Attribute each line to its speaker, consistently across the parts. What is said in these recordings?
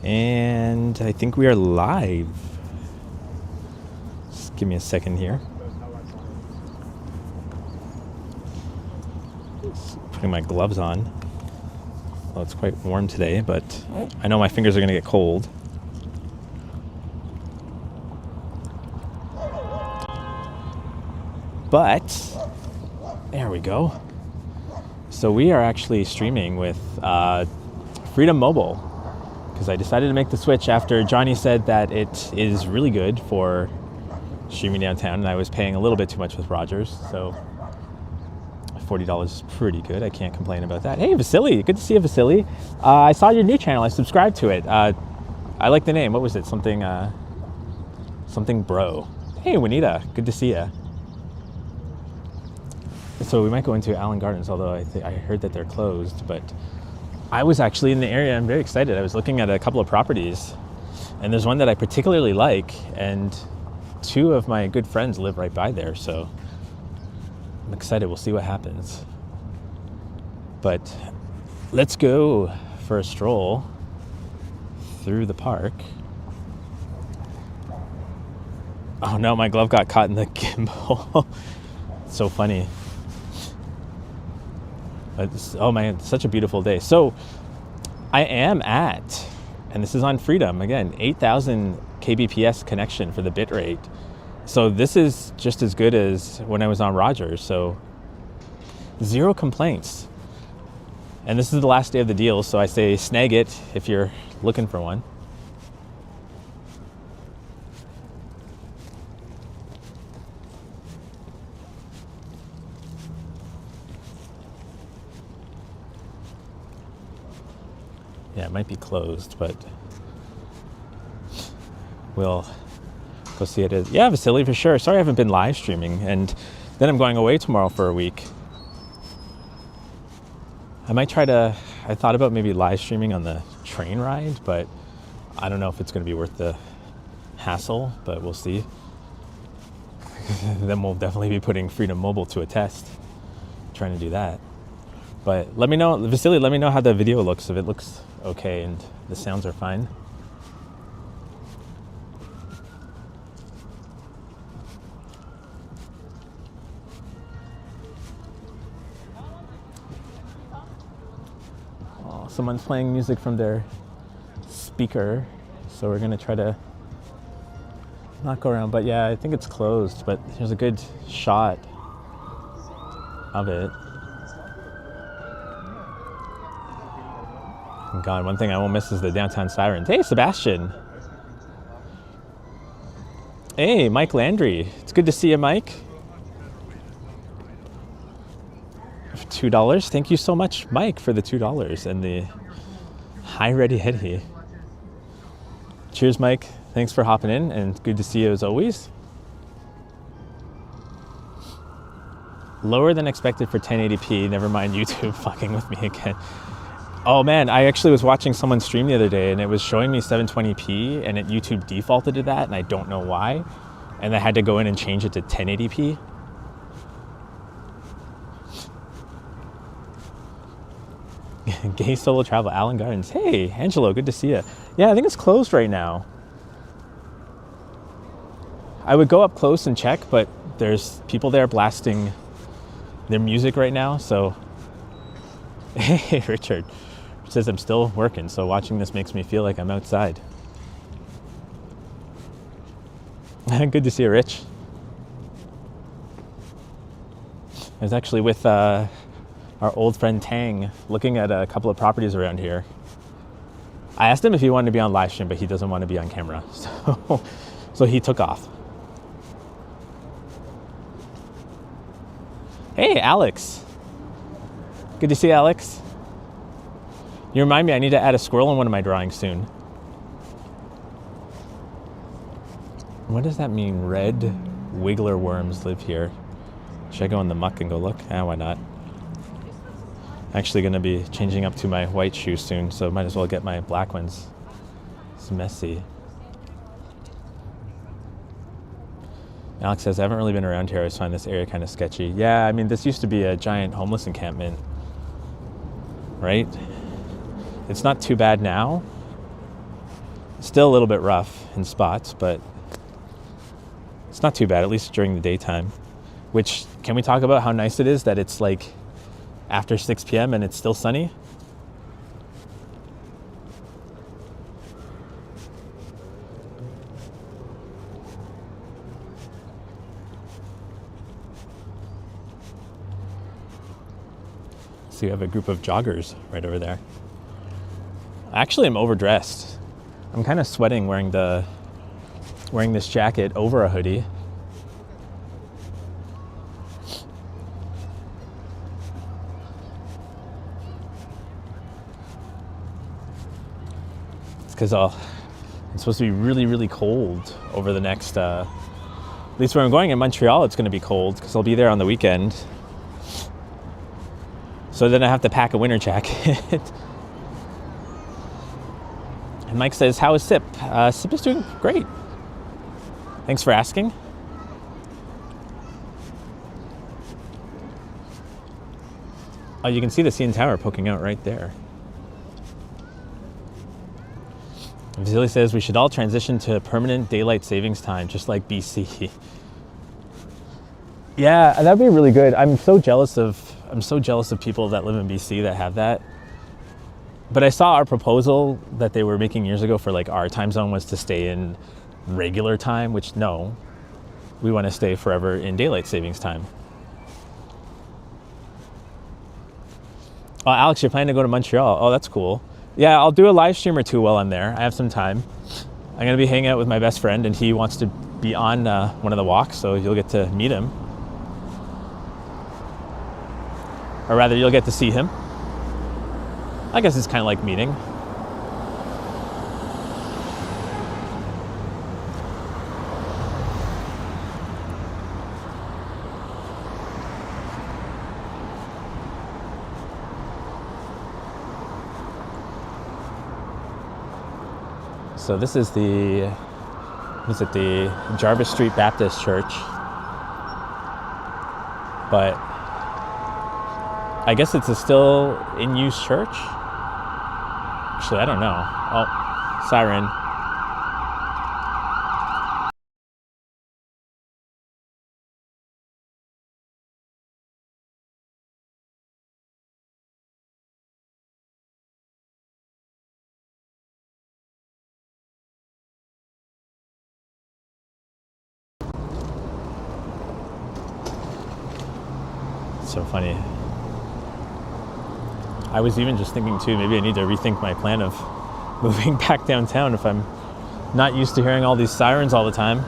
Speaker 1: And I think we are live. Just give me a second here. Just putting my gloves on. Well, it's quite warm today, but I know my fingers are going to get cold. But there we go. So we are actually streaming with Freedom Mobile, because I decided to make the switch after Johnny said that it is really good for streaming downtown, and I was paying a little bit too much with Rogers, so $40 is pretty good. I can't complain about that. Hey, Vasily, good to see you, Vasily. I saw your new channel. I subscribed to it. I like the name. What was it? Something Bro. Hey, Juanita, good to see you. So we might go into Allen Gardens, although I heard that they're closed, but I was actually in the area. I'm very excited. I was looking at a couple of properties, and there's one that I particularly like, and two of my good friends live right by there, so I'm excited. We'll see what happens. But let's go for a stroll through the park. Oh no, my glove got caught in the gimbal. It's so funny. Oh man, it's such a beautiful day. So I am at, and this is on Freedom, again, 8,000 kbps connection for the bit rate. So this is just as good as when I was on Rogers. So 0 complaints. And this is the last day of the deal, so I say snag it if you're looking for one. Yeah, it might be closed, but we'll go see it. Yeah, Vasily, for sure. Sorry I haven't been live streaming, and then I'm going away tomorrow for a week. I thought about maybe live streaming on the train ride, but I don't know if it's going to be worth the hassle, but we'll see. Then we'll definitely be putting Freedom Mobile to a test, trying to do that. But let me know, Vasily, let me know how the video looks, if it looks okay and the sounds are fine. Oh, someone's playing music from their speaker, so we're gonna try to not go around, but yeah, I think it's closed, but here's a good shot of it. God, one thing I won't miss is the downtown sirens. Hey, Sebastian. Hey, Mike Landry. It's good to see you, Mike. For $2. Thank you so much, Mike, for the $2 and the hi ready heady. Cheers, Mike. Thanks for hopping in, and good to see you as always. Lower than expected for 1080p. Never mind YouTube fucking with me again. Oh man, I actually was watching someone stream the other day, and it was showing me 720p, and YouTube defaulted to that, and I don't know why. And I had to go in and change it to 1080p. Gay solo travel, Allen Gardens. Hey, Angelo, good to see you. Yeah, I think it's closed right now. I would go up close and check, but there's people there blasting their music right now, so. Hey, Richard. Says I'm still working, so watching this makes me feel like I'm outside. Good to see you, Rich. I was actually with our old friend Tang looking at a couple of properties around here. I asked him if he wanted to be on live stream, but he doesn't want to be on camera, so he took off. Hey, Alex. Good to see you, Alex. You remind me I need to add a squirrel in one of my drawings soon. What does that mean? Red wiggler worms live here. Should I go in the muck and go look? Why not? Actually going to be changing up to my white shoes soon, so might as well get my black ones. It's messy. Alex says, I haven't really been around here. I just find this area kind of sketchy. Yeah, I mean, this used to be a giant homeless encampment, right? It's not too bad now, Still a little bit rough in spots, but it's not too bad, at least during the daytime. Which, can we talk about how nice it is that it's like after 6 p.m. and it's still sunny? So you have a group of joggers right over there. Actually, I'm overdressed. I'm kind of sweating wearing this jacket over a hoodie. It's because it's supposed to be really, really cold over the next, at least where I'm going in Montreal, it's going to be cold because I'll be there on the weekend. So then I have to pack a winter jacket. And Mike says, how is Sip? Sip is doing great. Thanks for asking. Oh, you can see the CN Tower poking out right there. Vasily says we should all transition to permanent daylight savings time, just like BC. Yeah, that'd be really good. I'm so jealous of people that live in BC that have that. But I saw our proposal that they were making years ago for like our time zone was to stay in regular time, which no, we want to stay forever in daylight savings time. Oh, Alex, you're planning to go to Montreal. Oh, that's cool. Yeah, I'll do a live stream or two while I'm there. I have some time. I'm going to be hanging out with my best friend, and he wants to be on one of the walks, so you'll get to meet him. Or rather, you'll get to see him. I guess it's kind of like meeting. So this is the Gerrard Street Baptist Church. But I guess it's a still in use church. Actually, I don't know. Oh, siren. So funny. I was even just thinking too, maybe I need to rethink my plan of moving back downtown if I'm not used to hearing all these sirens all the time.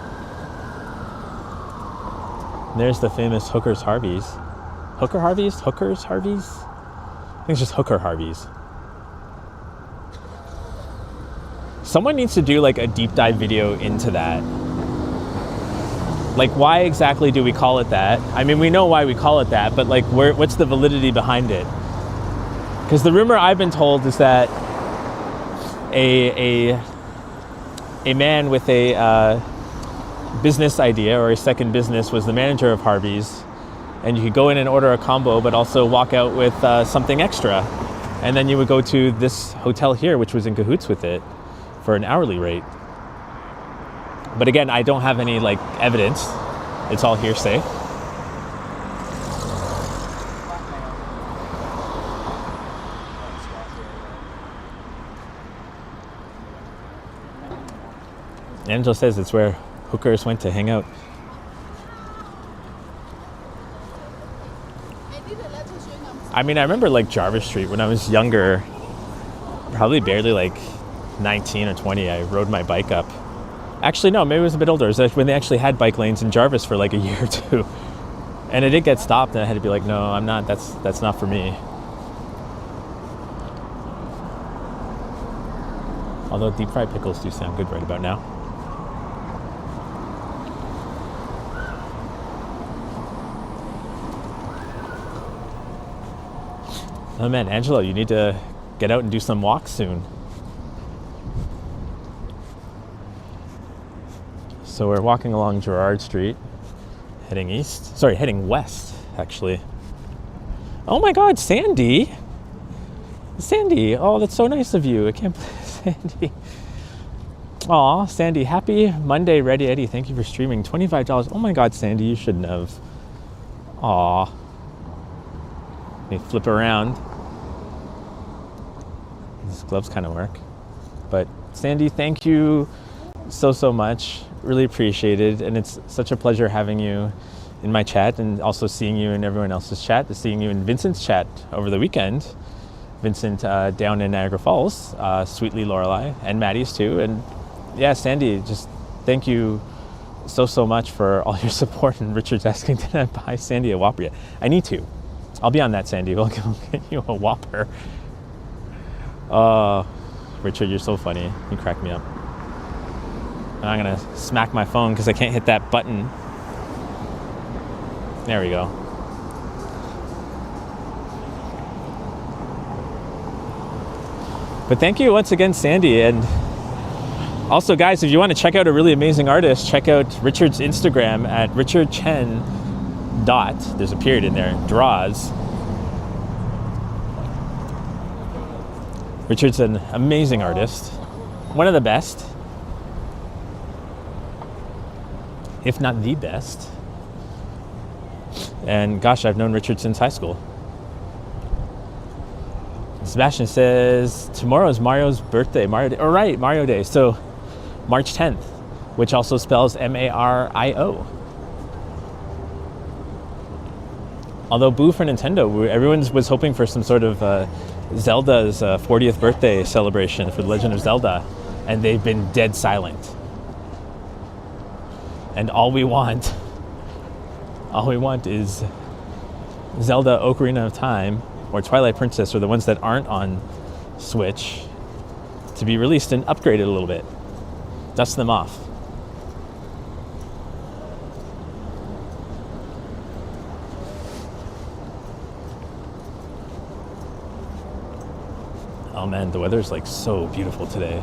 Speaker 1: There's the famous Hooker's Harvey's. Hooker Harvey's? Hooker's Harvey's? I think it's just Hooker Harvey's. Someone needs to do like a deep dive video into that. Like, why exactly do we call it that? I mean, we know why we call it that, but like, what's the validity behind it? Because the rumor I've been told is that a man with a business idea or a second business was the manager of Harvey's, and you could go in and order a combo, but also walk out with something extra, and then you would go to this hotel here, which was in cahoots with it, for an hourly rate. But again, I don't have any like evidence. It's all hearsay. Angela says it's where hookers went to hang out. I mean, I remember like Jarvis Street when I was younger, probably barely like 19 or 20, I rode my bike up. Actually, no, maybe it was a bit older. It was when they actually had bike lanes in Jarvis for like a year or two. And it did get stopped, and I had to be like, no, I'm not, that's not for me. Although deep fried pickles do sound good right about now. Oh man, Angelo, you need to get out and do some walks soon. So we're walking along Gerrard Street, heading east. Sorry, heading west, actually. Oh my God, Sandy! Sandy, oh, that's so nice of you. I can't believe Sandy. Aw, Sandy, happy Monday, Ready Eddie. Thank you for streaming. $25. Oh my God, Sandy, you shouldn't have. Aw. Let me flip around. These gloves kind of work. But Sandy, thank you so much. Really appreciate it. And it's such a pleasure having you in my chat and also seeing you in everyone else's chat, seeing you in Vincent's chat over the weekend. Vincent down in Niagara Falls, Sweetly Lorelei, and Maddie's too. And yeah, Sandy, just thank you so much for all your support. And Richard's asking, did I buy Sandy a Whopper yet? I need to. I'll be on that, Sandy. We'll get you a Whopper. Richard, you're so funny. You crack me up. And I'm gonna smack my phone because I can't hit that button. There we go. But thank you once again, Sandy. And also, guys, if you want to check out a really amazing artist, check out Richard's Instagram at richardchen. There's a period in there. Draws. Richard's an amazing artist. One of the best. If not the best. And gosh, I've known Richard since high school. Sebastian says, tomorrow is Mario's birthday. Mario Day. So March 10th, which also spells Mario. Although boo for Nintendo, everyone was hoping for some sort of Zelda's 40th birthday celebration for The Legend of Zelda, and they've been dead silent. And all we want is Zelda Ocarina of Time or Twilight Princess, or the ones that aren't on Switch, to be released and upgraded a little bit. Dust them off. Oh man, the weather's like so beautiful today.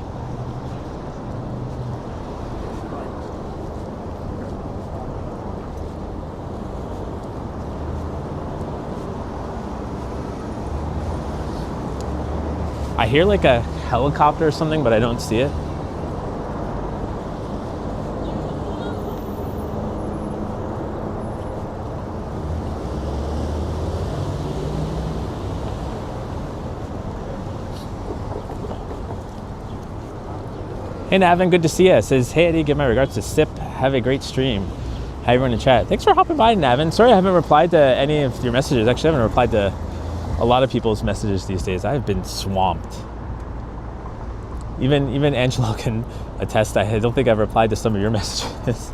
Speaker 1: I hear like a helicopter or something, but I don't see it. Hey Navin, good to see you. Says, hey Eddie, give my regards to Sip. Have a great stream. Hi everyone in chat. Thanks for hopping by, Navin. Sorry I haven't replied to any of your messages. Actually, I haven't replied to a lot of people's messages these days. I've been swamped. Even Angelo can attest. I don't think I've replied to some of your messages.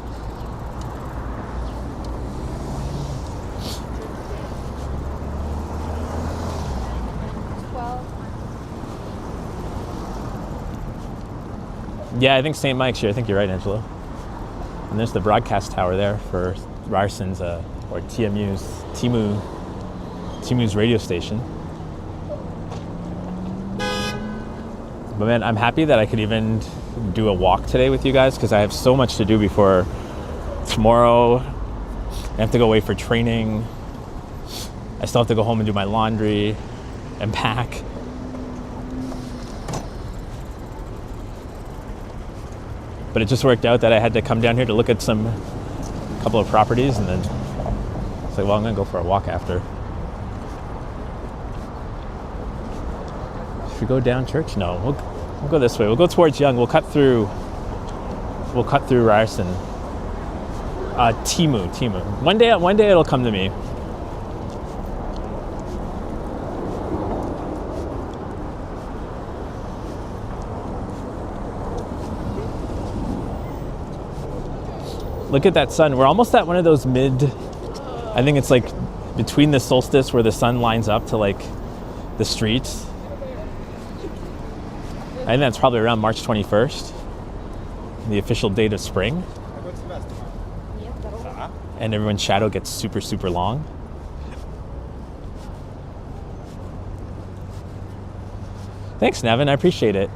Speaker 1: Yeah, I think St. Mike's here. I think you're right, Angelo. And there's the broadcast tower there for Ryerson's or Timu's radio station. But man, I'm happy that I could even do a walk today with you guys, because I have so much to do before tomorrow. I have to go away for training. I still have to go home and do my laundry and pack. But it just worked out that I had to come down here to look at a couple of properties, and then it's like, well, I'm gonna go for a walk after. Should we go down Church? No, we'll go this way. We'll go towards Yonge. We'll cut through Ryerson. Timu. One day it'll come to me. Look at that sun. We're almost at one of those I think it's like between the solstice where the sun lines up to like the streets. I think that's probably around March 21st, the official date of spring. And everyone's shadow gets super, super long. Thanks, Nevin. I appreciate it.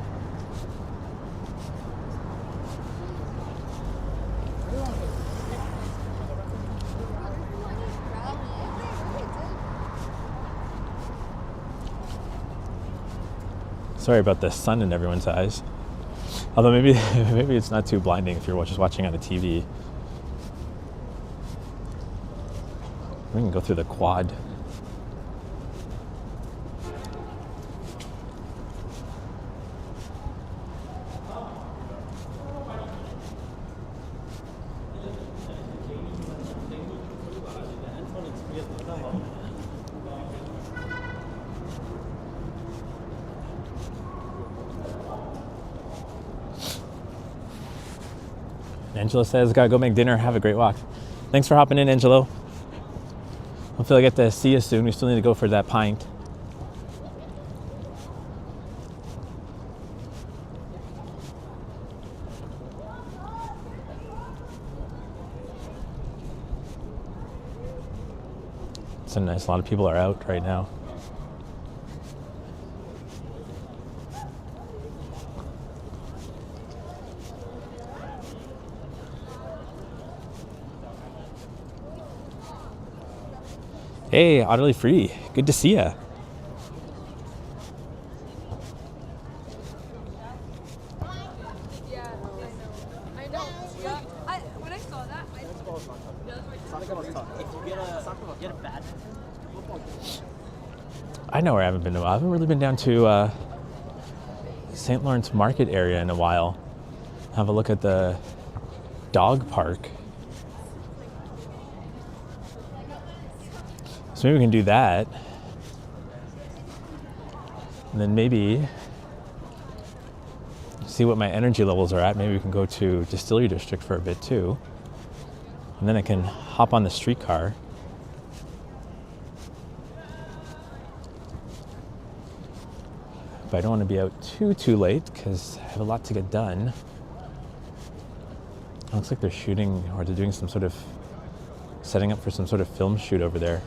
Speaker 1: Sorry about the sun in everyone's eyes. Although maybe maybe it's not too blinding if you're just watching on a TV. We can go through the quad. Angelo says, gotta go make dinner, have a great walk. Thanks for hopping in, Angelo. Hopefully I get to see you soon. We still need to go for that pint. It's a nice, a lot of people are out right now. Hey, Utterly Free. Good to see ya. I know where I haven't been in a while. I haven't really been down to St. Lawrence Market area in a while. Have a look at the dog park. So maybe we can do that. And then maybe see what my energy levels are at. Maybe we can go to Distillery District for a bit too. And then I can hop on the streetcar. But I don't want to be out too late because I have a lot to get done. It looks like they're shooting, or they're doing some sort of, setting up for some sort of film shoot over there.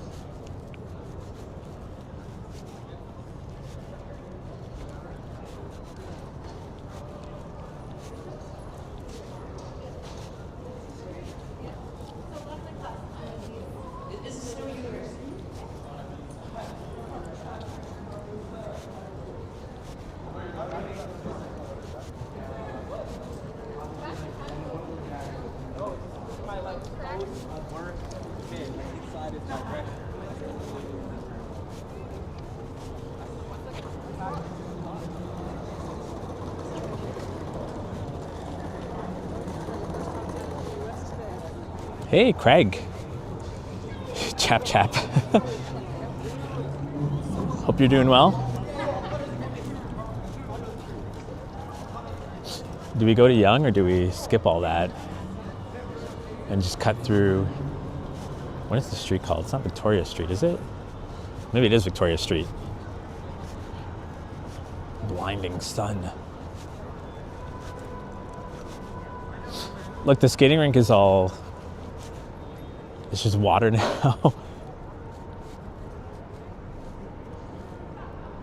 Speaker 1: Hey, Craig. Chap. Hope you're doing well. Do we go to Yonge or do we skip all that and just cut through? What is the street called? It's not Victoria Street, is it? Maybe it is Victoria Street. Blinding sun. Look, the skating rink is all, it's just water now.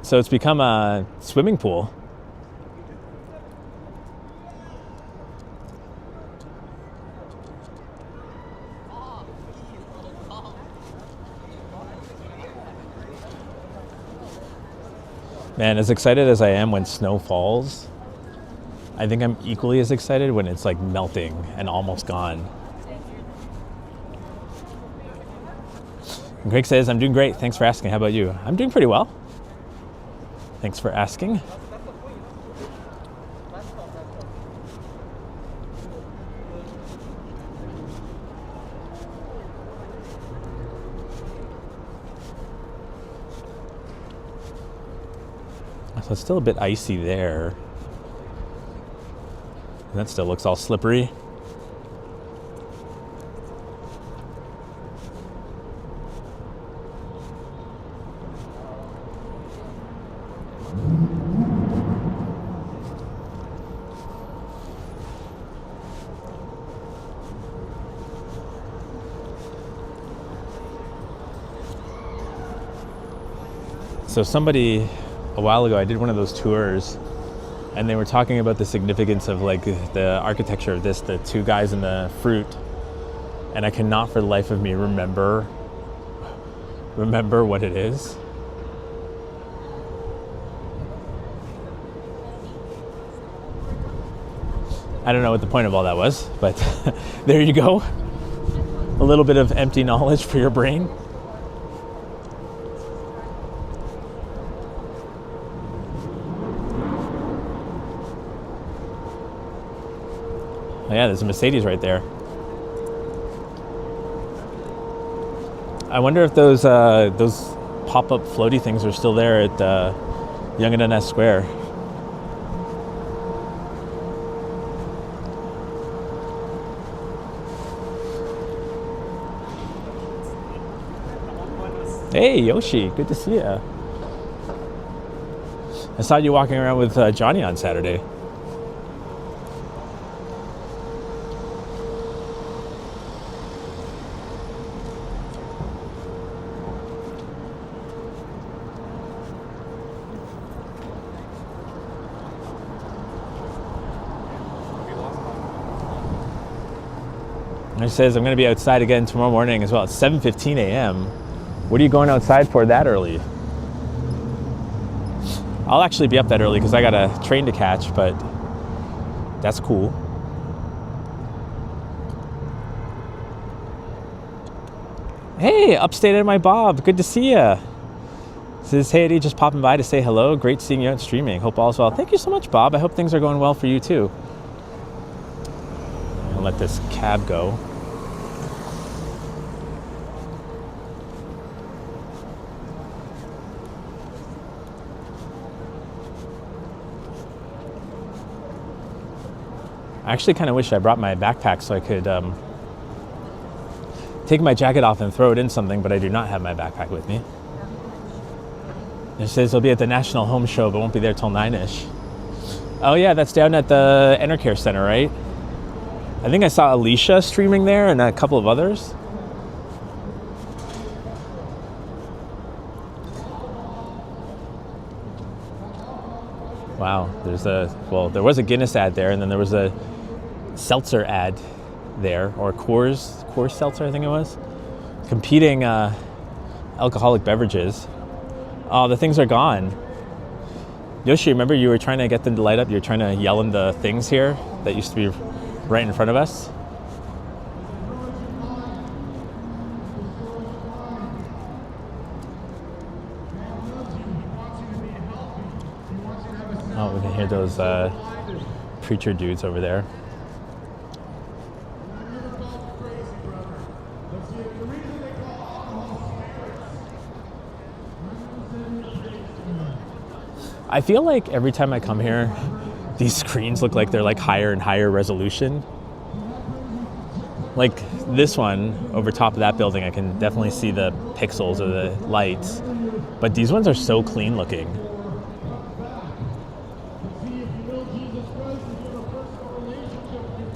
Speaker 1: So it's become a swimming pool. Man, as excited as I am when snow falls, I think I'm equally as excited when it's like melting and almost gone. Greg says, I'm doing great. Thanks for asking. How about you? I'm doing pretty well. Thanks for asking. So it's still a bit icy there. And that still looks all slippery. So somebody, a while ago, I did one of those tours, and they were talking about the significance of like the architecture of this, the two guys in the fruit, and I cannot for the life of me remember what it is. I don't know what the point of all that was, but there you go. A little bit of empty knowledge for your brain. Oh yeah, there's a Mercedes right there. I wonder if those pop-up floaty things are still there at Yonge and Square. Hey Yoshi, good to see you. I saw you walking around with Johnny on Saturday. And it says I'm going to be outside again tomorrow morning as well. It's 7:15 a.m. What are you going outside for that early? I'll actually be up that early because I got a train to catch, but that's cool. Hey, upstate at my Bob. Good to see ya. Says, hey Eddie, just popping by to say hello. Great seeing you out streaming. Hope all's well. Thank you so much, Bob. I hope things are going well for you too. I'll let this cab go. I actually kind of wish I brought my backpack so I could take my jacket off and throw it in something, but I do not have my backpack with me. It says it'll be at the National Home Show, but won't be there till 9-ish. Oh yeah, that's down at the Enercare Center, right? I think I saw Alicia streaming there and a couple of others. Wow, there was a Guinness ad there, and then there was a seltzer ad there, or Coors Seltzer, I think it was. Competing alcoholic beverages. Oh, the things are gone. Yoshi, remember you were trying to get them to light up? You were trying to yell in the things here that used to be right in front of us. Oh, we can hear those preacher dudes over there. I feel like every time I come here, these screens look like they're like higher and higher resolution. Like this one over top of that building, I can definitely see the pixels or the lights, but these ones are so clean looking.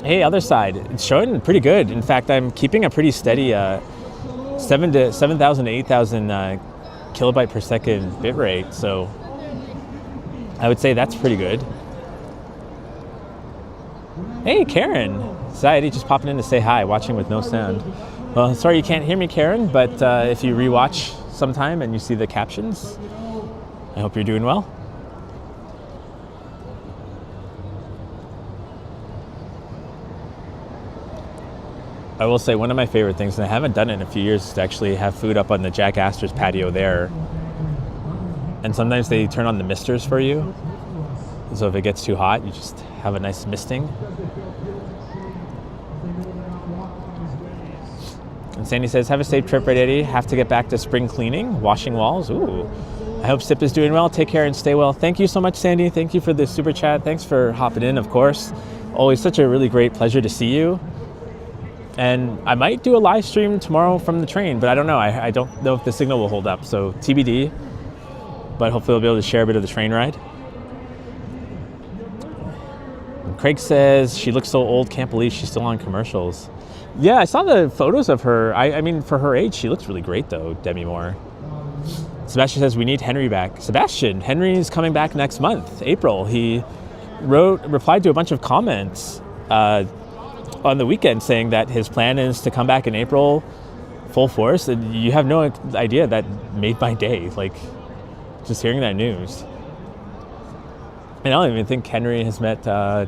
Speaker 1: Hey, other side, it's showing pretty good. In fact, I'm keeping a pretty steady 7,000 to 8,000 kilobyte per second bit rate, so I would say that's pretty good. Hey, Karen. Society just popping in to say hi, watching with no sound. Well, sorry you can't hear me, Karen, but if you rewatch sometime and you see the captions, I hope you're doing well. I will say one of my favorite things, and I haven't done it in a few years, is to actually have food up on the Jack Astor's patio there. And sometimes they turn on the misters for you. So if it gets too hot, you just have a nice misting. And Sandy says, have a safe trip, right, Eddie? Have to get back to spring cleaning, washing walls. Ooh. I hope Sip is doing well. Take care and stay well. Thank you so much, Sandy. Thank you for the super chat. Thanks for hopping in, of course. Always such a really great pleasure to see you. And I might do a live stream tomorrow from the train, but I don't know. I don't know if the signal will hold up. So TBD. But hopefully I'll be able to share a bit of the train ride. And Craig says, she looks so old, can't believe she's still on commercials. Yeah, I saw the photos of her. I mean, for her age, she looks really great though, Demi Moore. Sebastian says, we need Henry back. Sebastian, Henry's coming back next month, April. He replied to a bunch of comments on the weekend saying that his plan is to come back in April full force. And you have no idea, that made my day. Like, just hearing that news. And I don't even think Henry has met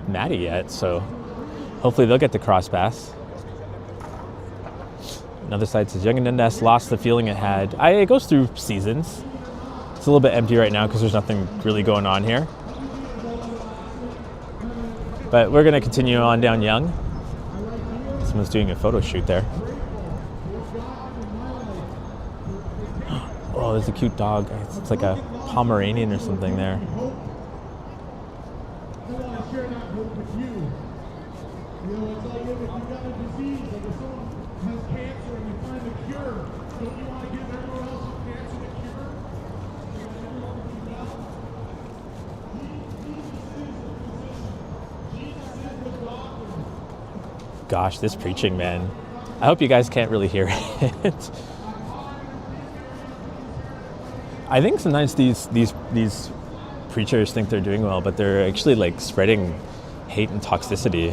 Speaker 1: Maddie yet, so Hopefully they'll get to cross paths. Another side says Yonge and Queen lost the feeling it had. It goes through seasons. It's a little bit empty right now because there's nothing really going on here. But we're going to continue on down Yonge. Someone's doing a photo shoot there. Oh, there's a cute dog. It's like a Pomeranian or something there. Gosh, this preaching, man. I hope you guys can't really hear it. I think sometimes these preachers think they're doing well, but they're actually like spreading hate and toxicity.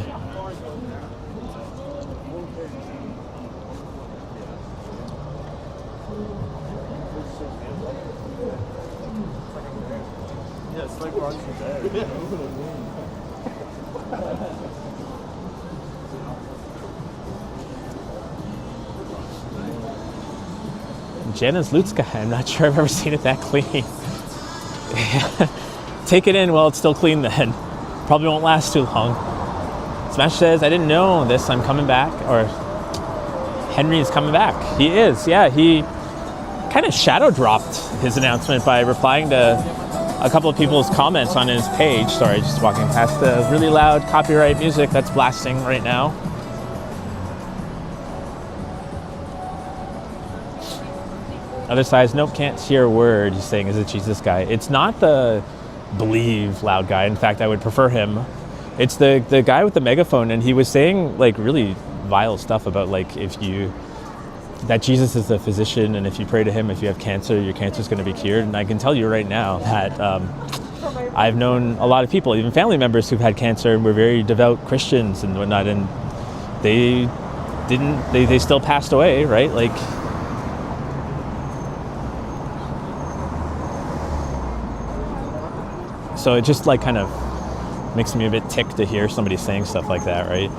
Speaker 2: Yeah, it's like Ron's dad.
Speaker 1: Jana's Lutska, I'm not sure I've ever seen it that clean. Take it in while it's still clean then. Probably won't last too long. Smash says, I didn't know this, I'm coming back. Or Henry is coming back. He is, yeah. He kind of shadow dropped his announcement by replying to a couple of people's comments on his page. Sorry, just walking past the really loud copyright music that's blasting right now. Other side, nope, can't hear a word. He's saying, is it Jesus guy? It's not the believe loud guy. In fact, I would prefer him. It's the guy with the megaphone, and he was saying like really vile stuff about like that Jesus is the physician, and if you pray to him, if you have cancer, your cancer is going to be cured. And I can tell you right now that I've known a lot of people, even family members who've had cancer and were very devout Christians and whatnot, and they still passed away, right? Like, so it just like kind of makes me a bit ticked to hear somebody saying stuff like that, right?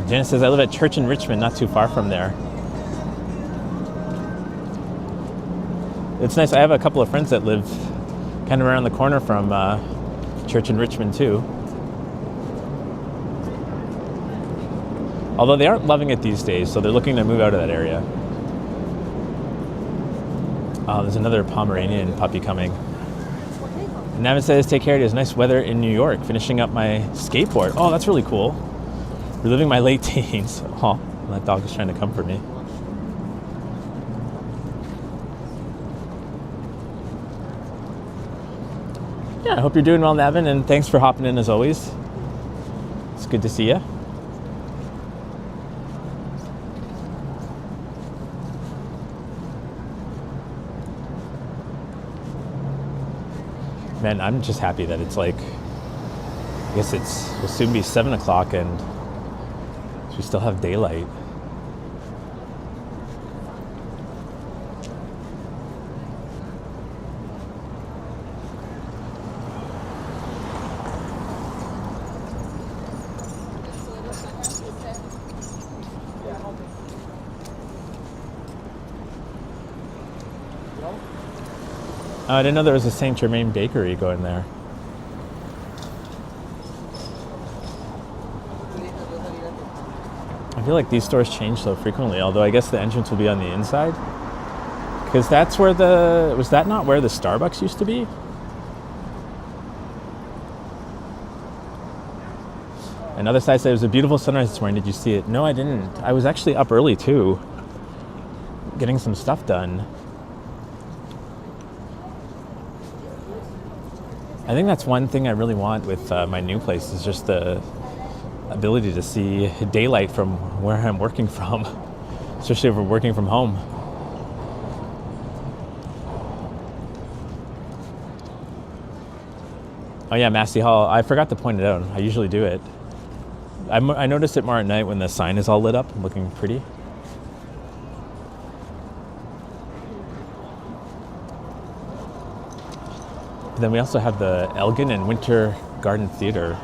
Speaker 1: Janice says, I live at church in Richmond, not too far from there. It's nice. I have a couple of friends that live kind of around the corner from church in Richmond too. Although they aren't loving it these days, so they're looking to move out of that area. There's another Pomeranian puppy coming. And Navin says, take care, it is nice weather in New York. Finishing up my skateboard. Oh, that's really cool. Reliving my late teens. Oh, that dog is trying to comfort me. Yeah, I hope you're doing well, Navin, and thanks for hopping in as always. It's good to see you. Man, I'm just happy that it's like, I guess will soon be 7 o'clock and we still have daylight. I didn't know there was a Saint Germain bakery going there. I feel like these stores change so frequently, although I guess the entrance will be on the inside. Because that's where was that not where the Starbucks used to be? Another side said it was a beautiful sunrise this morning. Did you see it? No, I didn't. I was actually up early too, getting some stuff done. I think that's one thing I really want with my new place is just the ability to see daylight from where I'm working from, especially if we're working from home. Oh yeah, Massey Hall. I forgot to point it out. I usually do it. I notice it more at night when the sign is all lit up and looking pretty. Then we also have the Elgin and Winter Garden Theater,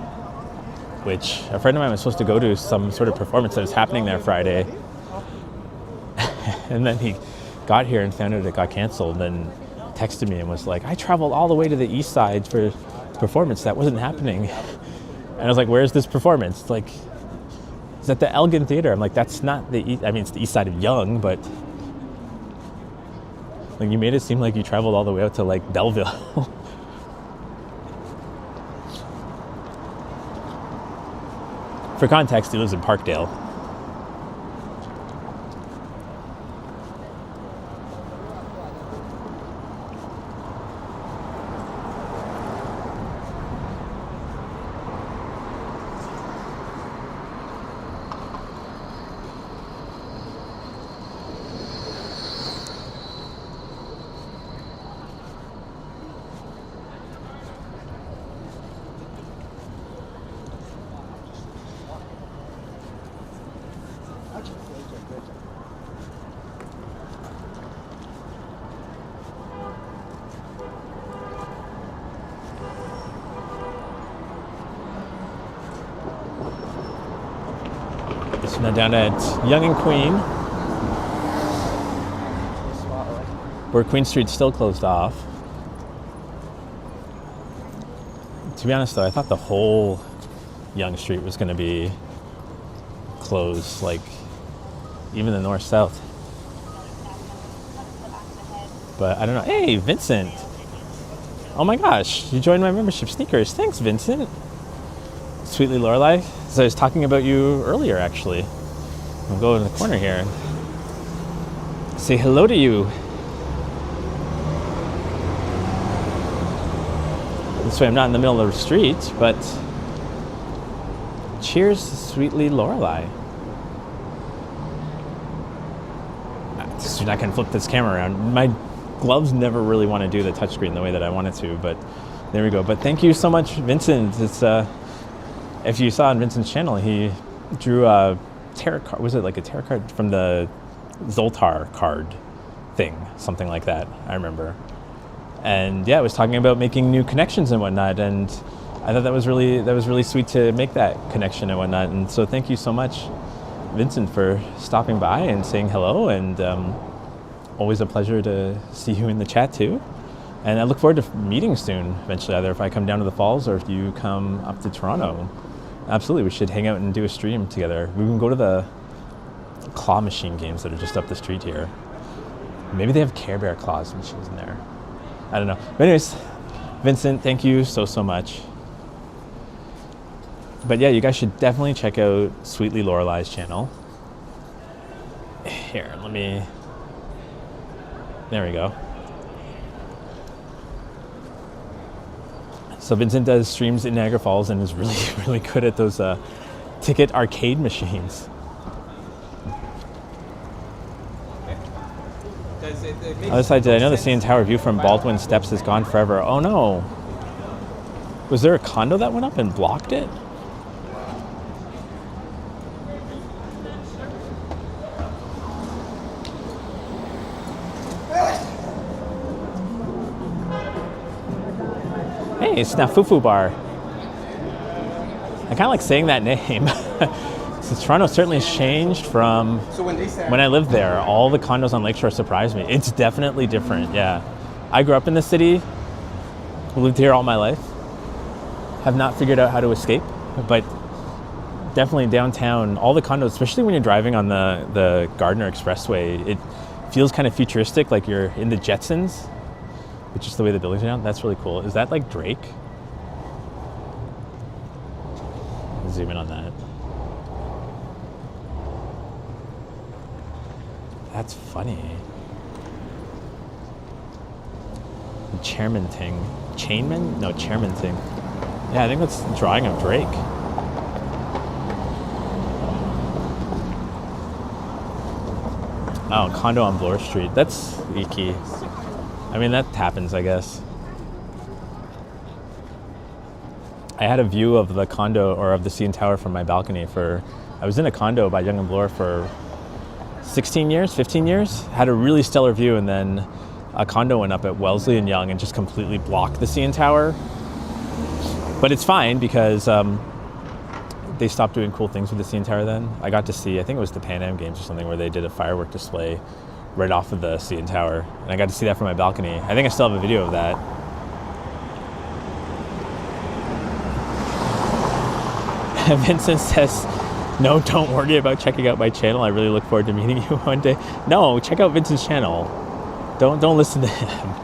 Speaker 1: which a friend of mine was supposed to go to some sort of performance that was happening there Friday. And then he got here and found out it got canceled and texted me and was like, I traveled all the way to the east side for performance that wasn't happening. And I was like, where's this performance? It's like, it's at the Elgin Theater. I'm like, that's not the east, I mean, it's the east side of Yonge, but like you made it seem like you traveled all the way out to like Belleville. For context, he lives in Parkdale. So now down at Yonge and Queen, where Queen Street's still closed off. To be honest though, I thought the whole Yonge Street was going to be closed, like even the north-south. But I don't know. Hey, Vincent! Oh my gosh, you joined my membership sneakers. Thanks, Vincent. Sweetly Lorelei. So I was talking about you earlier, actually. I'll go in the corner here and say hello to you. This way I'm not in the middle of the street, but cheers, Sweetly Lorelei. You're not going to flip this camera around. My gloves never really want to do the touchscreen the way that I wanted to, but there we go. But thank you so much, Vincent. It's if you saw on Vincent's channel, he drew a tarot card. Was it like a tarot card from the Zoltar card thing, something like that? I remember. And yeah, I was talking about making new connections and whatnot, and I thought that was really sweet to make that connection and whatnot. And so thank you so much, Vincent, for stopping by and saying hello. And always a pleasure to see you in the chat too. And I look forward to meeting soon, eventually, either if I come down to the Falls or if you come up to Toronto. Absolutely, we should hang out and do a stream together. We can go to the claw machine games that are just up the street here. Maybe they have Care Bear claws machines in there. I don't know. But anyways, Vincent, thank you so much. But yeah, you guys should definitely check out Sweetly Lorelei's channel. Here, there we go. So Vincent does streams in Niagara Falls and is really, really good at those ticket arcade machines. Other side, did I know the CN Tower view from Baldwin Steps is gone forever? Oh no. Was there a condo that went up and blocked it? Hey, it's Snafufu Bar. I kind of like saying that name. Since Toronto certainly has changed from when I lived there. All the condos on Lakeshore surprised me. It's definitely different, yeah. I grew up in the city, lived here all my life. Have not figured out how to escape, but definitely downtown, all the condos, especially when you're driving on the Gardner Expressway, it feels kind of futuristic, like you're in the Jetsons. It's just the way the buildings are down. That's really cool. Is that like Drake? Zoom in on that. That's funny. The Chairman Ting. Chainman? No, Chairman Ting. Yeah, I think that's a drawing of Drake. Oh, condo on Bloor Street. That's icky. I mean, that happens, I guess. I had a view of the condo or of the CN Tower from my balcony I was in a condo by Yonge and Bloor for 16 years, 15 years. Had a really stellar view, and then a condo went up at Wellesley and Yonge and just completely blocked the CN Tower. But it's fine because they stopped doing cool things with the CN Tower then. I got to see, I think it was the Pan Am Games or something, where they did a firework display right off of the CN Tower. And I got to see that from my balcony. I think I still have a video of that. Vincent says, no, don't worry about checking out my channel. I really look forward to meeting you one day. No, check out Vincent's channel. Don't listen to him.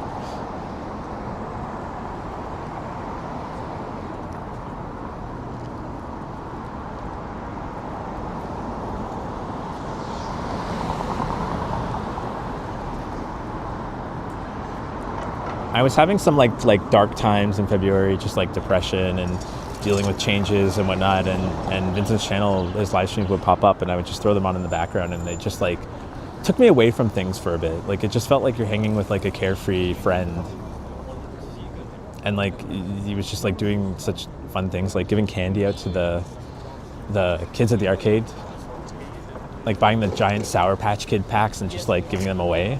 Speaker 1: I was having some like dark times in February, just like depression and dealing with changes and whatnot, and Vincent's channel, his live streams would pop up and I would just throw them on in the background, and they just like took me away from things for a bit. Like it just felt like you're hanging with like a carefree friend, and like he was just like doing such fun things, like giving candy out to the kids at the arcade, like buying the giant Sour Patch Kid packs and just like giving them away.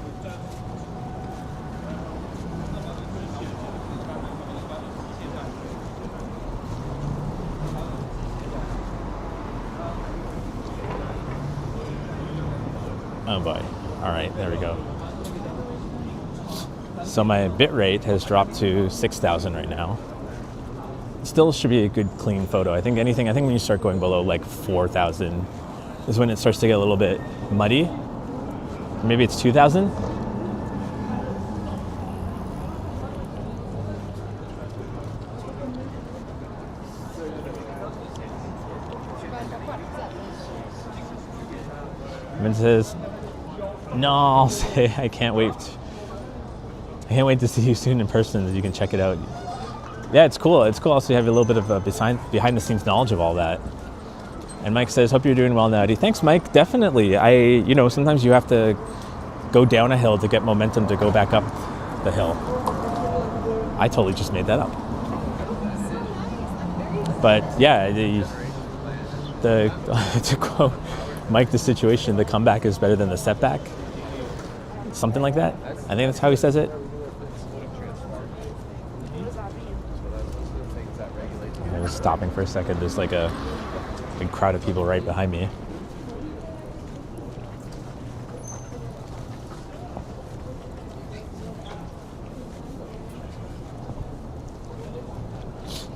Speaker 1: Oh boy. All right, there we go. So my bit rate has dropped to 6,000 right now. Still should be a good clean photo. I think when you start going below like 4,000 is when it starts to get a little bit muddy. Maybe it's 2,000. Vince says, no, I'll say I can't wait to see you soon in person, so you can check it out. Yeah, it's cool. It's cool also to have a little bit of a behind the scenes knowledge of all that. And Mike says, hope you're doing well, Natty. Thanks, Mike. Definitely. Sometimes you have to go down a hill to get momentum to go back up the hill. I totally just made that up. But yeah, to quote Mike, the situation, the comeback is better than the setback. Something like that. I think that's how he says it. I was stopping for a second. There's like a big crowd of people right behind me.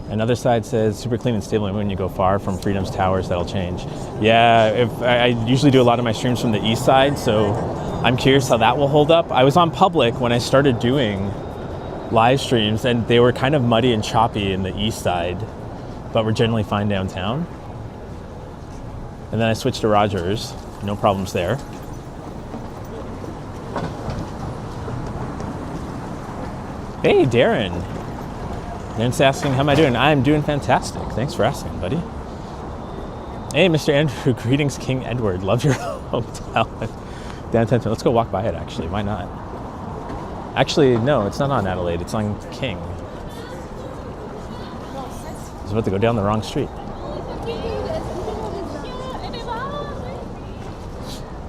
Speaker 1: Another side says, super clean and stable, and when you go far from Freedom's towers, that'll change. Yeah, I usually do a lot of my streams from the east side, so I'm curious how that will hold up. I was on public when I started doing live streams, and they were kind of muddy and choppy in the east side, but were generally fine downtown. And then I switched to Rogers, no problems there. Hey, Darren. Darren's asking, how am I doing? I'm doing fantastic. Thanks for asking, buddy. Hey, Mr. Andrew, greetings, King Edward. Love your hotel. Downtown. Let's go walk by it, actually. Why not? Actually, no, it's not on Adelaide. It's on King. I was about to go down the wrong street.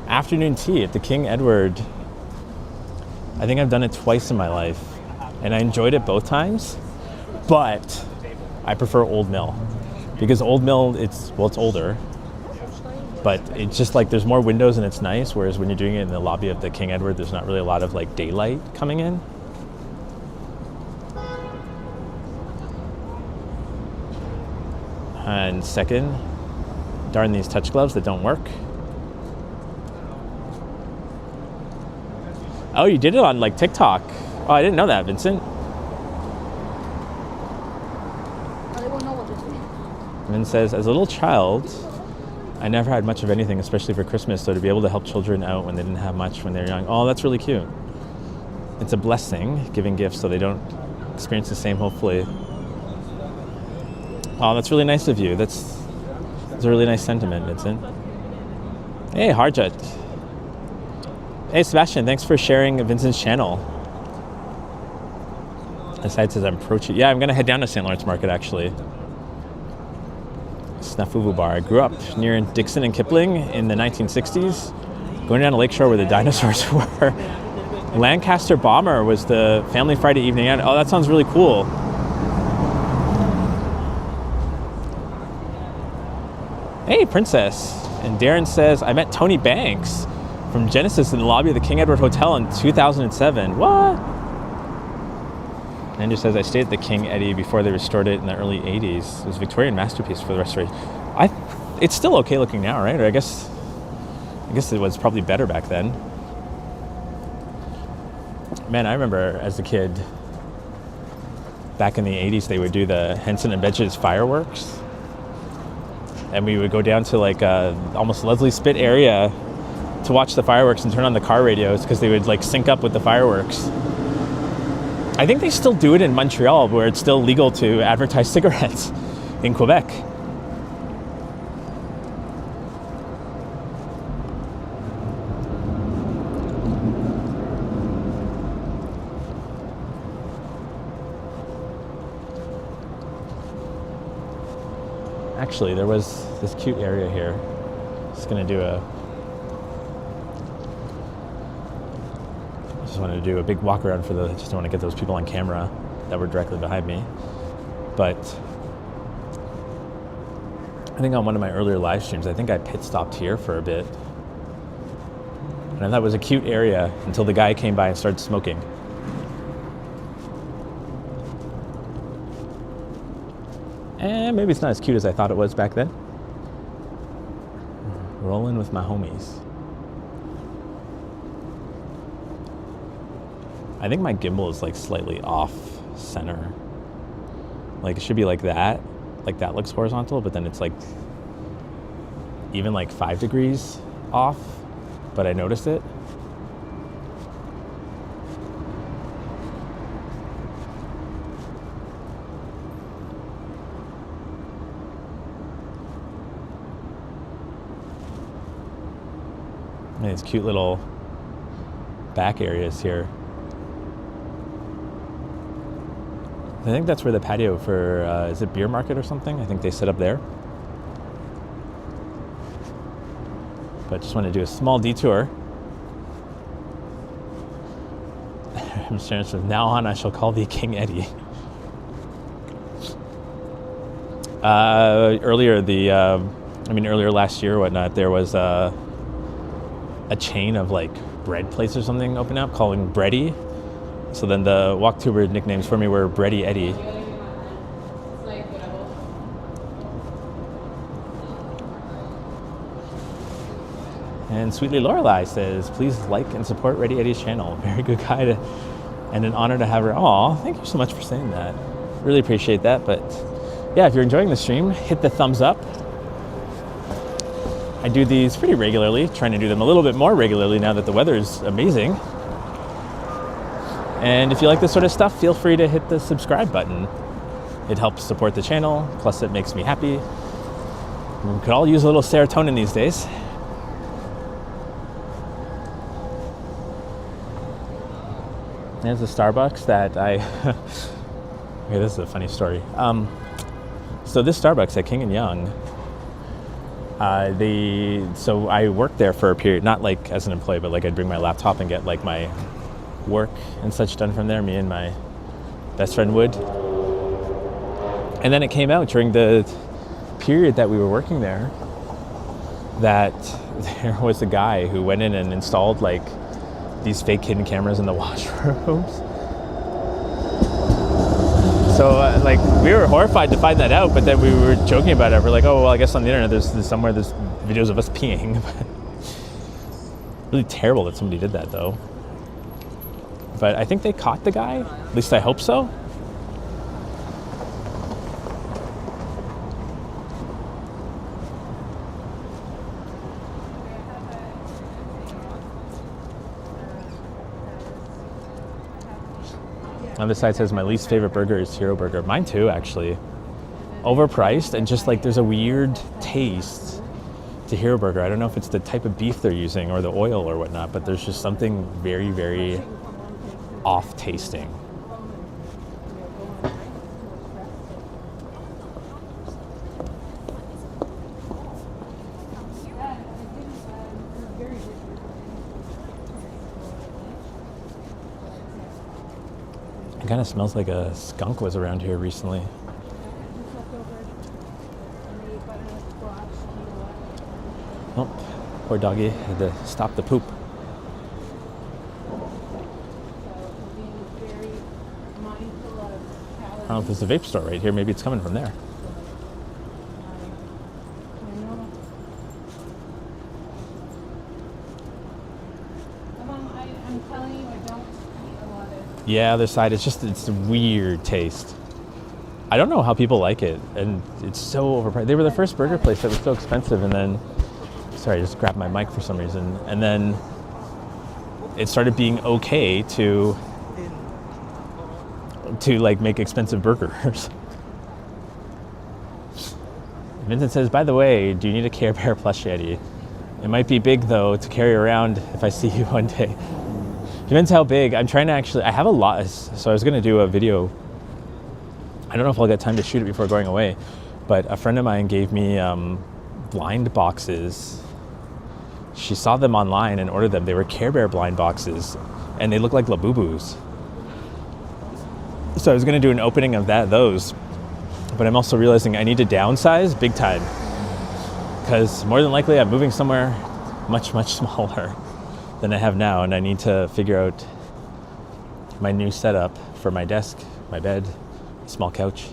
Speaker 1: Afternoon tea at the King Edward. I think I've done it twice in my life, and I enjoyed it both times. But I prefer Old Mill, because Old Mill, it's older, but it's just like there's more windows and it's nice, whereas when you're doing it in the lobby of the King Edward, there's not really a lot of like daylight coming in. And second, darn these touch gloves that don't work. Oh, you did it on like TikTok. Oh, I didn't know that, Vincent. And says, as a little child, I never had much of anything, especially for Christmas, so to be able to help children out when they didn't have much when they were young, oh, that's really cute. It's a blessing, giving gifts so they don't experience the same, hopefully. Oh, that's really nice of you. That's a really nice sentiment, Vincent. Hey, Harjat. Hey, Sebastian, thanks for sharing Vincent's channel. The side says I'm approaching. Yeah, I'm going to head down to St. Lawrence Market, actually. Snafuvu Bar. I grew up near Dixon and Kipling in the 1960s, going down to Lakeshore where the dinosaurs were. Lancaster Bomber was the family Friday evening out. Oh, that sounds really cool. Hey, Princess. And Darren says, I met Tony Banks from Genesis in the lobby of the King Edward Hotel in 2007. What? Andrew says, I stayed at the King Eddie before they restored it in the early 80s. It was a Victorian masterpiece for the restoration. It's still okay looking now, right? Or I guess it was probably better back then. Man, I remember as a kid, back in the 80s, they would do the Henson and Betches fireworks. And we would go down to like almost Leslie Spit area to watch the fireworks and turn on the car radios because they would like sync up with the fireworks. I think they still do it in Montreal where it's still legal to advertise cigarettes in Quebec. Actually, there was this cute area here. Just gonna do just wanted to do a big walk around for just don't want to get those people on camera that were directly behind me. But I think on one of my earlier live streams, I think I pit stopped here for a bit. And I thought it was a cute area until the guy came by and started smoking. And maybe it's not as cute as I thought it was back then. Rolling with my homies. I think my gimbal is like slightly off center. Like it should be like that. Like that looks horizontal, but then it's like even like 5 degrees off, but I noticed it. And these cute little back areas here. I think that's where the patio for, is it Beer Market or something? I think they set up there. But just want to do a small detour. I'm saying, from now on, I shall call thee King Eddie. Earlier last year or whatnot, there was a chain of like bread place or something open up calling Bready. So then the Walktuber nicknames for me were Bready Eddie. And Sweetly Lorelei says, please like and support Ready Eddie's channel. Very good guy and an honor to have her. Aw, thank you so much for saying that. Really appreciate that. But yeah, if you're enjoying the stream, hit the thumbs up. I do these pretty regularly, trying to do them a little bit more regularly now that the weather is amazing. And if you like this sort of stuff, feel free to hit the subscribe button. It helps support the channel, plus it makes me happy. We could all use a little serotonin these days. There's a Starbucks that okay, this is a funny story. So this Starbucks at King and Yonge, so I worked there for a period, not like as an employee, but like I'd bring my laptop and get like my work and such done from there, me and my best friend would. And then it came out during the period that we were working there that there was a guy who went in and installed like these fake hidden cameras in the washrooms. So like we were horrified to find that out, but then we were joking about it. We're like, oh well, I guess on the internet there's videos of us peeing. Really terrible that somebody did that though. But I think they caught the guy. At least I hope so. On this side says my least favorite burger is Hero Burger. Mine too, actually. Overpriced and just like there's a weird taste to Hero Burger. I don't know if it's the type of beef they're using or the oil or whatnot, but there's just something very, very off tasting. It kind of smells like a skunk was around here recently. Poor doggy had to stop the poop.
Speaker 3: So being very mindful of calories.
Speaker 1: I don't know if there's a vape store right here. Maybe it's coming from there.
Speaker 3: I'm telling you, I don't eat a lot of.
Speaker 1: Yeah, other side. It's a weird taste. I don't know how people like it, and it's so overpriced. They were the first burger place that was so expensive, and then, sorry, I just grabbed my mic for some reason, and then it started being okay to like make expensive burgers. Vincent says, by the way, do you need a Care Bear plush Yeti? It might be big though to carry around if I see you one day. Depends how big. I'm trying to I have a lot, so I was gonna do a video. I don't know if I'll get time to shoot it before going away, but a friend of mine gave me blind boxes. She saw them online and ordered them. They were Care Bear blind boxes, and they look like Labubus. So I was going to do an opening of those, but I'm also realizing I need to downsize big time, because more than likely I'm moving somewhere much, much smaller than I have now, and I need to figure out my new setup for my desk, my bed, small couch.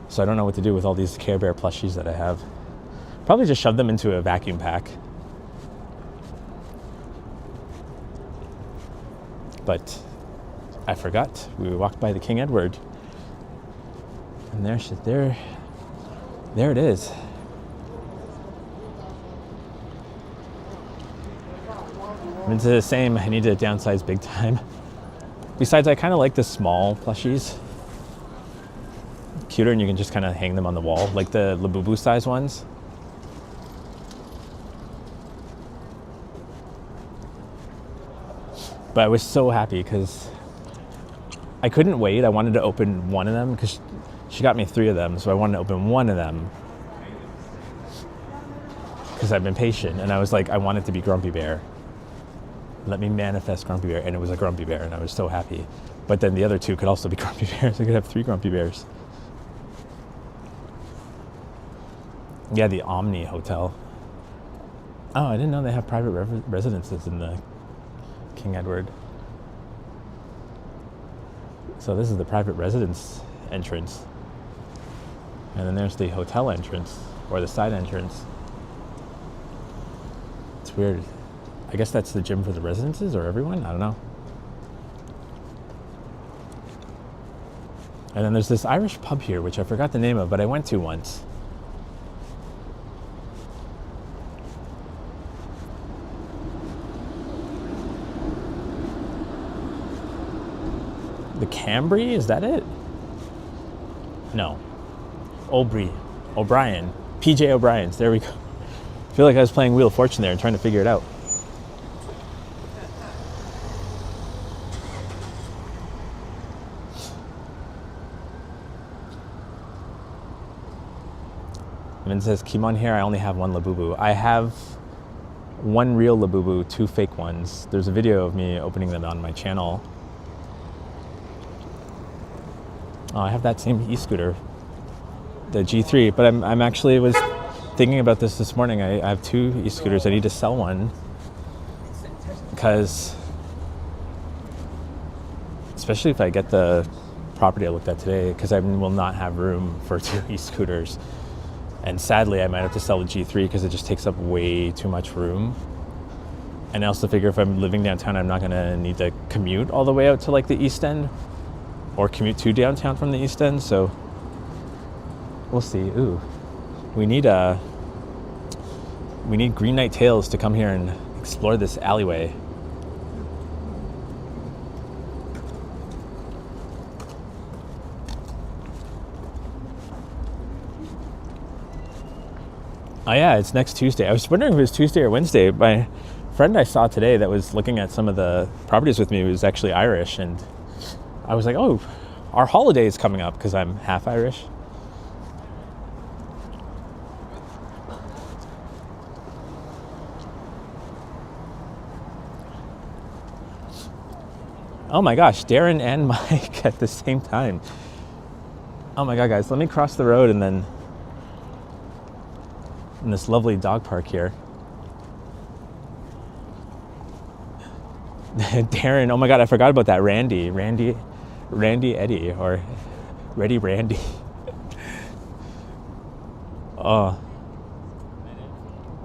Speaker 1: So I don't know what to do with all these Care Bear plushies that I have. Probably just shove them into a vacuum pack. But I forgot. We walked by the King Edward, and there it is. It's the same. I need to downsize big time. Besides, I kind of like the small plushies. Cuter, and you can just kind of hang them on the wall, like the Labubu size ones. But I was so happy because I couldn't wait. I wanted to open one of them because she got me 3 of them, so I wanted to open one of them because I've been patient, and I was like, I want it to be Grumpy Bear. Let me manifest Grumpy Bear, and it was a Grumpy Bear, and I was so happy. But then the other 2 could also be Grumpy Bears. I could have 3 Grumpy Bears. Yeah, the Omni Hotel. Oh, I didn't know they have private residences in the King Edward. So this is the private residence entrance. And then there's the hotel entrance, or the side entrance. It's weird. I guess that's the gym for the residences or everyone? I don't know. And then there's this Irish pub here, which I forgot the name of, but I went to once. The Cambry, is that it? No. O'Brien. PJ O'Brien's, there we go. I feel like I was playing Wheel of Fortune there and trying to figure it out. And it says, keep on here, I only have 1 Labubu. I have 1 real Labubu, 2 fake ones. There's a video of me opening them on my channel. Oh, I have that same e-scooter, the G3, but I'm actually was thinking about this morning. I have 2 e-scooters. I need to sell one because, especially if I get the property I looked at today, because I will not have room for 2 e-scooters. And sadly, I might have to sell the G3 because it just takes up way too much room. And I also figure if I'm living downtown, I'm not going to need to commute all the way out to like the East End or commute to downtown from the East End. So we'll see. Ooh, we need Green Knight Tales to come here and explore this alleyway. Oh yeah, it's next Tuesday. I was wondering if it was Tuesday or Wednesday. My friend I saw today that was looking at some of the properties with me was actually Irish, and I was like, oh, our holiday is coming up because I'm half Irish. Oh my gosh, Darren and Mike at the same time. Oh my God, guys, let me cross the road and then in this lovely dog park here. Darren, oh my God, I forgot about that. Randy Eddie, or Ready Randy. Oh.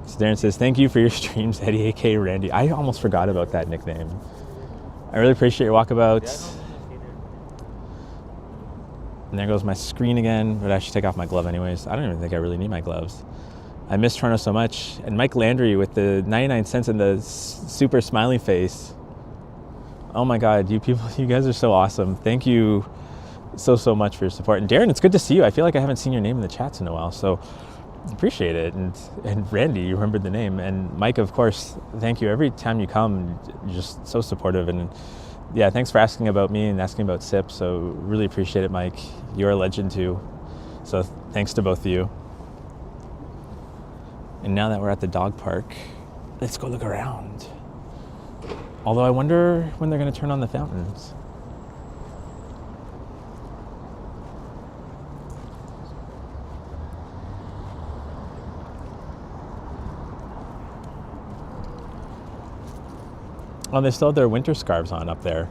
Speaker 1: So Darren says, thank you for your streams, Eddie, aka Randy. I almost forgot about that nickname. I really appreciate your walkabouts. And there goes my screen again, but I should take off my glove anyways. I don't even think I really need my gloves. I miss Toronto so much. And Mike Landry with the 99 cents and the super smiley face. Oh my God, you people, you guys are so awesome. Thank you so much for your support. And Darren, it's good to see you. I feel like I haven't seen your name in the chats in a while, so appreciate it. And Randy, you remembered the name. And Mike, of course, thank you. Every time you come, you're just so supportive. And yeah, thanks for asking about me and asking about SIP. So really appreciate it, Mike. You're a legend too. So thanks to both of you. And now that we're at the dog park, let's go look around. Although I wonder when they're going to turn on the fountains. Oh, they still have their winter scarves on up there.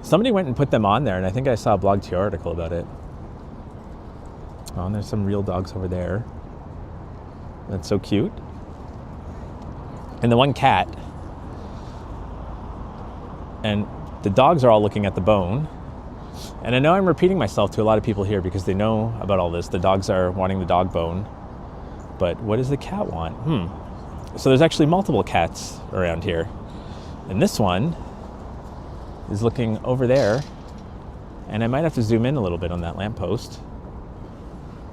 Speaker 1: Somebody went and put them on there, and I think I saw a Blog TR article about it. Oh, and there's some real dogs over there. That's so cute. And the one cat. And the dogs are all looking at the bone. And I know I'm repeating myself to a lot of people here because they know about all this. The dogs are wanting the dog bone. But what does the cat want? So there's actually multiple cats around here. And this one is looking over there. And I might have to zoom in a little bit on that lamppost.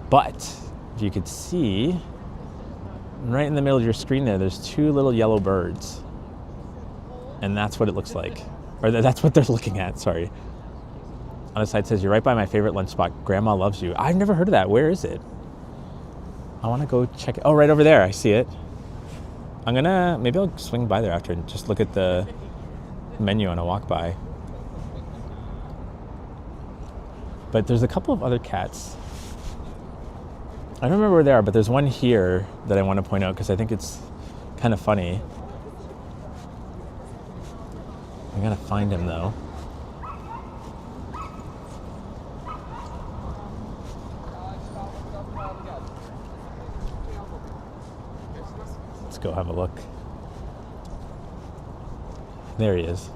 Speaker 1: But if you could see, right in the middle of your screen there's two little yellow birds. And that's what it looks like. Or that's what they're looking at, sorry. On the side says, you're right by my favorite lunch spot. Grandma loves you. I've never heard of that. Where is it? I want to go check it. Oh, right over there. I see it. Maybe I'll swing by there after and just look at the menu on a walk by. But there's a couple of other cats. I don't remember where they are, but there's one here that I want to point out because I think it's kind of funny. I gotta find him though. Let's go have a look. There he is.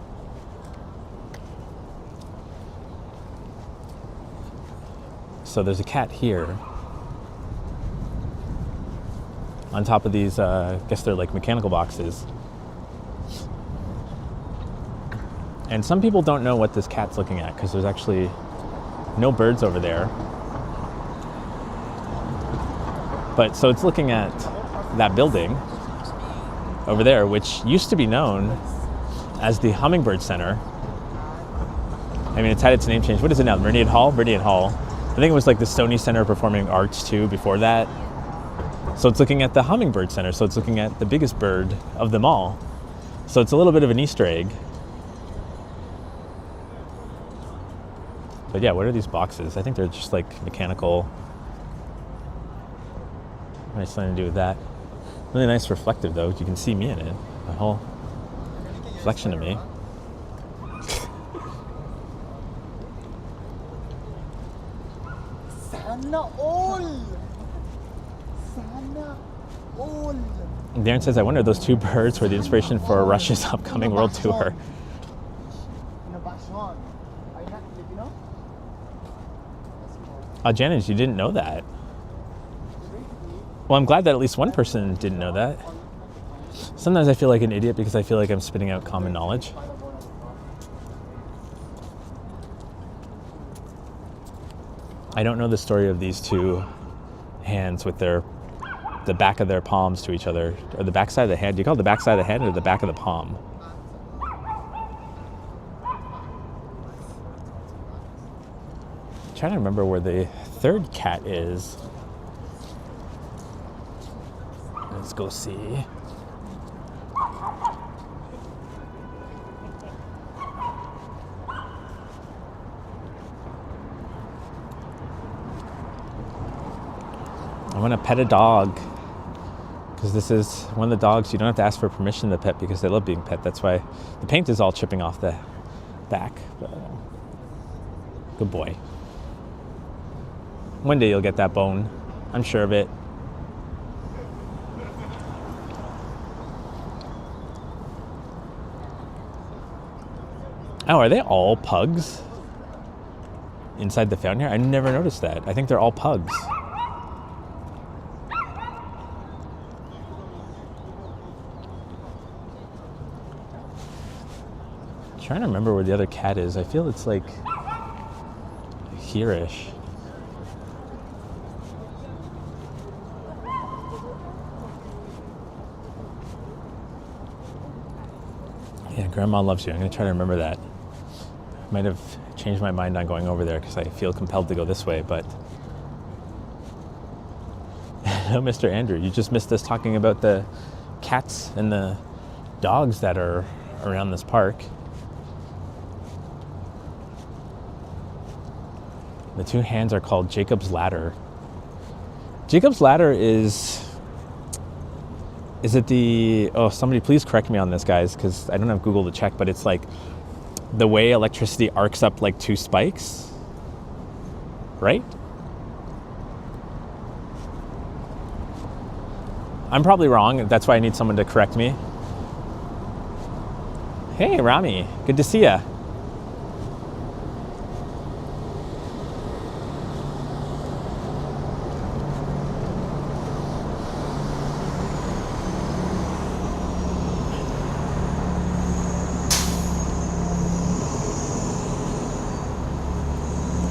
Speaker 1: So there's a cat here. On top of these, I guess they're like mechanical boxes. And some people don't know what this cat's looking at because there's actually no birds over there. But so it's looking at that building over there, which used to be known as the Hummingbird Center. I mean, it's had its name changed. What is it now? Meridian Hall? Meridian Hall. I think it was like the Stoney Center of Performing Arts too before that. So it's looking at the Hummingbird Center. So it's looking at the biggest bird of them all. So it's a little bit of an Easter egg. But yeah, what are these boxes? I think they're just like mechanical. What has something to do with that? Really nice reflective though. You can see me in it. A whole reflection of me. Darren says, I wonder if those two birds were the inspiration for Rush's upcoming world tour. Janet, you didn't know that. Well, I'm glad that at least one person didn't know that. Sometimes I feel like an idiot because I feel like I'm spitting out common knowledge. I don't know the story of these two hands with the back of their palms to each other, or the back side of the hand. Do you call it the back side of the hand or the back of the palm? I'm trying to remember where the third cat is. Let's go see. I want to pet a dog Because this is one of the dogs you don't have to ask for permission to pet because they love being pet. That's why the paint is all chipping off the back. But, good boy. One day you'll get that bone. I'm sure of it. Oh, are they all pugs inside the fountain here? I never noticed that. I think they're all pugs. I'm trying to remember where the other cat is. I feel it's like here-ish. Yeah, Grandma loves you. I'm going to try to remember that. Might have changed my mind on going over there because I feel compelled to go this way, but... No, Mr. Andrew, you just missed us talking about the cats and the dogs that are around this park. The two hands are called Jacob's Ladder. Jacob's Ladder is it the... Oh, somebody please correct me on this, guys, because I don't have Google to check, but it's like the way electricity arcs up like two spikes, right? I'm probably wrong. That's why I need someone to correct me. Hey, Rami. Good to see ya.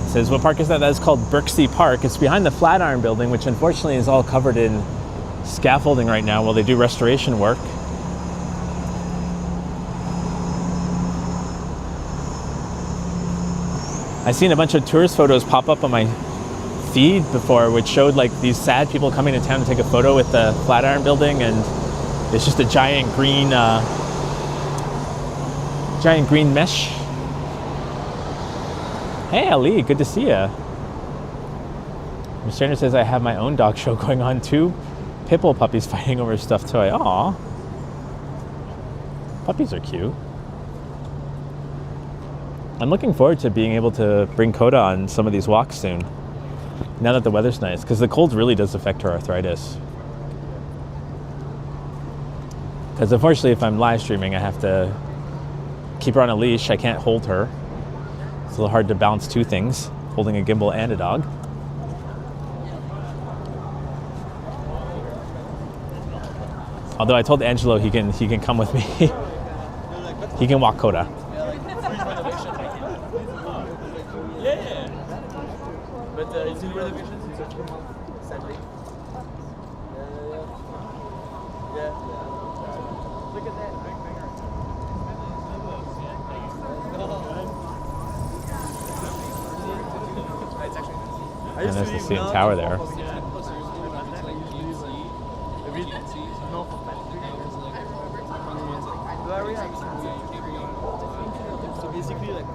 Speaker 1: Says, what park is that? That is called Birksea Park. It's behind the Flatiron building, which unfortunately is all covered in scaffolding right now while they do restoration work. I've seen a bunch of tourist photos pop up on my feed before, which showed like these sad people coming to town to take a photo with the Flatiron building, and it's just a giant green mesh. Hey, Ali, good to see ya. Mr. Anderson says, I have my own dog show going on too. Pitbull puppies fighting over a stuffed toy. Aw. Puppies are cute. I'm looking forward to being able to bring Coda on some of these walks soon. Now that the weather's nice, because the cold really does affect her arthritis. Because unfortunately, if I'm live streaming, I have to keep her on a leash. I can't hold her. It's a little hard to balance two things, holding a gimbal and a dog. Although I told Angelo he can come with me. He can walk Coda.
Speaker 2: Yeah. But it's in renovations, sadly. Yeah. Look at that.
Speaker 1: And there's the CN Tower there.
Speaker 2: So basically, like,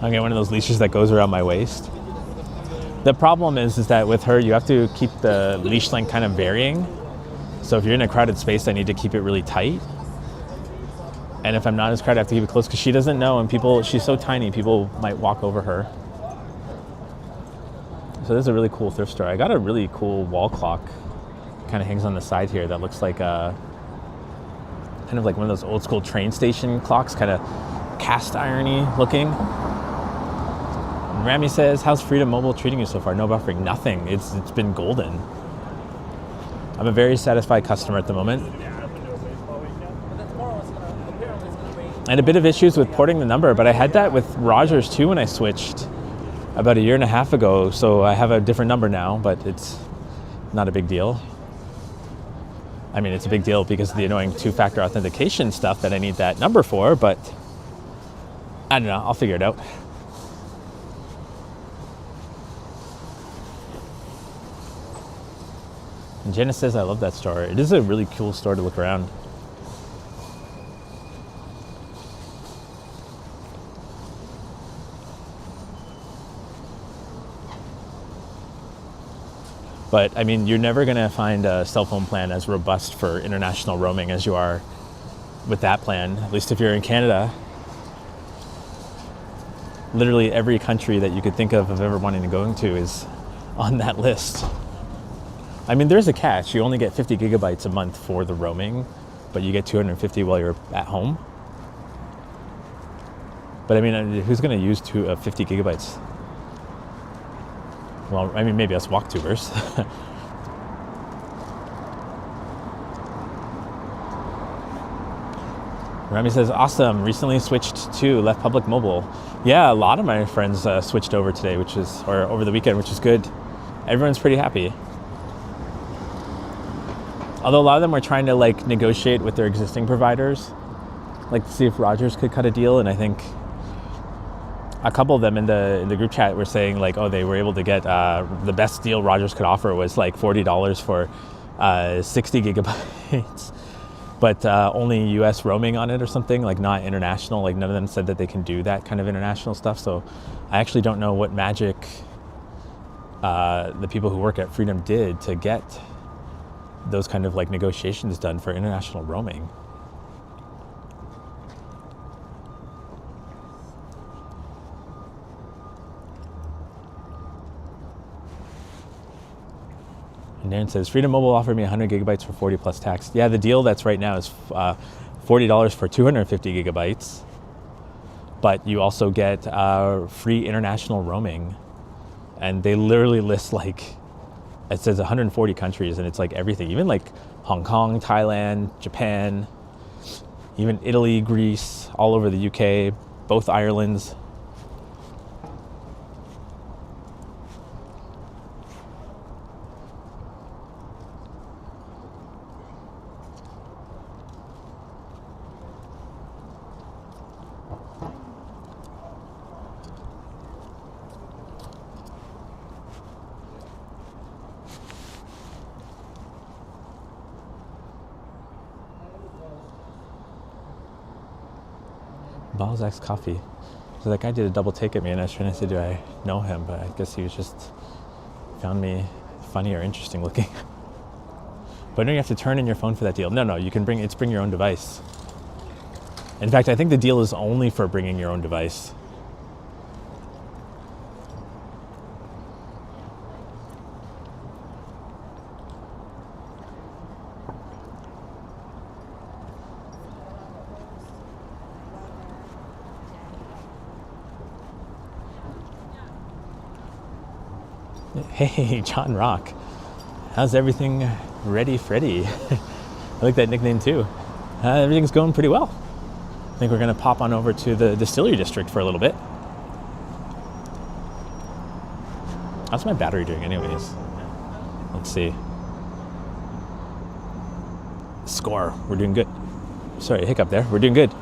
Speaker 1: I'll get one of those leashes that goes around my waist. The problem is that with her, you have to keep the leash length kind of varying. So if you're in a crowded space, I need to keep it really tight. And if I'm not as crowded, I have to keep it close because she doesn't know, and she's so tiny, people might walk over her. So this is a really cool thrift store. I got a really cool wall clock. Kind of hangs on the side here that looks like kind of like one of those old school train station clocks, kind of cast irony looking. And Rami says, how's Freedom Mobile treating you so far? No buffering, nothing. It's been golden. I'm a very satisfied customer at the moment. And a bit of issues with porting the number, but I had that with Rogers too when I switched about 1.5 years ago. So I have a different number now, but it's not a big deal. I mean, it's a big deal because of the annoying two-factor authentication stuff that I need that number for, but I don't know, I'll figure it out. And Janice says I love that store. It is a really cool store to look around. But I mean, you're never going to find a cell phone plan as robust for international roaming as you are with that plan, at least if you're in Canada. Literally every country that you could think of ever wanting to go into is on that list. I mean, there's a catch. You only get 50 gigabytes a month for the roaming, but you get 250 while you're at home. But I mean, who's going to use 50 gigabytes? Well, I mean, maybe us walktubers. Rami says, awesome, recently switched to left public mobile. Yeah, a lot of my friends switched over today, or over the weekend, which is good. Everyone's pretty happy. Although a lot of them were trying to like negotiate with their existing providers, like to see if Rogers could cut a deal. And I think a couple of them in the group chat were saying like, oh, they were able to get the best deal Rogers could offer was like $40 for 60 gigabytes, but only US roaming on it or something, like not international. Like none of them said that they can do that kind of international stuff. So I actually don't know what magic the people who work at Freedom did to get those kind of like negotiations done for international roaming. And Darren says, Freedom Mobile offered me 100 gigabytes for 40 plus tax. Yeah, the deal that's right now is $40 for 250 gigabytes, but you also get free international roaming. And they literally list like, it says 140 countries, and it's like everything, even like Hong Kong, Thailand, Japan, even Italy, Greece, all over the UK, both Irelands. Balzac's coffee. So that guy did a double take at me, and I was trying to say, do I know him? But I guess he was just found me funny or interesting looking. But don't you have to turn in your phone for that deal? No, you can bring your own device. In fact, I think the deal is only for bringing your own device. Hey, John Rock. How's everything ready, Freddy? I like that nickname too. Everything's going pretty well. I think we're going to pop on over to the Distillery District for a little bit. How's my battery doing anyways? Let's see. Score. We're doing good. Sorry, hiccup there. We're doing good.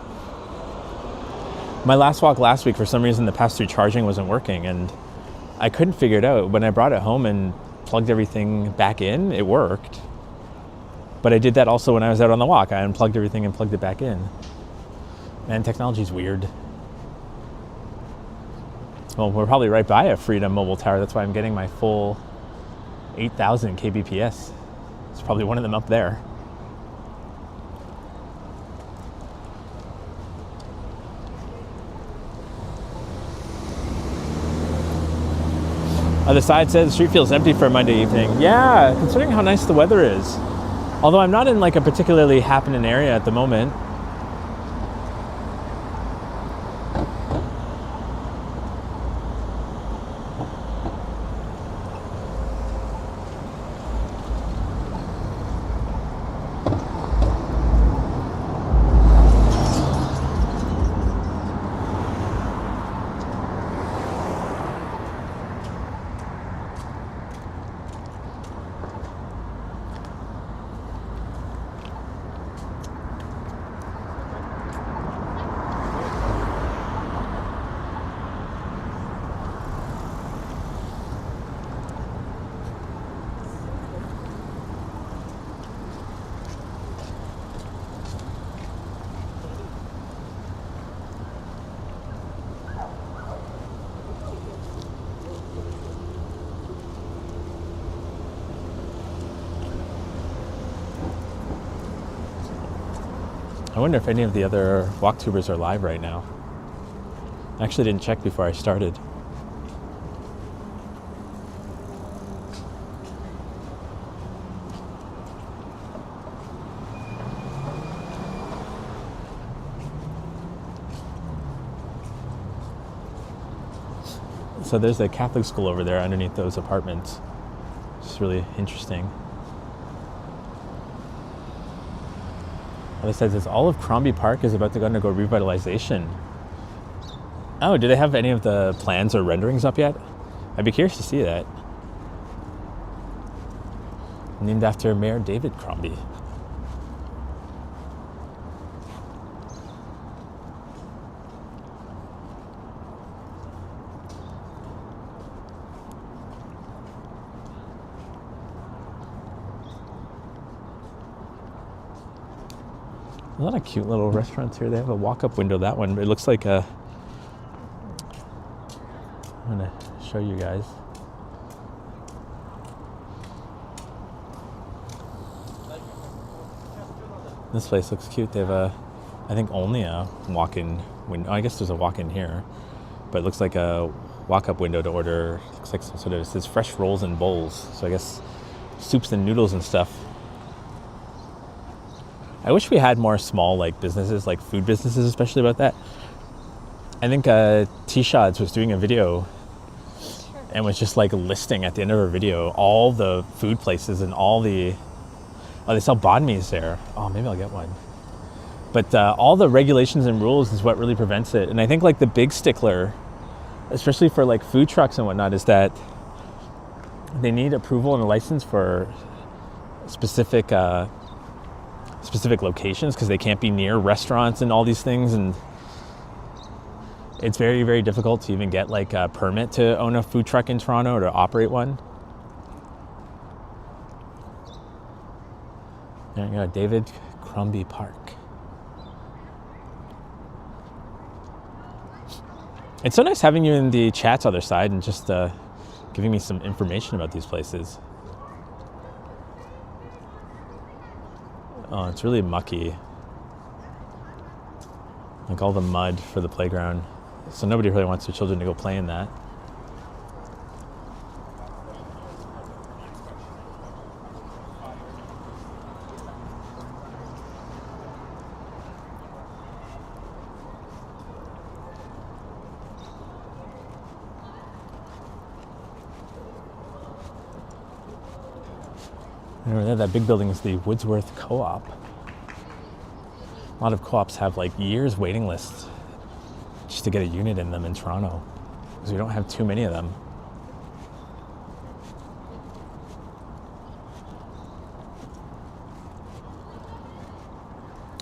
Speaker 1: My last walk last week, for some reason, the pass-through charging wasn't working, and I couldn't figure it out. When I brought it home and plugged everything back in, it worked. But I did that also when I was out on the walk. I unplugged everything and plugged it back in. Man, technology's weird. Well, we're probably right by a Freedom mobile tower. That's why I'm getting my full 8,000 kbps. It's probably one of them up there. Other side says the street feels empty for a Monday evening. Yeah, considering how nice the weather is. Although I'm not in like a particularly happening area at the moment. I wonder if any of the other walktubers are live right now. I actually didn't check before I started. So there's a Catholic school over there underneath those apartments. It's really interesting. Well, it says all of Crombie Park is about to undergo revitalization. Oh, do they have any of the plans or renderings up yet? I'd be curious to see that. Named after Mayor David Crombie. A lot of cute little restaurants here. They have a walk-up window, that one. It looks like a... I'm going to show you guys. This place looks cute. They have I think only a walk-in window. I guess there's a walk-in here. But it looks like a walk-up window to order. Looks like some sort of... It says fresh rolls and bowls. So I guess soups and noodles and stuff. I wish we had more small like businesses, like food businesses, especially about that. I think T-Shods was doing a video and was just like listing at the end of her video all the food places and all the... Oh, they sell banh mi's there. Oh, maybe I'll get one. But all the regulations and rules is what really prevents it. And I think like the big stickler, especially for like food trucks and whatnot, is that they need approval and a license for specific locations because they can't be near restaurants and all these things, and it's very, very difficult to even get like a permit to own a food truck in Toronto or to operate one. There you go, David Crombie Park. It's so nice having you in the chat's other side and just giving me some information about these places. Oh, it's really mucky. Like all the mud for the playground. So nobody really wants their children to go play in that. And over there, that big building is the Woodsworth Co-op. A lot of co-ops have like years waiting lists just to get a unit in them in Toronto because we don't have too many of them.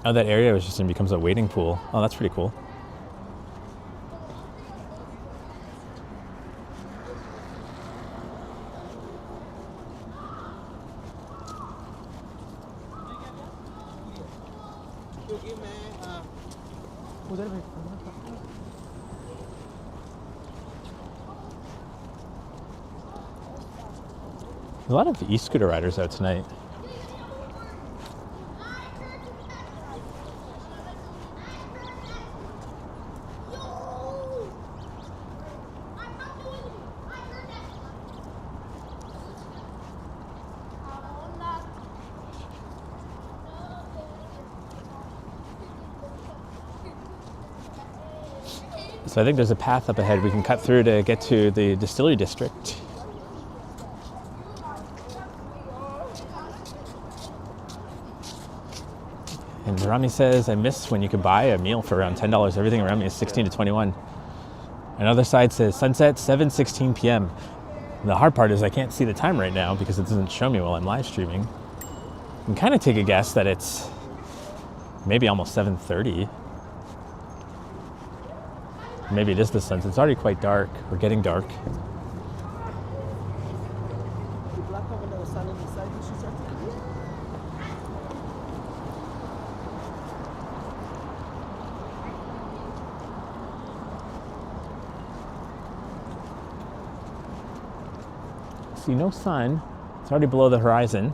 Speaker 1: Oh, that area was just becomes a waiting pool. Oh, that's pretty cool. A lot of e-scooter riders out tonight. So I think there's a path up ahead we can cut through to get to the Distillery District. And Rami says, I miss when you could buy a meal for around $10. Everything around me is 16 to 21. Another side says, sunset, 7:16 p.m. The hard part is I can't see the time right now because it doesn't show me while I'm live streaming. I can kind of take a guess that it's maybe almost 7:30. Maybe it is the sunset. It's already quite dark. We're getting dark. See no sun. It's already below the horizon.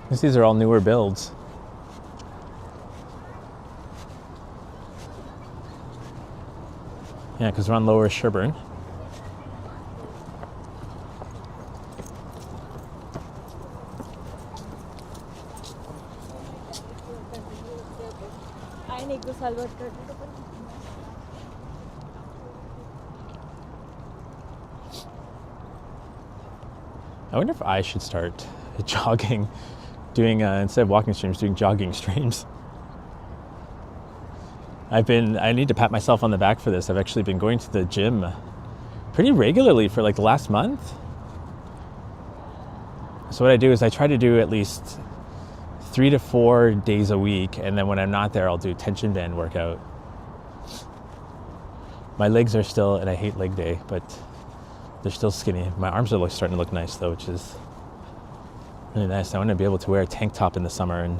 Speaker 1: These are all newer builds. Yeah, because we're on Lower Sherburne. I wonder if I should start jogging, doing instead of walking streams, doing jogging streams. I need to pat myself on the back for this. I've actually been going to the gym pretty regularly for like the last month. So what I do is I try to do at least 3 to 4 days a week, and then when I'm not there, I'll do tension band workout. My legs are still, and I hate leg day, but they're still skinny. My arms are starting to look nice though, which is really nice. I want to be able to wear a tank top in the summer and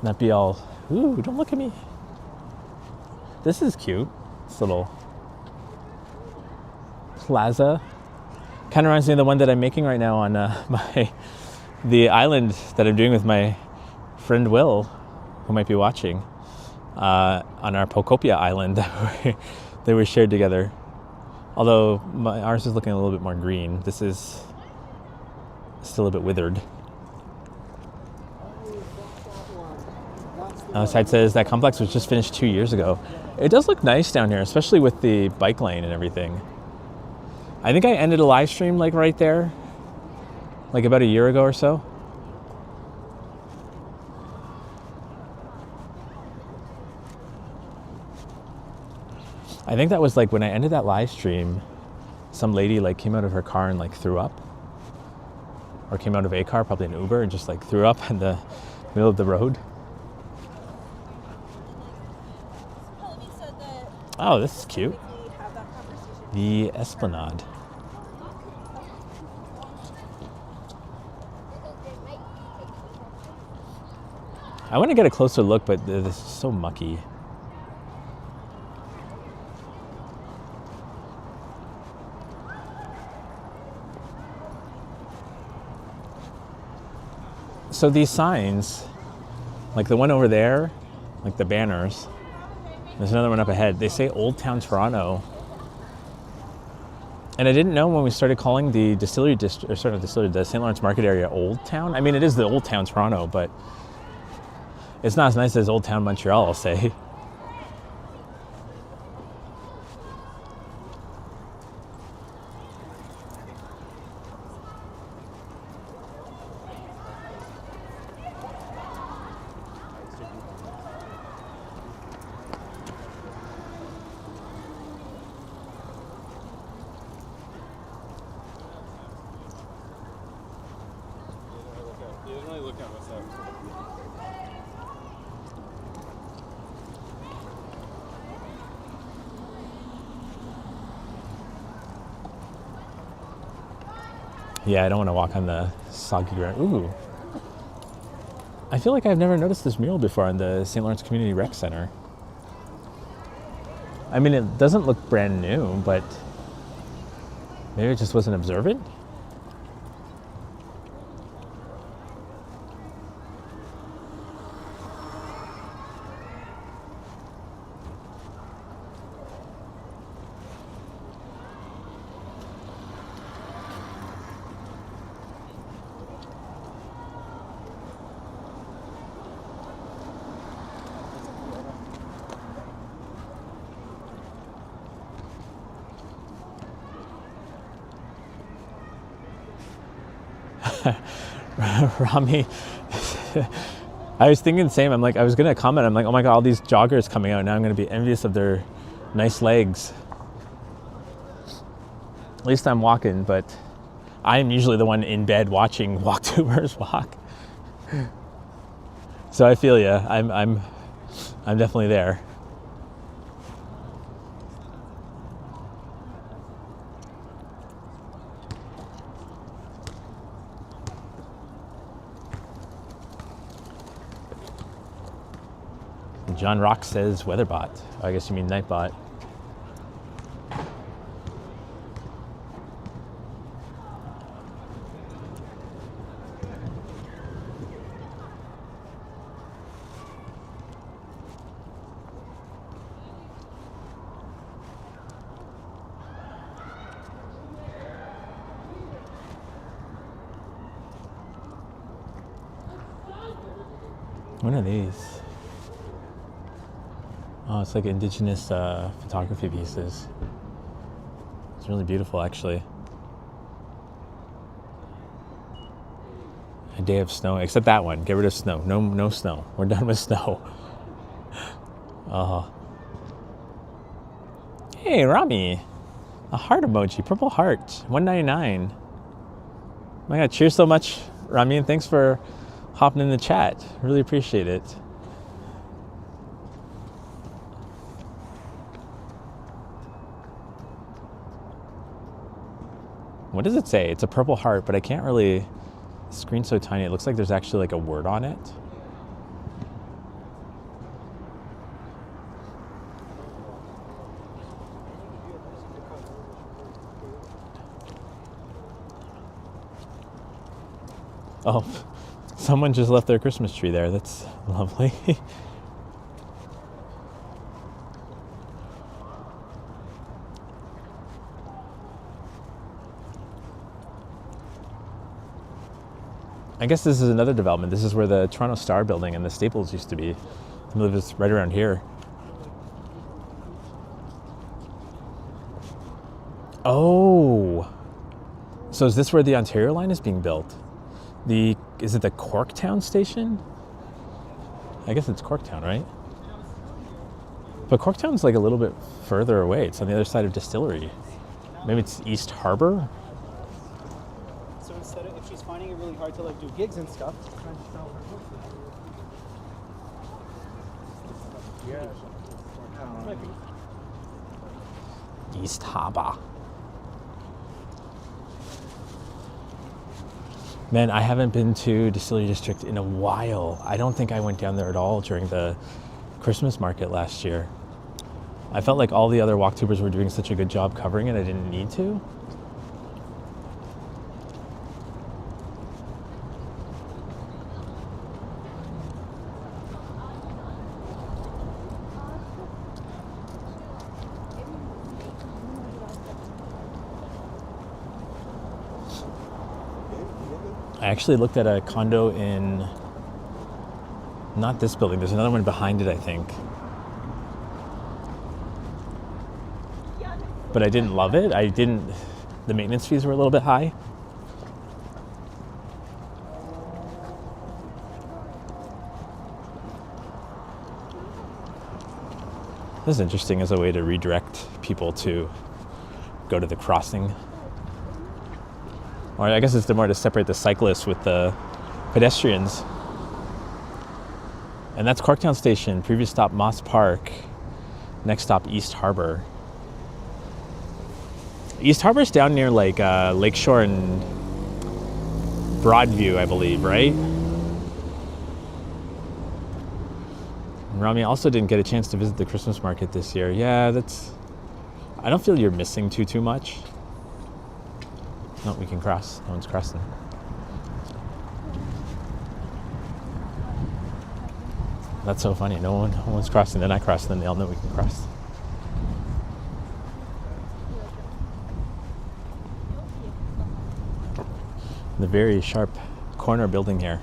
Speaker 1: not be all, ooh, don't look at me. This is cute. This little plaza. Kind of reminds me of the one that I'm making right now on the island that I'm doing with my friend Will, who might be watching, on our Pocopia island that we shared together. Although ours is looking a little bit more green. This is still a bit withered. Side says that complex was just finished 2 years ago. It does look nice down here, especially with the bike lane and everything. I think I ended a live stream like right there, like about a year ago or so. I think that was like when I ended that live stream, some lady like came out of her car and like threw up, or came out of a car, probably an Uber, and just like threw up in the middle of the road. Oh, this is cute. The Esplanade. I want to get a closer look, but this is so mucky. So these signs, like the one over there, like the banners, there's another one up ahead. They say Old Town Toronto. And I didn't know when we started calling the Distillery District, or sort of Distillery, the St. Lawrence Market area Old Town. I mean, it is the Old Town Toronto, but it's not as nice as Old Town Montreal, I'll say. Yeah, I don't want to walk on the soggy ground. Ooh. I feel like I've never noticed this mural before on the St. Lawrence Community Rec Center. I mean, it doesn't look brand new, but maybe it just wasn't observant. Rami, I was thinking the same. I'm like, I was going to comment. I'm like, oh my God, all these joggers coming out. Now I'm going to be envious of their nice legs. At least I'm walking, but I'm usually the one in bed watching walktubers walk. So I feel you. I'm definitely there. John Rock says Weatherbot. I guess you mean Nightbot. What are these? Oh, it's like indigenous photography pieces. It's really beautiful, actually. A day of snow, except that one. Get rid of snow. No snow. We're done with snow. Hey, Rami. A heart emoji, purple heart, $1.99. My God, cheers so much, Rami, and thanks for hopping in the chat. Really appreciate it. What does it say? It's a purple heart, but I can't really. The screen's so tiny. It looks like there's actually like a word on it. Oh, someone just left their Christmas tree there. That's lovely. I guess this is another development. This is where the Toronto Star building and the Staples used to be. I believe it's right around here. Oh. So is this where the Ontario line is being built? Is it the Corktown station? I guess it's Corktown, right? But Corktown's like a little bit further away. It's on the other side of Distillery. Maybe it's East Harbor?
Speaker 2: So instead of, if she's finding it really hard to like do gigs and stuff, try and sell her books. Yeah.
Speaker 1: East Harbor. Man, I haven't been to Distillery District in a while. I don't think I went down there at all during the Christmas market last year. I felt like all the other walktubers were doing such a good job covering it, I didn't need to. I actually looked at a condo in, not this building, there's another one behind it, I think. But I didn't love it. The maintenance fees were a little bit high. This is interesting as a way to redirect people to go to the crossing. Or I guess it's more to separate the cyclists with the pedestrians. And that's Corktown Station, previous stop Moss Park, next stop East Harbor. East Harbor's down near like Lakeshore and Broadview, I believe, right? And Rami also didn't get a chance to visit the Christmas market this year. Yeah, I don't feel you're missing too much. No, we can cross. No one's crossing. That's so funny. No one's crossing. Then I cross, then they all know we can cross. The very sharp corner building here.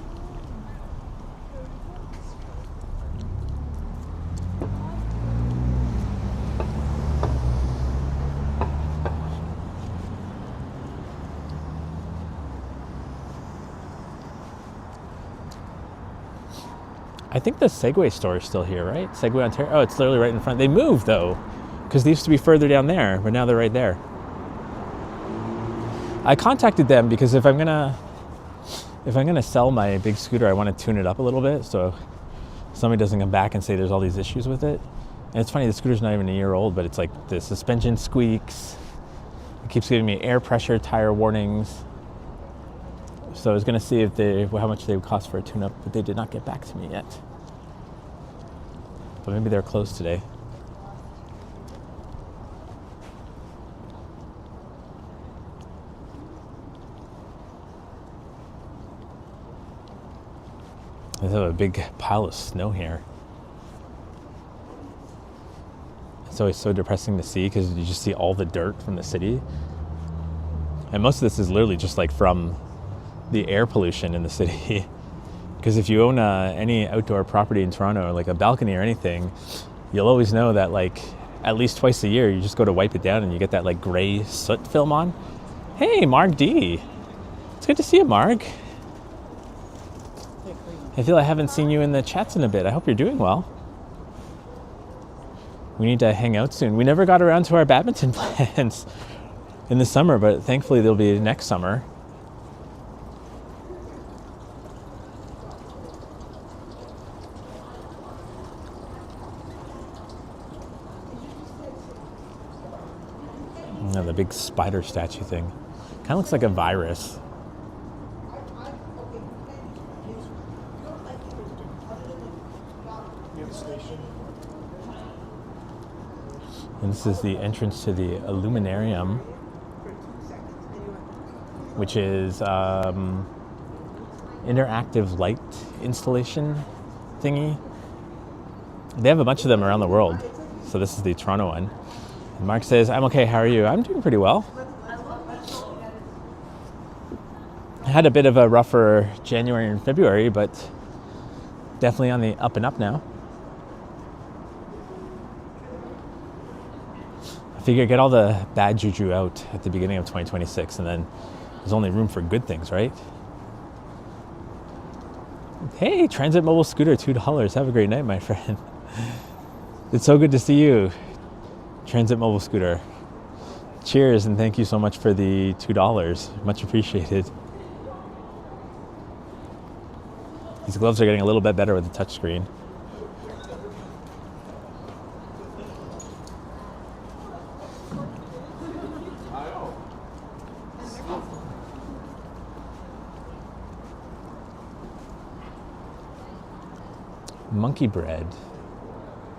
Speaker 1: I think the Segway store is still here, right? Segway Ontario. Oh, it's literally right in front. They moved though, because they used to be further down there, but now they're right there. I contacted them because if I'm gonna sell my big scooter, I want to tune it up a little bit so somebody doesn't come back and say there's all these issues with it. And it's funny, the scooter's not even a year old, but it's like the suspension squeaks. It keeps giving me air pressure, tire warnings. So I was going to see how much they would cost for a tune-up, but they did not get back to me yet. But maybe they're closed today. They have a big pile of snow here. It's always so depressing to see because you just see all the dirt from the city. And most of this is literally just like from the air pollution in the city Because if you own any outdoor property in Toronto, like a balcony or anything, you'll always know that like at least twice a year, you just go to wipe it down and you get that like gray soot film on. Hey, Mark D. It's good to see you, Mark. I feel I haven't seen you in the chats in a bit. I hope you're doing well. We need to hang out soon. We never got around to our badminton plans in the summer, but thankfully they'll be next summer. Yeah, the big spider statue thing. Kind of looks like a virus. And this is the entrance to the Illuminarium, which is interactive light installation thingy. They have a bunch of them around the world. So this is the Toronto one. And Mark says, I'm okay, how are you? I'm doing pretty well. I had a bit of a rougher January and February, but definitely on the up and up now. I figure get all the bad juju out at the beginning of 2026, and then there's only room for good things, right? Hey, Transit Mobile Scooter, $2. Have a great night, my friend. It's so good to see you, Transit Mobile Scooter. Cheers, and thank you so much for the $2. Much appreciated. These gloves are getting a little bit better with the touchscreen. Monkey bread.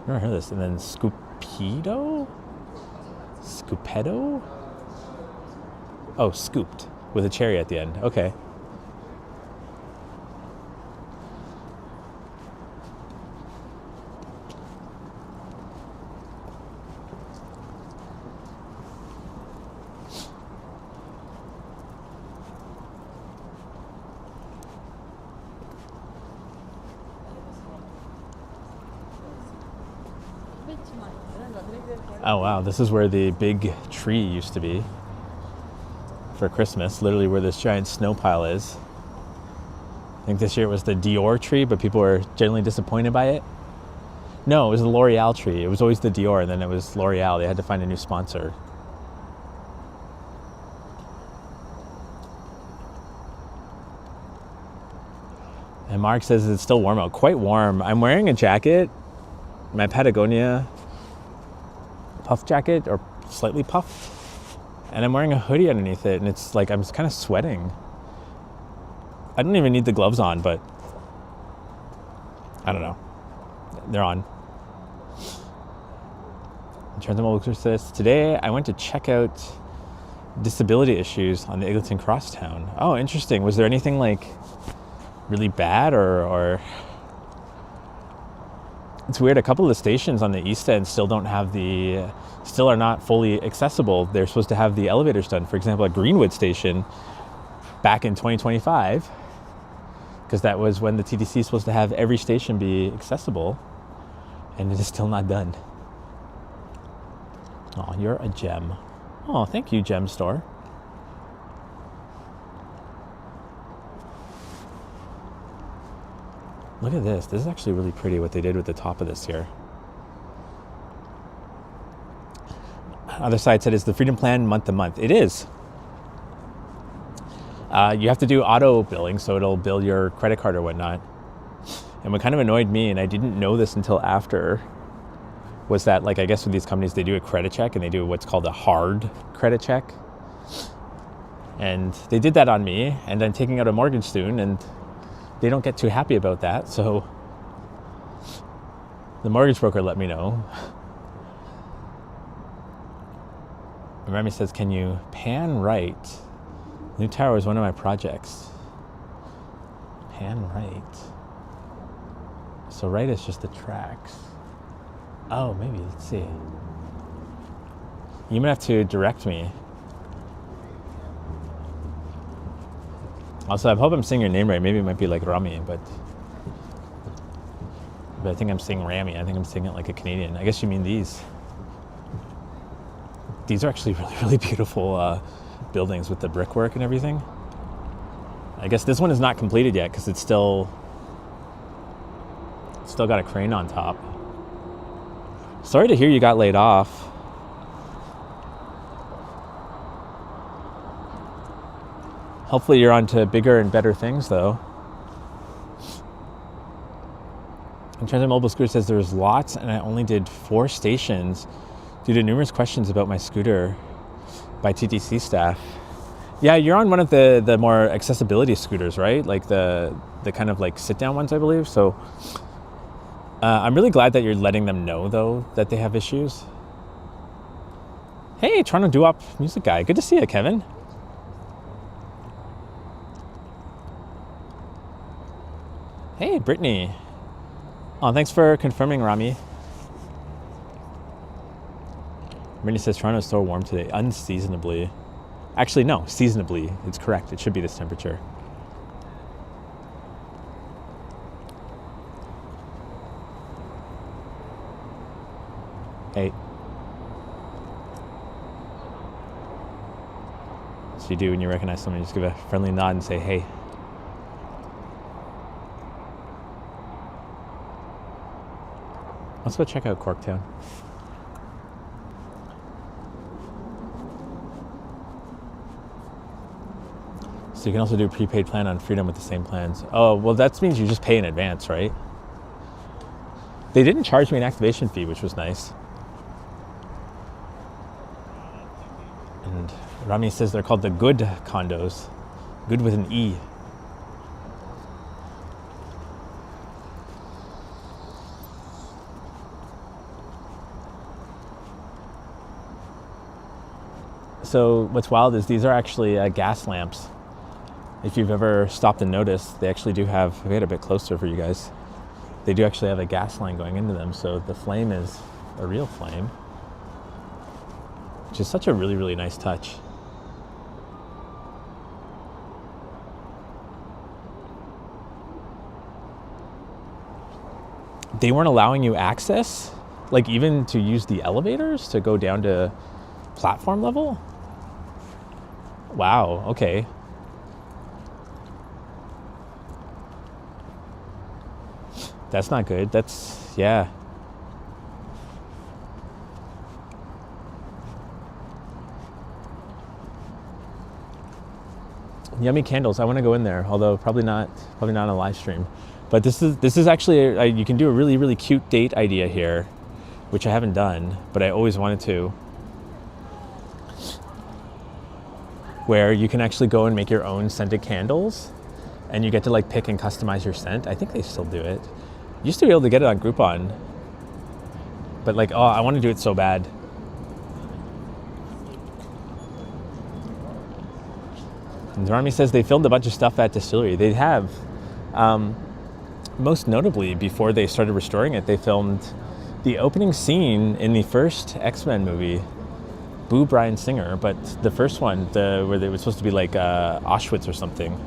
Speaker 1: Never heard of this. And then Scoopito? Scoopetto? Oh, scooped with a cherry at the end. Okay. Oh wow, this is where the big tree used to be for Christmas, literally where this giant snow pile is. I think this year it was the Dior tree, but people were generally disappointed by it. No, it was the L'Oreal tree. It was always the Dior, and then it was L'Oreal. They had to find a new sponsor. And Mark says it's still warm out. Quite warm. I'm wearing a jacket, my Patagonia puff jacket, or slightly puff, and I'm wearing a hoodie underneath it, and it's like I'm kind of sweating. I don't even need the gloves on, but I don't know. They're on. Today I went to check out disability issues on the Eglinton Crosstown. Oh, interesting. Was there anything like really bad or it's weird, a couple of the stations on the East End still are not fully accessible. They're supposed to have the elevators done. For example, at Greenwood Station back in 2025, because that was when the TTC is supposed to have every station be accessible, and it is still not done. Oh, you're a gem. Oh, thank you, Gem Store. Look at this. This is actually really pretty what they did with the top of this here. Other side said, is the Freedom Plan month to month? It is. You have to do auto billing, so it'll bill your credit card or whatnot. And what kind of annoyed me, and I didn't know this until after, was that, like, I guess with these companies, they do a credit check and they do what's called a hard credit check. And they did that on me, and I'm taking out a mortgage soon, and they don't get too happy about that. So the mortgage broker let me know. Remy says, can you pan right? New Tower is one of my projects. Pan right. So right is just the tracks. Oh, maybe, let's see. You might have to direct me. Also, I hope I'm saying your name right. Maybe it might be like Rami, but But I think I'm saying Rammy. I think I'm saying it like a Canadian. I guess you mean these. These are actually really, really beautiful buildings with the brickwork and everything. I guess this one is not completed yet because it's still got a crane on top. Sorry to hear you got laid off. Hopefully you're on to bigger and better things, though. And Transit Mobile Scooter says there's lots, and I only did 4 stations due to numerous questions about my scooter by TTC staff. Yeah, you're on one of the more accessibility scooters, right? Like the kind of like sit-down ones, I believe. So I'm really glad that you're letting them know, though, that they have issues. Hey, Toronto Doo-Wop music guy. Good to see you, Kevin. Hey, Brittany. Oh, thanks for confirming, Rami. Brittany says Toronto's so warm today, unseasonably. Actually, no, seasonably. It's correct. It should be this temperature. Hey. So you do when you recognize someone, you just give a friendly nod and say, hey. Let's go check out Corktown. So you can also do a prepaid plan on Freedom with the same plans. Oh, well, that means you just pay in advance, right? They didn't charge me an activation fee, which was nice. And Rami says they're called the good condos. Good with an E. So what's wild is these are actually gas lamps. If you've ever stopped and noticed, they actually do have, we get a bit closer for you guys. They do actually have a gas line going into them. So the flame is a real flame, which is such a really, really nice touch. They weren't allowing you access, like even to use the elevators to go down to platform level? Wow, okay. That's not good. That's, yeah. Yummy candles. I want to go in there, although probably not on a live stream. But this is actually you can do a really, really cute date idea here, which I haven't done, but I always wanted to. Where you can actually go and make your own scented candles, and you get to like pick and customize your scent. I think they still do it. Used to be able to get it on Groupon, but like, oh, I want to do it so bad. And Rami says they filmed a bunch of stuff at Distillery. They have, most notably, before they started restoring it, they filmed the opening scene in the first X-Men movie. Boo Bryan Singer, but the first one, where they were supposed to be like Auschwitz or something.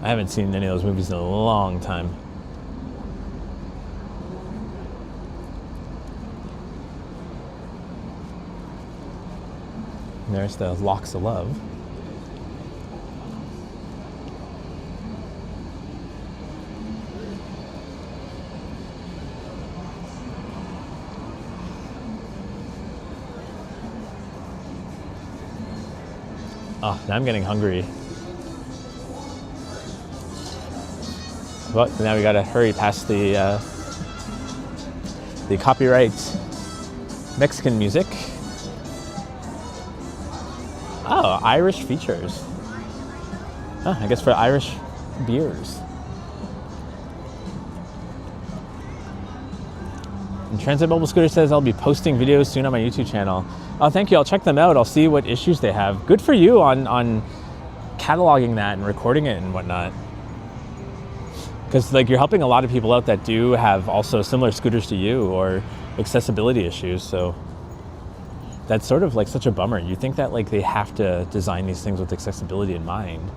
Speaker 1: I haven't seen any of those movies in a long time. And there's the Locks of Love. Oh, now I'm getting hungry. But now we gotta hurry past the copyright Mexican music. Oh, Irish features. Oh, I guess for Irish beers. And Transit Mobile Scooter says I'll be posting videos soon on my YouTube channel. Oh, thank you. I'll check them out. I'll see what issues they have. Good for you on cataloging that and recording it and whatnot. Because like you're helping a lot of people out that do have also similar scooters to you or accessibility issues. So that's sort of like such a bummer. You think that like they have to design these things with accessibility in mind.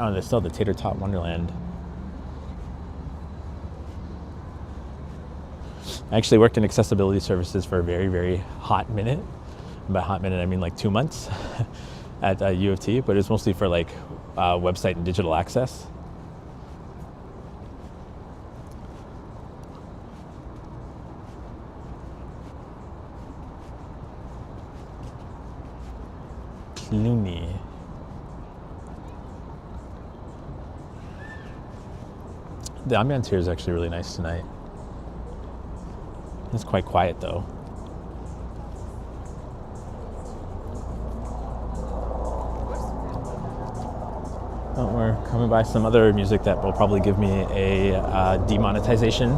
Speaker 1: Oh, there's still the Tater Tot Wonderland. I actually worked in accessibility services for a very, very hot minute. By hot minute, I mean like 2 months at U of T, but it was mostly for like website and digital access. Clooney. The ambiance here is actually really nice tonight. It's quite quiet though. Oh, we're coming by some other music that will probably give me a demonetization.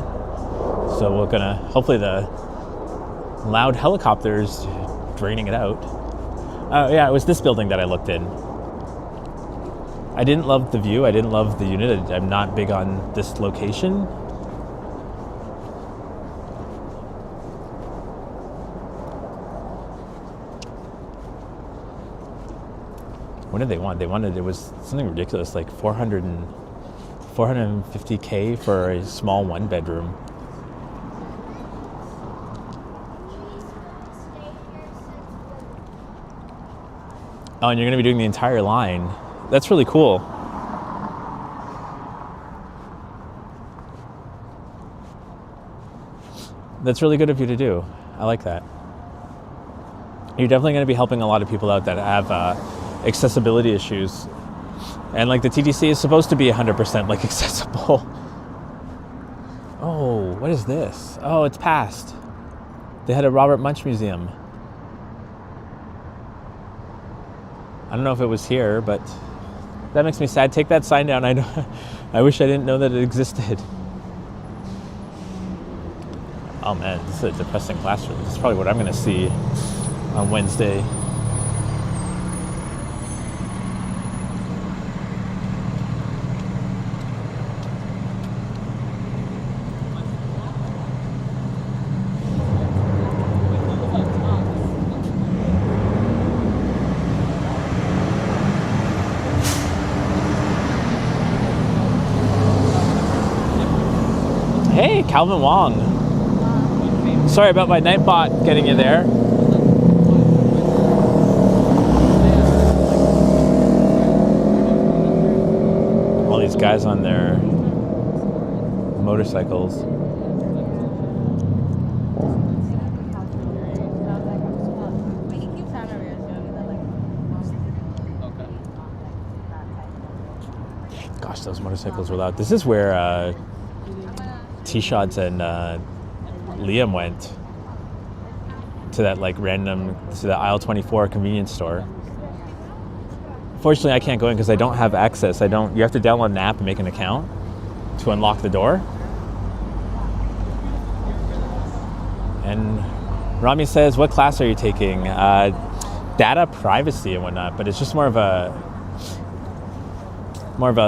Speaker 1: So we're gonna, hopefully the loud helicopters draining it out. Yeah, it was this building that I looked in. I didn't love the view, I didn't love the unit. I'm not big on this location. What did they want? They wanted, it was something ridiculous, like 450K for a small 1-bedroom. Oh, and you're gonna be doing the entire line. That's really cool. That's really good of you to do. I like that. You're definitely gonna be helping a lot of people out that have accessibility issues. And like the TTC is supposed to be 100% like accessible. Oh, what is this? Oh, it's past. They had a Robert Munch museum. I don't know if it was here, but that makes me sad. Take that sign down. I wish I didn't know that it existed. Oh man, this is a depressing classroom. This is probably what I'm gonna see on Wednesday. Hey, Calvin Wong. Sorry about my Nightbot getting you there. All these guys on their motorcycles. Gosh, those motorcycles were loud. This is where T-Shots and Liam went to that like random, to the aisle 24 convenience store. Fortunately, I can't go in because I don't have access. You have to download an app and make an account to unlock the door. And Rami says, what class are you taking? Data privacy and whatnot, but it's just more of a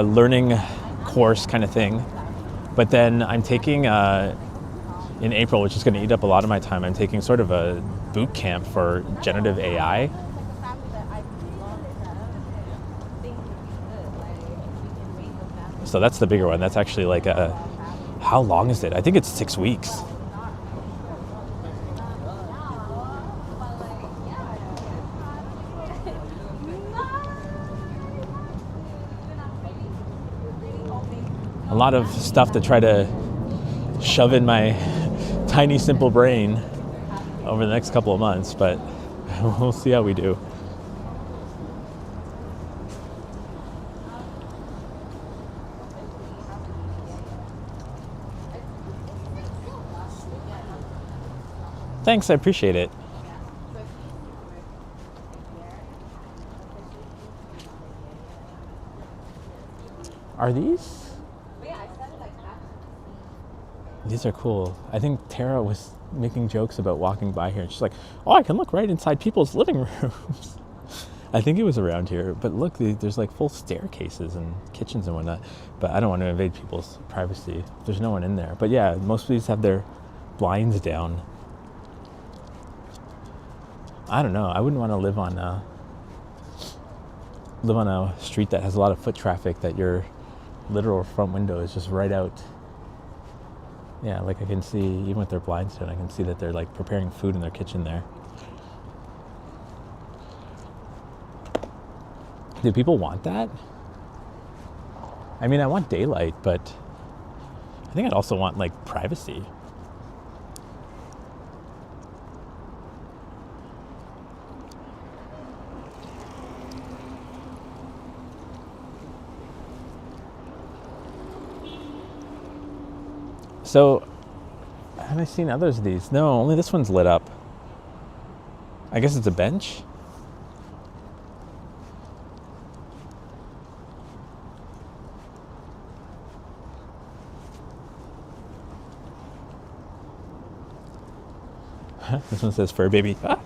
Speaker 1: learning course kind of thing. But then I'm taking, in April, which is going to eat up a lot of my time, I'm taking sort of a boot camp for generative AI. So that's the bigger one. That's actually like how long is it? I think it's 6 weeks. A lot of stuff to try to shove in my tiny, simple brain over the next couple of months, but we'll see how we do. Thanks, I appreciate it. Are these? These are cool. I think Tara was making jokes about walking by here. And she's like, oh, I can look right inside people's living rooms. I think it was around here. But look, there's like full staircases and kitchens and whatnot. But I don't want to invade people's privacy. There's no one in there. But yeah, most of these have their blinds down. I don't know. I wouldn't want to live on live on a street that has a lot of foot traffic that your literal front window is just right out. Yeah, like I can see, even with their blinds down, I can see that they're like preparing food in their kitchen there. Do people want that? I mean, I want daylight, but I think I'd also want like privacy. So, have I seen others of these? No, only this one's lit up. I guess it's a bench. This one says fur baby. Ah,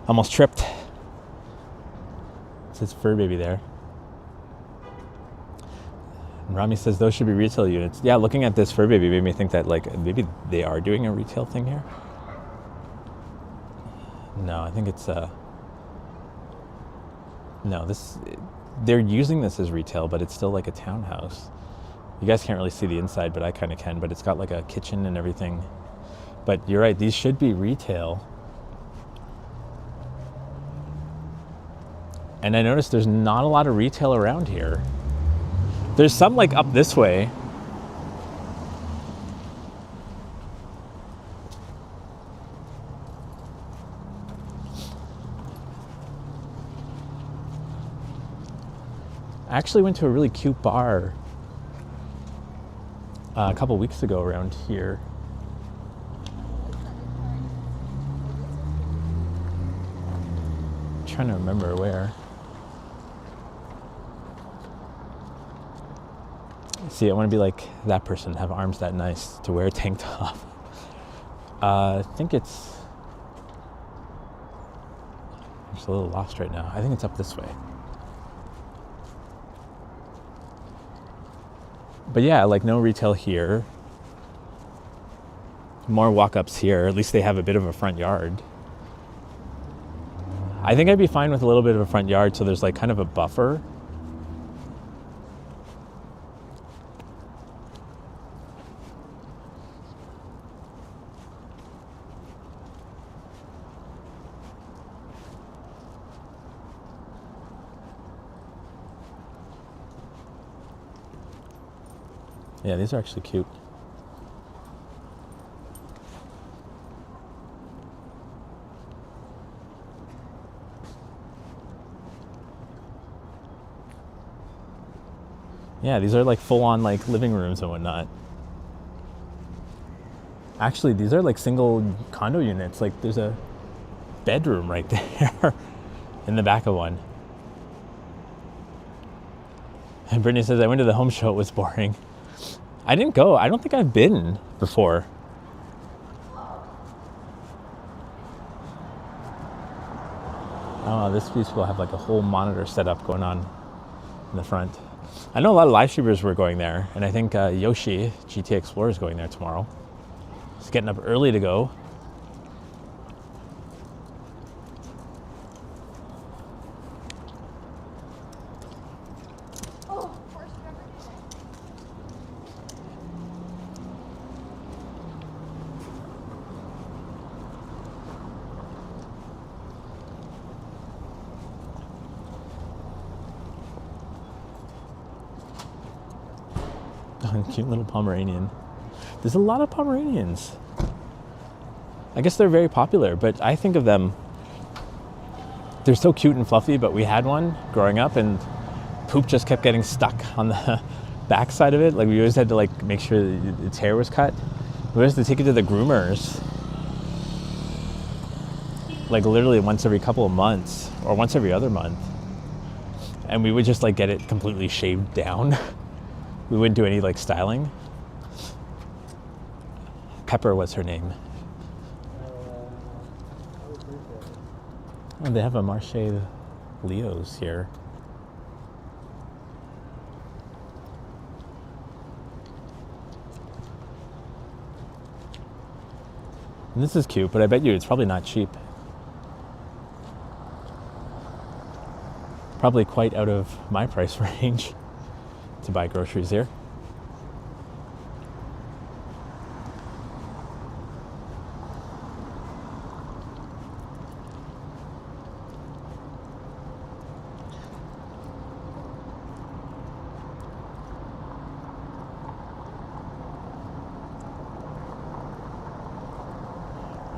Speaker 1: almost tripped. It says fur baby there. And Rami says those should be retail units. Yeah, looking at this fur baby made me think that like maybe they are doing a retail thing here. No, I think it's no, they're using this as retail, but it's still like a townhouse. You guys can't really see the inside, but I kind of can, but it's got like a kitchen and everything. But you're right, these should be retail. And I noticed there's not a lot of retail around here. There's some like up this way. I actually went to a really cute bar a couple weeks ago around here. I'm trying to remember where. See, I want to be like that person, have arms that nice to wear a tank top. I think it's... I'm just a little lost right now. I think it's up this way. But yeah, like no retail here. More walk-ups here. At least they have a bit of a front yard. I think I'd be fine with a little bit of a front yard, so there's like kind of a buffer. Yeah, these are actually cute. Yeah, these are like full-on like living rooms and whatnot. Actually, these are like single condo units. Like there's a bedroom right there in the back of one. And Brittany says, I went to the home show, it was boring. I didn't go. I don't think I've been before. Oh, these people have like a whole monitor setup going on in the front. I know a lot of live streamers were going there, and I think Yoshi, GT Explorer, is going there tomorrow. He's getting up early to go. Cute little Pomeranian. There's a lot of Pomeranians. I guess they're very popular, but I think of them, they're so cute and fluffy, but we had one growing up and poop just kept getting stuck on the back side of it. Like we always had to like make sure that its hair was cut. We always had to take it to the groomers like literally once every couple of months or once every other month. And we would just like get it completely shaved down. We wouldn't do any like styling. Pepper was her name. Oh, they have a Marche Leos here. And this is cute, but I bet you it's probably not cheap. probably quite out of my price range to buy groceries here.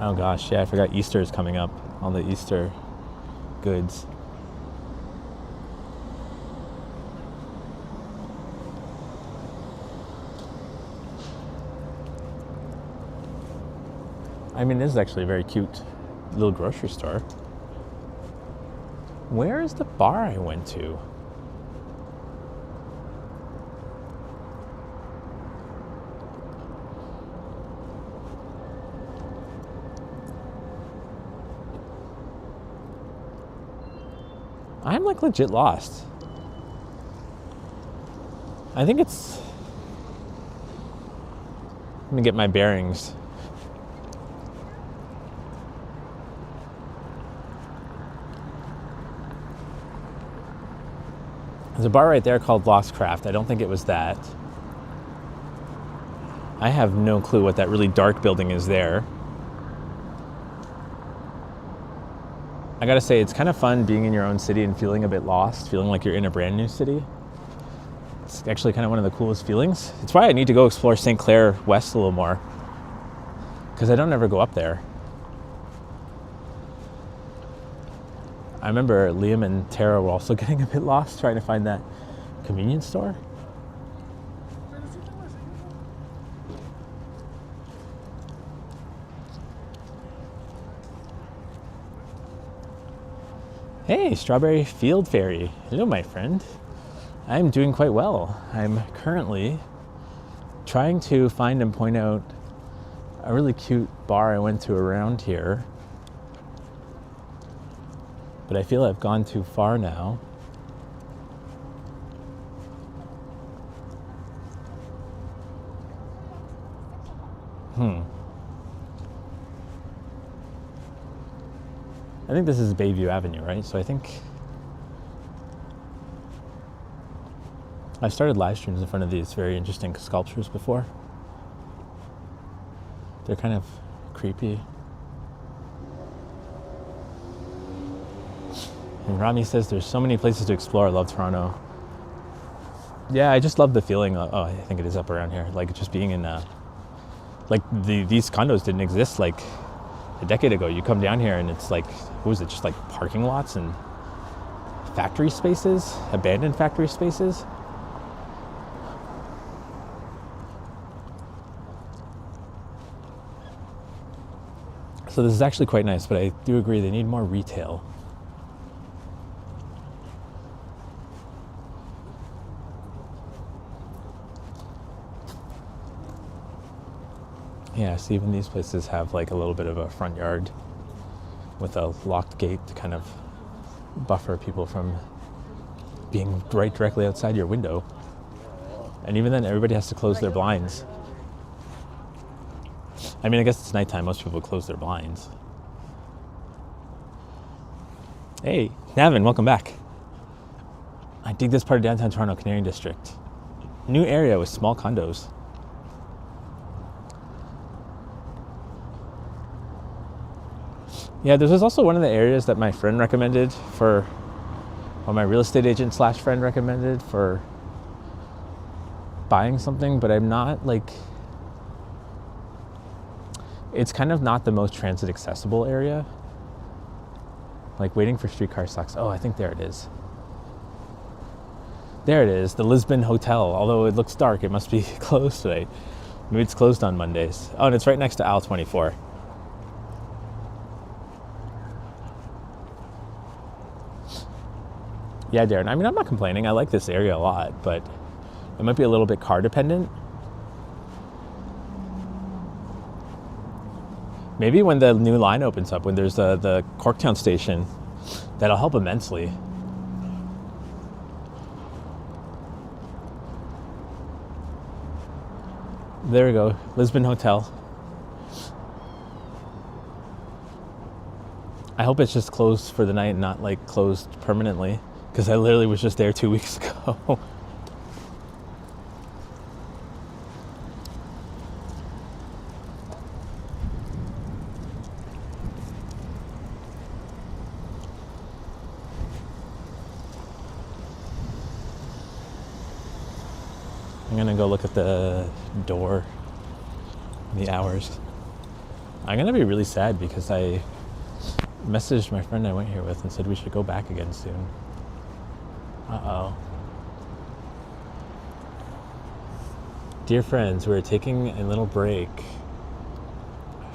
Speaker 1: Oh gosh, yeah, I forgot Easter is coming up. All the Easter goods. I mean, this is actually a very cute little grocery store. Where is the bar I went to? I'm like legit lost. I think it's... Let me get my bearings. There's a bar right there called Lost Craft. I don't think it was that. I have no clue what that really dark building is there. I gotta say, it's kind of fun being in your own city and feeling a bit lost, feeling like you're in a brand new city. It's actually kind of one of the coolest feelings. It's why I need to go explore St. Clair West a little more, because I don't ever go up there. I remember Liam and Tara were also getting a bit lost trying to find that convenience store. Hey, Strawberry Field Fairy. Hello, my friend. I'm doing quite well. I'm currently trying to find and point out a really cute bar I went to around here. But I feel I've gone too far now. I think this is Bayview Avenue, right? So I think I've started live streams in front of these very interesting sculptures before. They're kind of creepy. And Rami says there's so many places to explore. I love Toronto. Yeah, I just love the feeling. I think it is up around here. Like just being in, these condos didn't exist like a decade ago. You come down here and it's like, what was it? Just like parking lots and factory spaces, abandoned factory spaces. So this is actually quite nice, but I do agree they need more retail. Yeah, so even these places have like a little bit of a front yard with a locked gate to kind of buffer people from being right directly outside your window. And even then, everybody has to close their blinds. I mean, I guess it's nighttime. Most people close their blinds. Hey, Navin, welcome back. I dig this part of downtown Toronto, Canary District. New area with small condos. Yeah, this was also one of the areas that my friend recommended for, or my real estate agent / friend recommended for buying something, but I'm not like, it's kind of not the most transit accessible area. Like waiting for streetcar sucks. Oh, I think there it is. There it is, the Lisbon Hotel. Although it looks dark, it must be closed today. Maybe it's closed on Mondays. Oh, and it's right next to Aisle 24. Yeah, Darren, I mean, I'm not complaining. I like this area a lot, but it might be a little bit car dependent. Maybe when the new line opens up, when there's the Corktown station, that'll help immensely. There we go, Lisbon Hotel. I hope it's just closed for the night and not like closed permanently. Because because I literally was just there 2 weeks ago. I'm gonna go look at the door, the hours. I'm gonna be really sad because I messaged my friend I went here with and said we should go back again soon. Uh-oh. Dear friends, we're taking a little break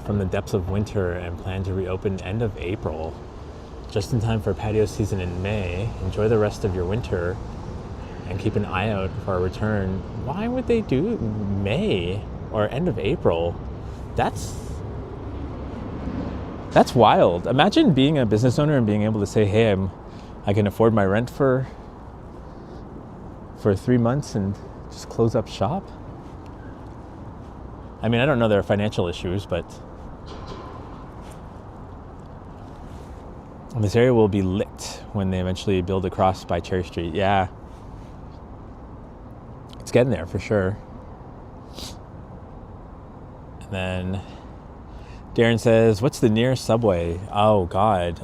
Speaker 1: from the depths of winter and plan to reopen end of April, just in time for patio season in May. Enjoy the rest of your winter and keep an eye out for our return. Why would they do May or end of April? That's wild. Imagine being a business owner and being able to say, hey, I can afford my rent for 3 months and just close up shop. I mean, I don't know their financial issues, but this area will be lit when they eventually build across by Cherry Street. Yeah. It's getting there for sure. And then Darren says, what's the nearest subway? Oh, God.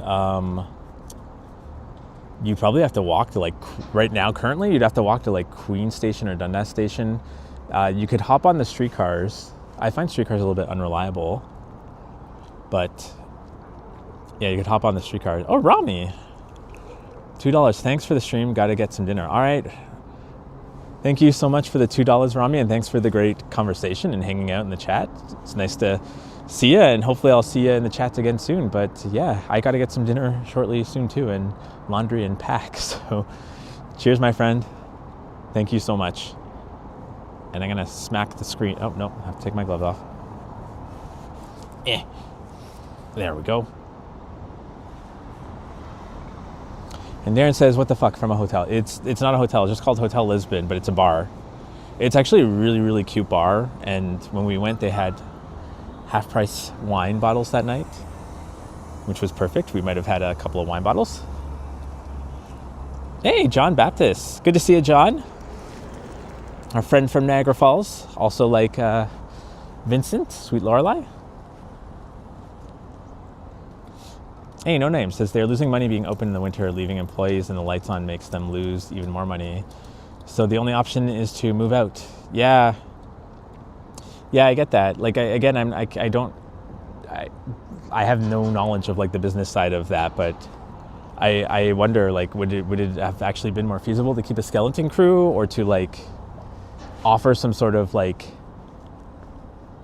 Speaker 1: You probably have to walk to, like, right now, currently, you'd have to walk to, like, Queen Station or Dundas Station. You could hop on the streetcars. I find streetcars a little bit unreliable. But, yeah, you could hop on the streetcars. Oh, Rami. $2. Thanks for the stream. Got to get some dinner. All right. Thank you so much for the $2, Rami, and thanks for the great conversation and hanging out in the chat. It's nice to see you, and hopefully I'll see you in the chats again soon. But yeah, I got to get some dinner shortly soon too, and laundry and pack. So cheers, my friend. Thank you so much. And I'm going to smack the screen. Oh, no, I have to take my gloves off. There we go. And Darren says, what the fuck, from a hotel? It's not a hotel, it's just called Hotel Lisbon, but it's a bar. It's actually a really, really cute bar. And when we went, they had half-price wine bottles that night, which was perfect. We might have had a couple of wine bottles. Hey, John Baptist. Good to see you, John. Our friend from Niagara Falls, also like Vincent, Sweet Lorelei. Hey, No Name says they're losing money being open in the winter, leaving employees and the lights on makes them lose even more money. So the only option is to move out. Yeah, I get that. Like, I have no knowledge of like the business side of that, but I wonder, like, would it have actually been more feasible to keep a skeleton crew or to like offer some sort of like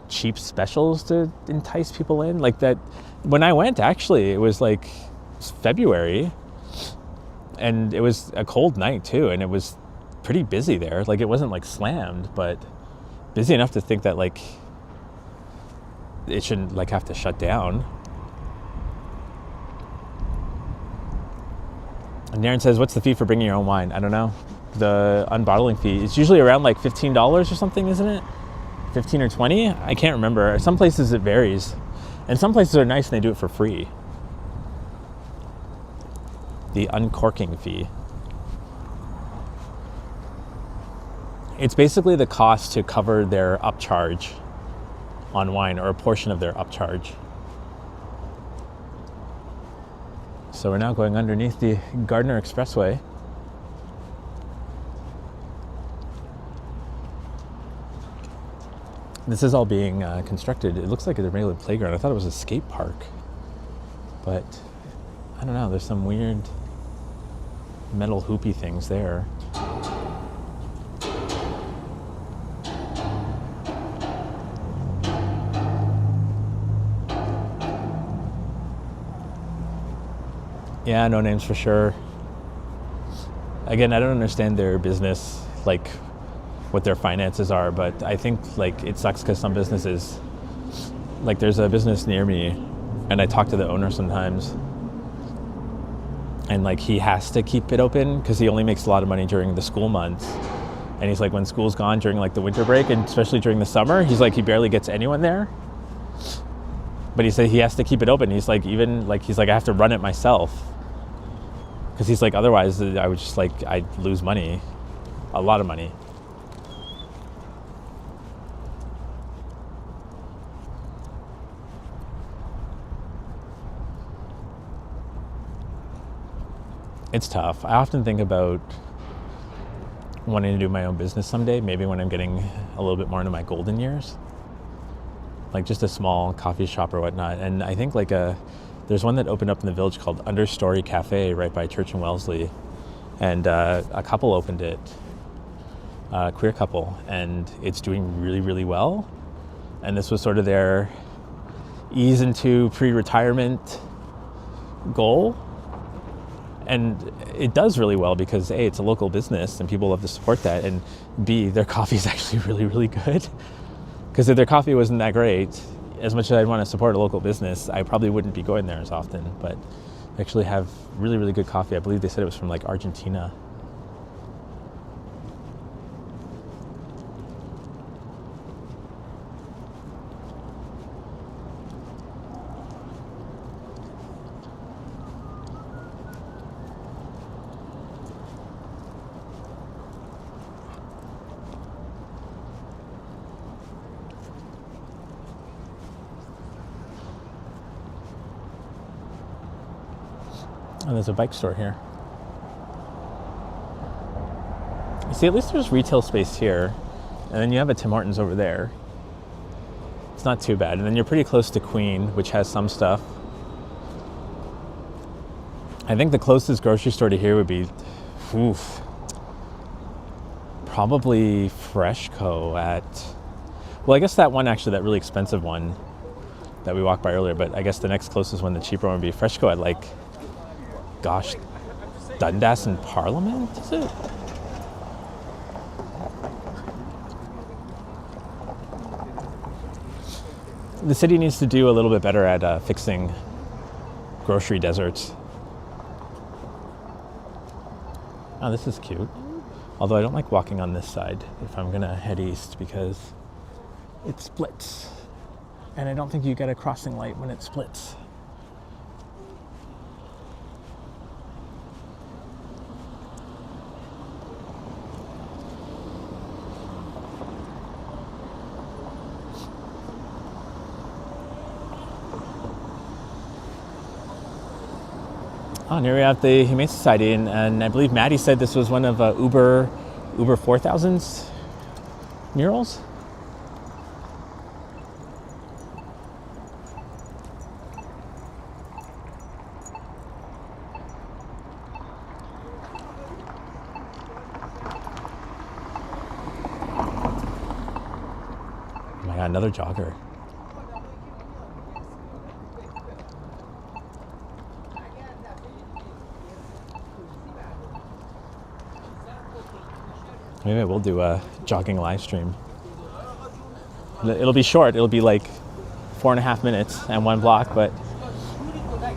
Speaker 1: cheap specials to entice people in? Like that, when I went, actually, it was like February and it was a cold night too, and it was pretty busy there. Like, it wasn't like slammed, but busy enough to think that like it shouldn't like have to shut down. And Darren says, what's the fee for bringing your own wine? I don't know. The unbottling fee, it's usually around like $15 or something, isn't it? 15 or 20? I can't remember. Some places it varies. And some places are nice and they do it for free. The uncorking fee. It's basically the cost to cover their upcharge on wine, or a portion of their upcharge. So we're now going underneath the Gardner Expressway. This is all being constructed. It looks like a regular playground. I thought it was a skate park. But I don't know, there's some weird metal hoopy things there. Yeah, No Names for sure. Again, I don't understand their business, like what their finances are, but I think like it sucks because some businesses, like there's a business near me and I talk to the owner sometimes, and like he has to keep it open because he only makes a lot of money during the school months. And he's like, when school's gone during like the winter break, and especially during the summer, he's like, he barely gets anyone there. But he said he has to keep it open. He's like, I have to run it myself Because he's like, otherwise I would just like, I'd lose money, a lot of money. It's tough. I often think about wanting to do my own business someday, maybe when I'm getting a little bit more into my golden years. Like just a small coffee shop or whatnot. And I think like there's one that opened up in the Village called Understory Cafe right by Church and Wellesley. And a couple opened it, a queer couple, and it's doing really, really well. And this was sort of their ease into pre-retirement goal. And it does really well because A, it's a local business and people love to support that, and B, their coffee is actually really, really good. Because if their coffee wasn't that great, as much as I'd want to support a local business, I probably wouldn't be going there as often. But they actually have really, really good coffee. I believe they said it was from like Argentina. Oh, there's a bike store here. You see, at least there's retail space here. And then you have a Tim Hortons over there. It's not too bad. And then you're pretty close to Queen, which has some stuff. I think the closest grocery store to here would be, probably Freshco at, well, I guess that one actually, that really expensive one that we walked by earlier, but I guess the next closest one, the cheaper one, would be Freshco at like, gosh, Dundas and Parliament, is it? The city needs to do a little bit better at fixing grocery deserts. Oh, this is cute. Although I don't like walking on this side if I'm gonna head east because it splits. And I don't think you get a crossing light when it splits. Oh, and here we have the Humane Society, and I believe Maddie said this was one of Uber 4000's murals. Oh my God, another jogger. Maybe we'll do a jogging live stream. It'll be short. It'll be like 4.5 minutes and 1 block, but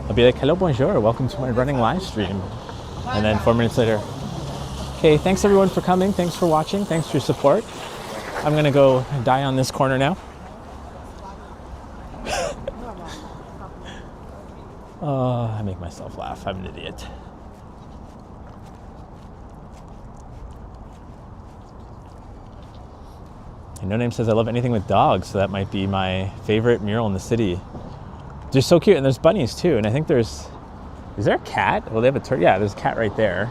Speaker 1: I'll be like, hello, bonjour, welcome to my running live stream. And then 4 minutes later, okay, thanks everyone for coming. Thanks for watching. Thanks for your support. I'm gonna go die on this corner now. Oh, I make myself laugh. I'm an idiot. And No Name says, I love anything with dogs, so that might be my favorite mural in the city. They're so cute, and there's bunnies too, and I think is there a cat? Well, they have a turtle. Yeah, there's a cat right there.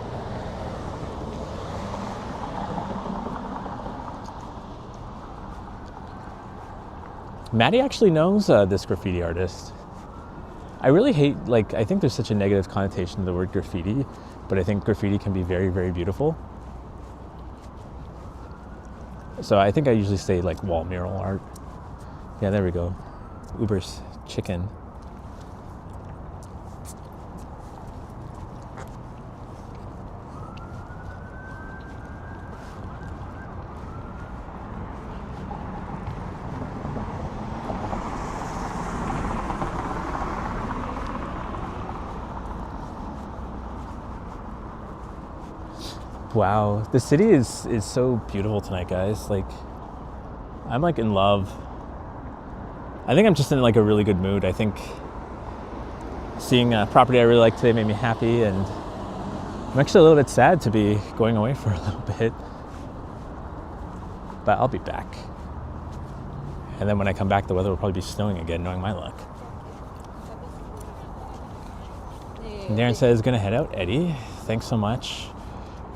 Speaker 1: Maddie actually knows this graffiti artist. I really hate, I think there's such a negative connotation to the word graffiti, but I think graffiti can be very, very beautiful. So I think I usually say wall mural art. Yeah, there we go. Uber's chicken. Wow, the city is so beautiful tonight, guys. I'm in love. I think I'm just in a really good mood. I think seeing a property I really like today made me happy, and I'm actually a little bit sad to be going away for a little bit, but I'll be back. And then when I come back, the weather will probably be snowing again, knowing my luck. And Darren says, gonna head out, Eddie. Thanks so much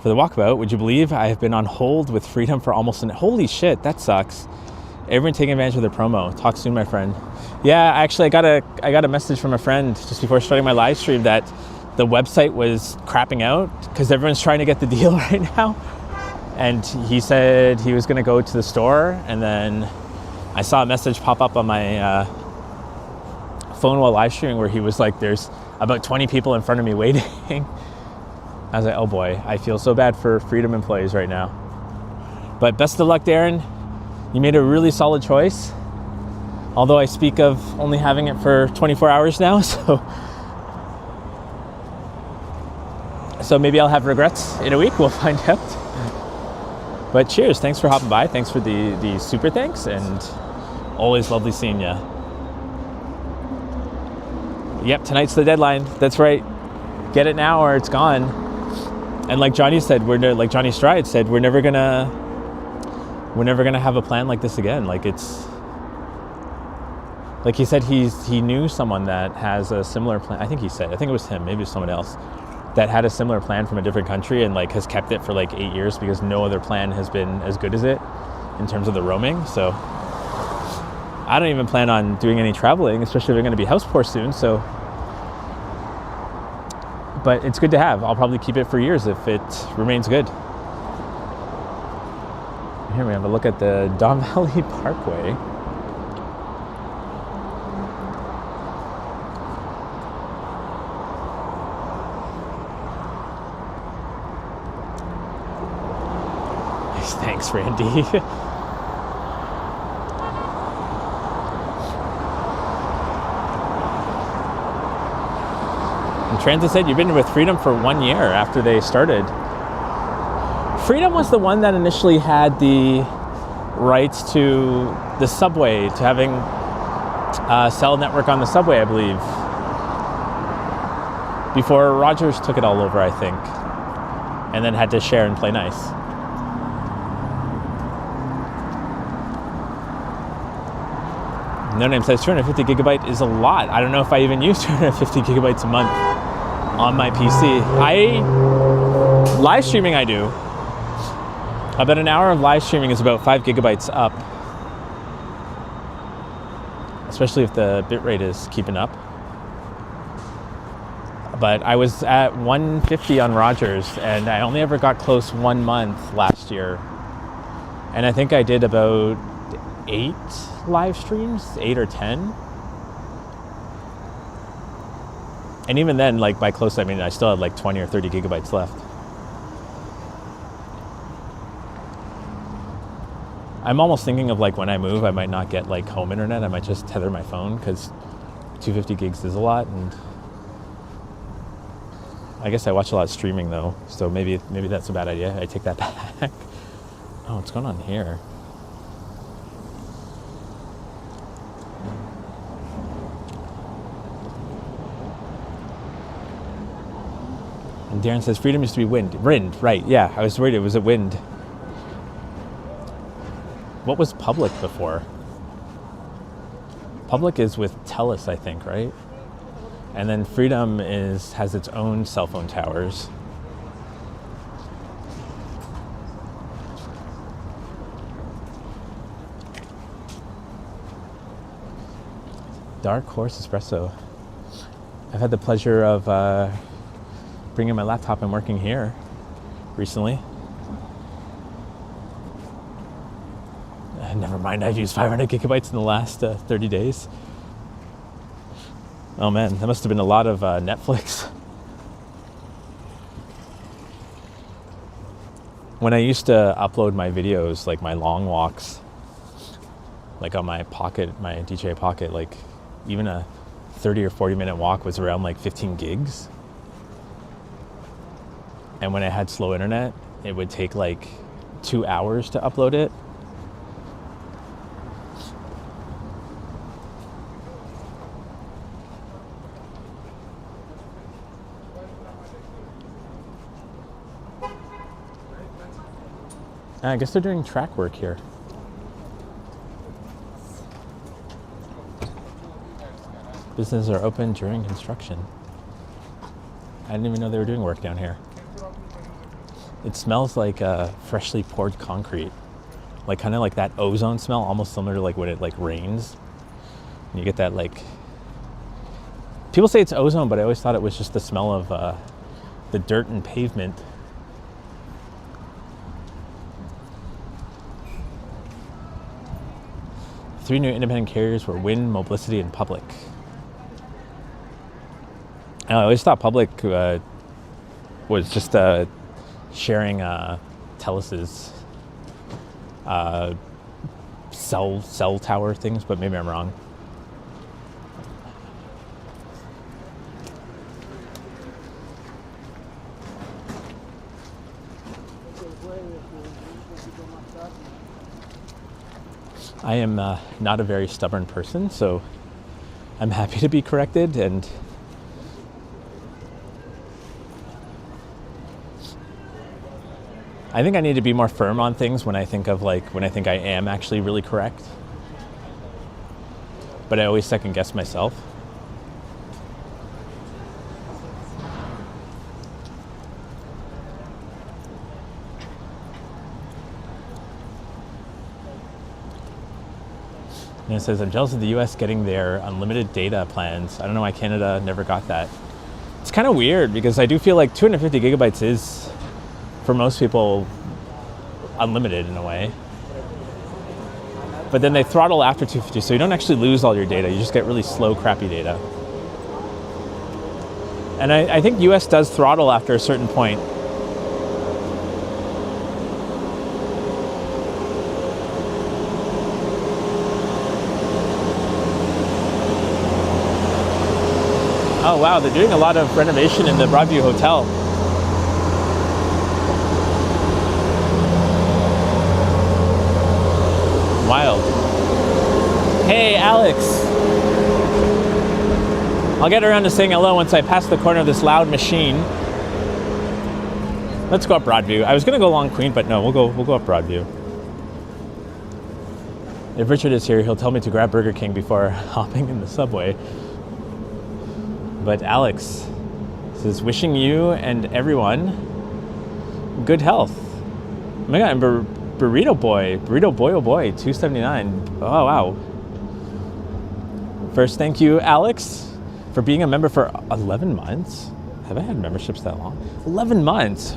Speaker 1: for the walkabout. Would you believe I have been on hold with Freedom for almost holy shit, that sucks. Everyone taking advantage of their promo. Talk soon, my friend. Yeah, actually, I got a message from a friend just before starting my live stream that the website was crapping out because everyone's trying to get the deal right now. And he said he was gonna go to the store, and then I saw a message pop up on my phone while live streaming where he was like, there's about 20 people in front of me waiting. I was like, oh boy, I feel so bad for Freedom employees right now. But best of luck, Darren. You made a really solid choice. Although I speak of only having it for 24 hours now, so maybe I'll have regrets in a week, we'll find out. But cheers, thanks for hopping by, thanks for the super thanks, and always lovely seeing ya. Yep, tonight's the deadline. That's right. Get it now or it's gone. And like Johnny said, like Johnny Stride said, we're never gonna have a plan like this again. Like he said, he knew someone that has a similar plan. I think it was him, maybe it was someone else, that had a similar plan from a different country and like has kept it for like 8 years because no other plan has been as good as it in terms of the roaming. So I don't even plan on doing any traveling, especially if they're going to be house poor soon. So, but it's good to have. I'll probably keep it for years if it remains good. Here we have a look at the Don Valley Parkway. Thanks, Randy. And Transit said you've been with Freedom for 1 year after they started. Freedom was the one that initially had the rights to the subway, to having a cell network on the subway, I believe. Before Rogers took it all over, I think, and then had to share and play nice. No Name says 250 gigabyte is a lot. I don't know if I even use 250 gigabytes a month on my PC. Live streaming I do. About an hour of live streaming is about 5 gigabytes up. Especially if the bitrate is keeping up. But I was at 150 on Rogers and I only ever got close 1 month last year. And I think I did about 8 live streams, 8 or 10. And even then, like by close, I mean, I still had like 20 or 30 gigabytes left. I'm almost thinking of like when I move, I might not get like home internet. I might just tether my phone because 250 gigs is a lot. And I guess I watch a lot of streaming though. So maybe that's a bad idea. I take that back. Oh, what's going on here? And Darren says, Freedom used to be wind, right, yeah, I was worried it was a wind. What was Public before? Public is with TELUS, I think, right? And then Freedom has its own cell phone towers. Dark Horse Espresso. I've had the pleasure of bringing my laptop and working here recently. Never mind, I've used 500 gigabytes in the last 30 days. Oh man, that must have been a lot of Netflix. When I used to upload my videos, like my long walks, like on my Pocket, my DJI Pocket, like even a 30 or 40 minute walk was around like 15 gigs. And when I had slow internet, it would take like 2 hours to upload it. I guess they're doing track work here. Businesses are open during construction. I didn't even know they were doing work down here. It smells like freshly poured concrete. Like kind of like that ozone smell, almost similar to like when it like rains. And you get that like, people say it's ozone, but I always thought it was just the smell of the dirt and pavement. Three new independent carriers were Wind, Mobility, and Public. I always thought Public was just sharing Telus' cell tower things, but maybe I'm wrong. I am not a very stubborn person, so I'm happy to be corrected, and I think I need to be more firm on things when I think I am actually really correct. But I always second guess myself. And it says, I'm jealous of the US getting their unlimited data plans. I don't know why Canada never got that. It's kind of weird because I do feel like 250 gigabytes is, for most people, unlimited in a way. But then they throttle after 250, so you don't actually lose all your data. You just get really slow, crappy data. And I think US does throttle after a certain point. Oh wow, they're doing a lot of renovation in the Broadview Hotel. Wild. Hey, Alex. I'll get around to saying hello once I pass the corner of this loud machine. Let's go up Broadview. I was gonna go along Queen, but no, we'll go up Broadview. If Richard is here, he'll tell me to grab Burger King before hopping in the subway. But Alex says, wishing you and everyone good health. Oh my God, and Burrito Boy, oh boy, 279. Oh wow. First, thank you, Alex, for being a member for 11 months. Have I had memberships that long? 11 months.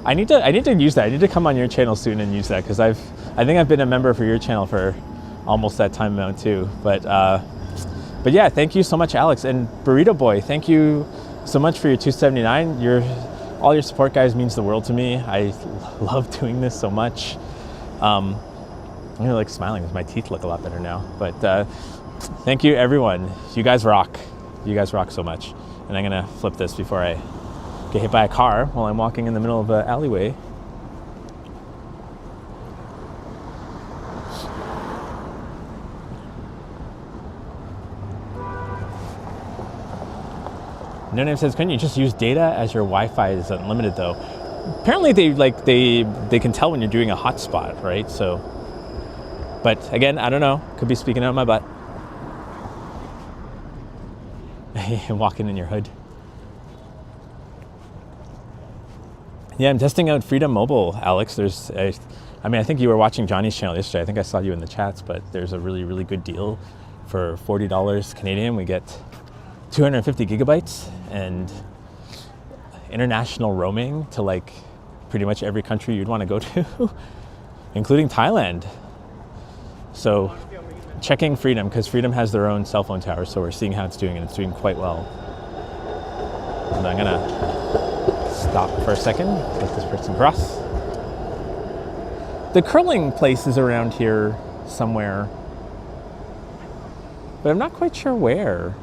Speaker 1: I need to use that. I need to come on your channel soon and use that because I think I've been a member for your channel for almost that time amount too. But yeah, thank you so much, Alex. And Burrito Boy, thank you so much for your 279. All your support, guys, means the world to me. I love doing this so much. I'm really like smiling because my teeth look a lot better now. But thank you, everyone. You guys rock. You guys rock so much. And I'm gonna flip this before I get hit by a car while I'm walking in the middle of an alleyway. No Name says, couldn't you just use data as your Wi-Fi is unlimited though? Apparently they can tell when you're doing a hotspot, right? So, but again, I don't know. Could be speaking out of my butt. Walking in your hood. Yeah, I'm testing out Freedom Mobile, Alex. I think you were watching Johnny's channel yesterday. I think I saw you in the chats, but there's a really, really good deal for $40 Canadian. We get 250 gigabytes and international roaming to like pretty much every country you'd want to go to, including Thailand. So checking Freedom, because Freedom has their own cell phone tower, so we're seeing how it's doing, and it's doing quite well. And I'm gonna stop for a second, let this person cross. The curling place is around here somewhere, but I'm not quite sure where.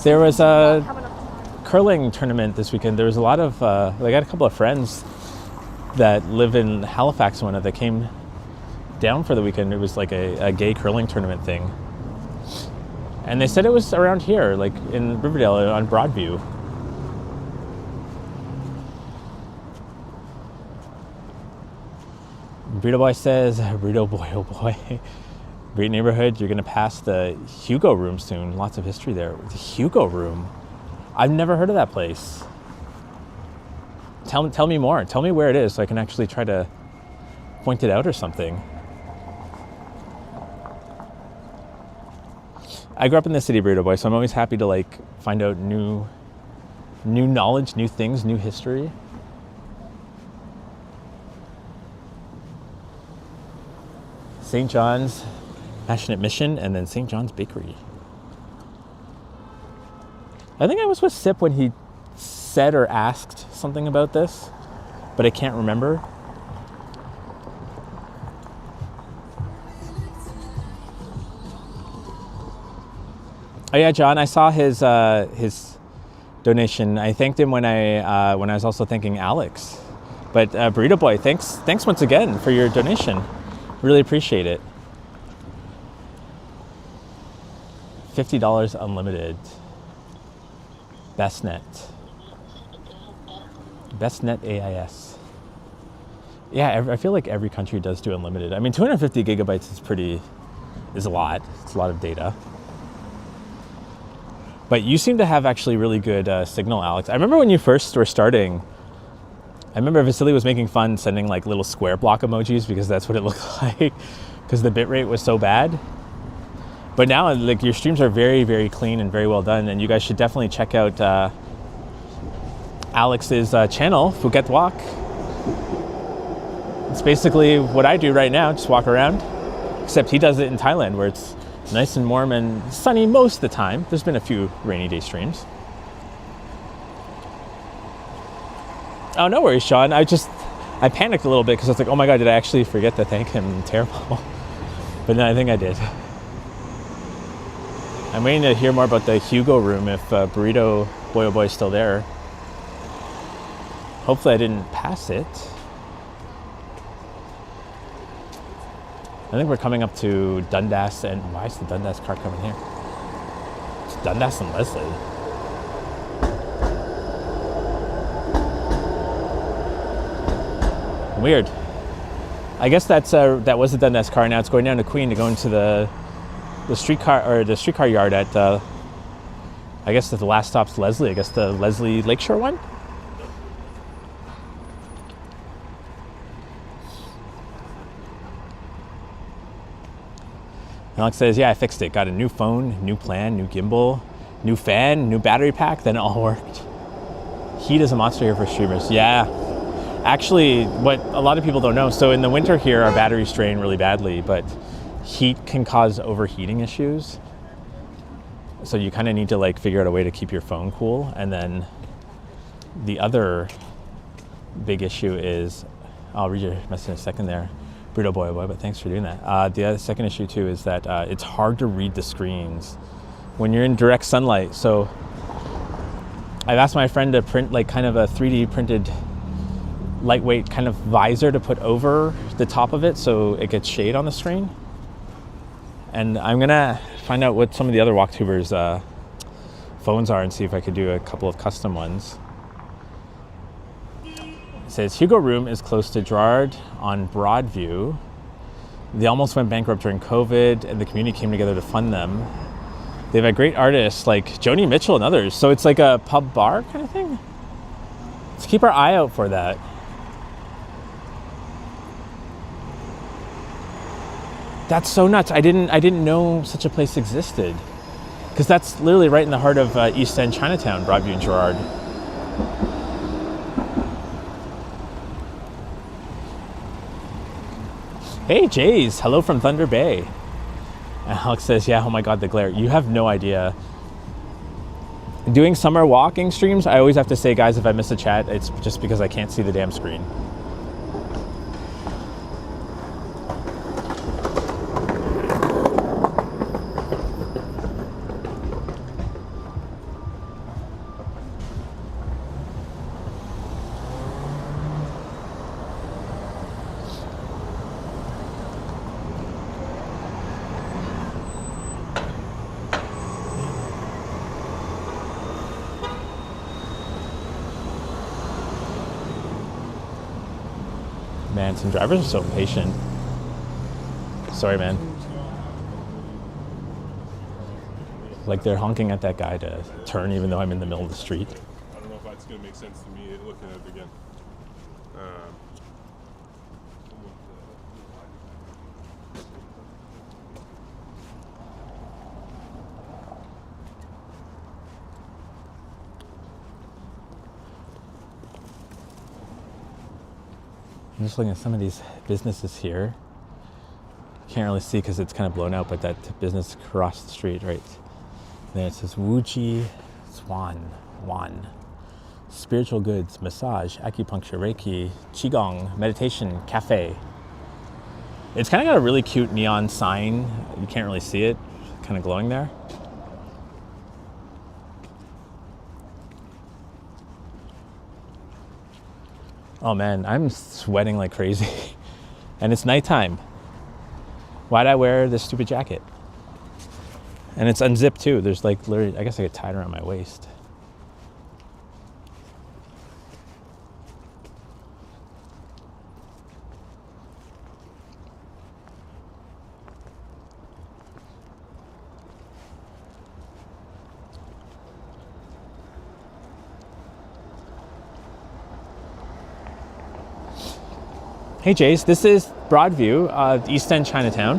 Speaker 1: There was a curling tournament this weekend. There was a lot of, I got a couple of friends that live in Halifax, that came down for the weekend. It was like a gay curling tournament thing. And they said it was around here, like in Riverdale on Broadview. Burrito Boy says, Burrito Boy, oh boy. Great neighborhood. You're gonna pass the Hugo Room soon. Lots of history there. The Hugo Room. I've never heard of that place. Tell me more. Tell me where it is so I can actually try to point it out or something. I grew up in the city, Burrito Boy, so I'm always happy to like find out new knowledge, new things, new history. St. John's Passionate Mission, and then St. John's Bakery. I think I was with Sip when he said or asked something about this, but I can't remember. Oh yeah, John, I saw his donation. I thanked him when I was also thanking Alex. But Burrito Boy, thanks once again for your donation. Really appreciate it. $50 unlimited. BestNet. BestNet AIS. Yeah, I feel like every country does do unlimited. I mean, 250 gigabytes is a lot. It's a lot of data. But you seem to have actually really good signal, Alex. I remember when you first were starting, I remember Vasily was making fun sending like little square block emojis because that's what it looked like because the bitrate was so bad. But now like your streams are very, very clean and very well done, and you guys should definitely check out Alex's channel, Phuket Walk. It's basically what I do right now, just walk around, except he does it in Thailand where it's nice and warm and sunny most of the time. There's been a few rainy day streams. Oh, no worries, Sean. I panicked a little bit because I was like, oh my God, did I actually forget to thank him? Terrible. But no, I think I did. I'm waiting to hear more about the Hugo Room if Burrito Boy oh Boy is still there. Hopefully I didn't pass it. I think we're coming up to Dundas, and why is the Dundas car coming here? It's Dundas and Leslie. Weird. I guess that was the Dundas car. Now it's going down to Queen to go into the streetcar yard at I guess the last stop's Leslie. I guess the Leslie Lakeshore one. Alex says, yeah, I fixed it. Got a new phone, new plan, new gimbal, new fan, new battery pack, then it all worked. Heat is a monster here for streamers. Yeah. Actually, what a lot of people don't know, so in the winter here, our batteries drain really badly, but heat can cause overheating issues. So you kind of need to like figure out a way to keep your phone cool. And then the other big issue is, I'll read your message in a second there, Burrito Boy, but thanks for doing that. The other second issue too is that it's hard to read the screens when you're in direct sunlight. So I've asked my friend to print like kind of a 3D printed lightweight kind of visor to put over the top of it so it gets shade on the screen. And I'm gonna find out what some of the other walktubers phones are and see if I could do a couple of custom ones. It says Hugo Room is close to Gerrard on Broadview. They almost went bankrupt during COVID and the community came together to fund them. They've had great artists like Joni Mitchell and others. So it's like a pub bar kind of thing. Let's keep our eye out for that. That's so nuts. I didn't know such a place existed. Because that's literally right in the heart of East End Chinatown, Broadview and Gerrard. Hey, Jays. Hello from Thunder Bay. Alex says, yeah, oh my God, the glare. You have no idea. Doing summer walking streams, I always have to say, guys, if I miss a chat, it's just because I can't see the damn screen. Man, some drivers are so impatient. Sorry, man. Like they're honking at that guy to turn even though I'm in the middle of the street.
Speaker 4: I don't know if that's going to make sense to me looking at it again.
Speaker 1: I'm just looking at some of these businesses here. Can't really see because it's kind of blown out, but that business across the street right there, it says Wuji Wan. Spiritual goods, massage, acupuncture, Reiki, Qigong, meditation, cafe. It's kind of got a really cute neon sign. You can't really see it, kind of glowing there. Oh man, I'm sweating like crazy. And it's nighttime. Why'd I wear this stupid jacket? And it's unzipped too. There's like literally, I guess I could tie it around my waist. Hey Jace, this is Broadview, East End Chinatown.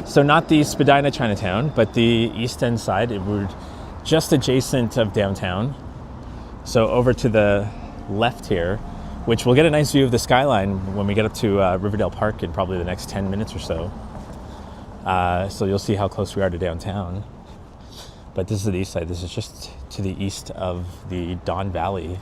Speaker 1: So not the Spadina Chinatown, but the East End side. We're just adjacent of downtown. So over to the left here, which we'll get a nice view of the skyline when we get up to Riverdale Park in probably the next 10 minutes or so. So you'll see how close we are to downtown. But this is the east side. This is just to the east of the Don Valley.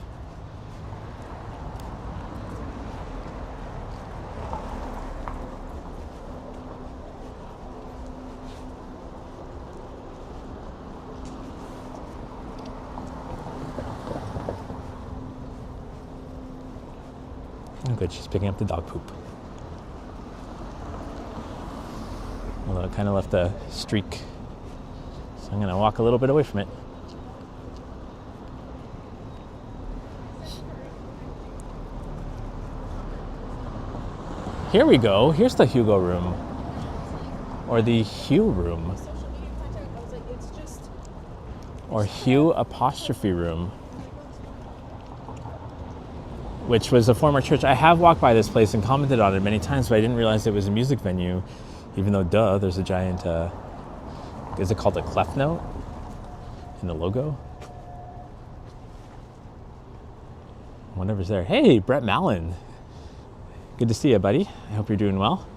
Speaker 1: Oh, good, she's picking up the dog poop. Although it kind of left a streak. So I'm going to walk a little bit away from it. Here we go. Here's the Hugo room. Or the Hugh room. Or Hugh apostrophe room. Which was a former church. I have walked by this place and commented on it many times, but I didn't realize it was a music venue, even though, duh, there's a giant, is it called a clef note in the logo? Whatever's there. Hey, Brett Mallon. Good to see you, buddy. I hope you're doing well.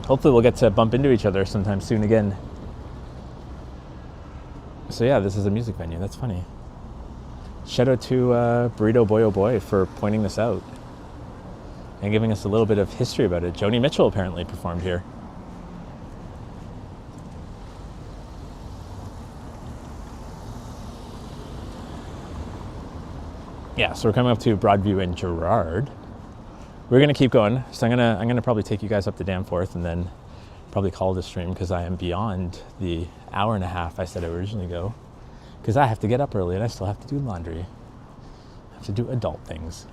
Speaker 1: Hopefully we'll get to bump into each other sometime soon again. So yeah, this is a music venue. That's funny. Shout out to Burrito Boy Oh Boy for pointing this out and giving us a little bit of history about it. Joni Mitchell apparently performed here. Yeah, so we're coming up to Broadview and Gerrard. We're gonna keep going. So I'm gonna probably take you guys up to Danforth and then probably call it a stream because I am beyond the hour and a half I said I would originally go. Because I have to get up early and I still have to do laundry. I have to do adult things.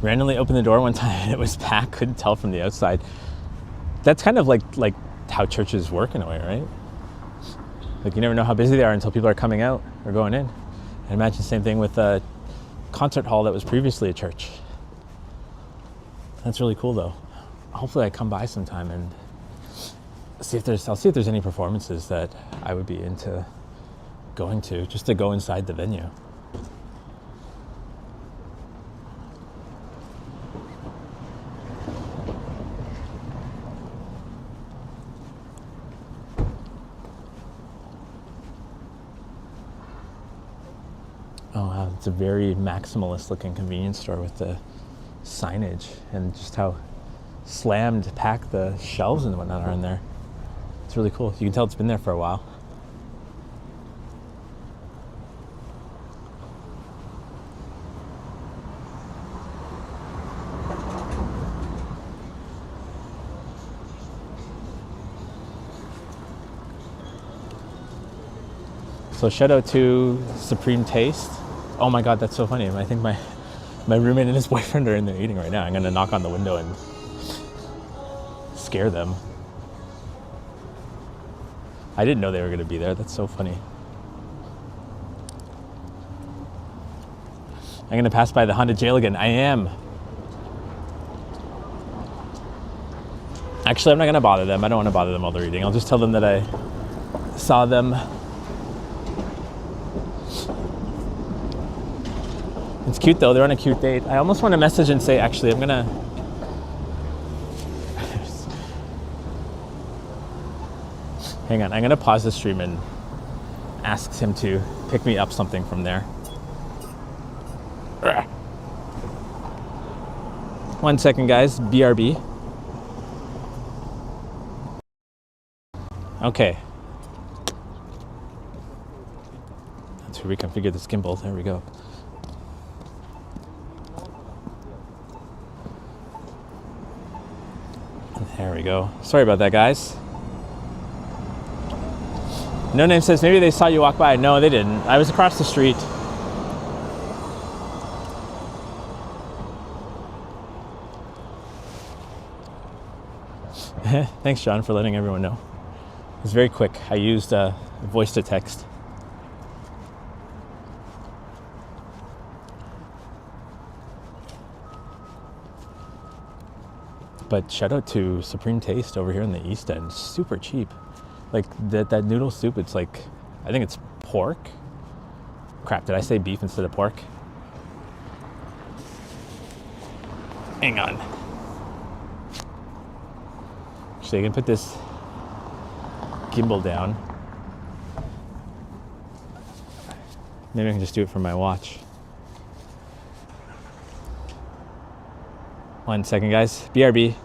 Speaker 1: Randomly opened the door one time and it was packed, couldn't tell from the outside. That's kind of like how churches work in a way, right? Like you never know how busy they are until people are coming out or going in. I imagine the same thing with a concert hall that was previously a church. That's really cool though. Hopefully I come by sometime and I'll see if there's any performances that I would be into going to, just to go inside the venue. Oh wow, it's a very maximalist looking convenience store with the signage and just how slammed packed the shelves and whatnot are in there. It's really cool. You can tell it's been there for a while. So shout out to Supreme Taste. Oh my God, that's so funny. I think my roommate and his boyfriend are in there eating right now. I'm gonna knock on the window and scare them. I didn't know they were gonna be there. That's so funny. I'm gonna pass by the haunted jail again. I am. Actually, I'm not gonna bother them. I don't want to bother them while they're eating. I'll just tell them that I saw them. It's cute though. They're on a cute date. I almost want to message and say, actually, I'm gonna. Hang on. I'm gonna pause the stream and ask him to pick me up something from there. 1 second, guys. BRB. Okay. Let's reconfigure this gimbal. There we go. There we go. Sorry about that, guys. No Name says maybe they saw you walk by. No, they didn't. I was across the street. Thanks, John, for letting everyone know. It was very quick. I used voice to text. But shout out to Supreme Taste over here in the East End. Super cheap. Like that noodle soup, it's like, I think it's pork. Crap, did I say beef instead of pork? Hang on. Actually, I can put this gimbal down. Maybe I can just do it from my watch. 1 second, guys. BRB.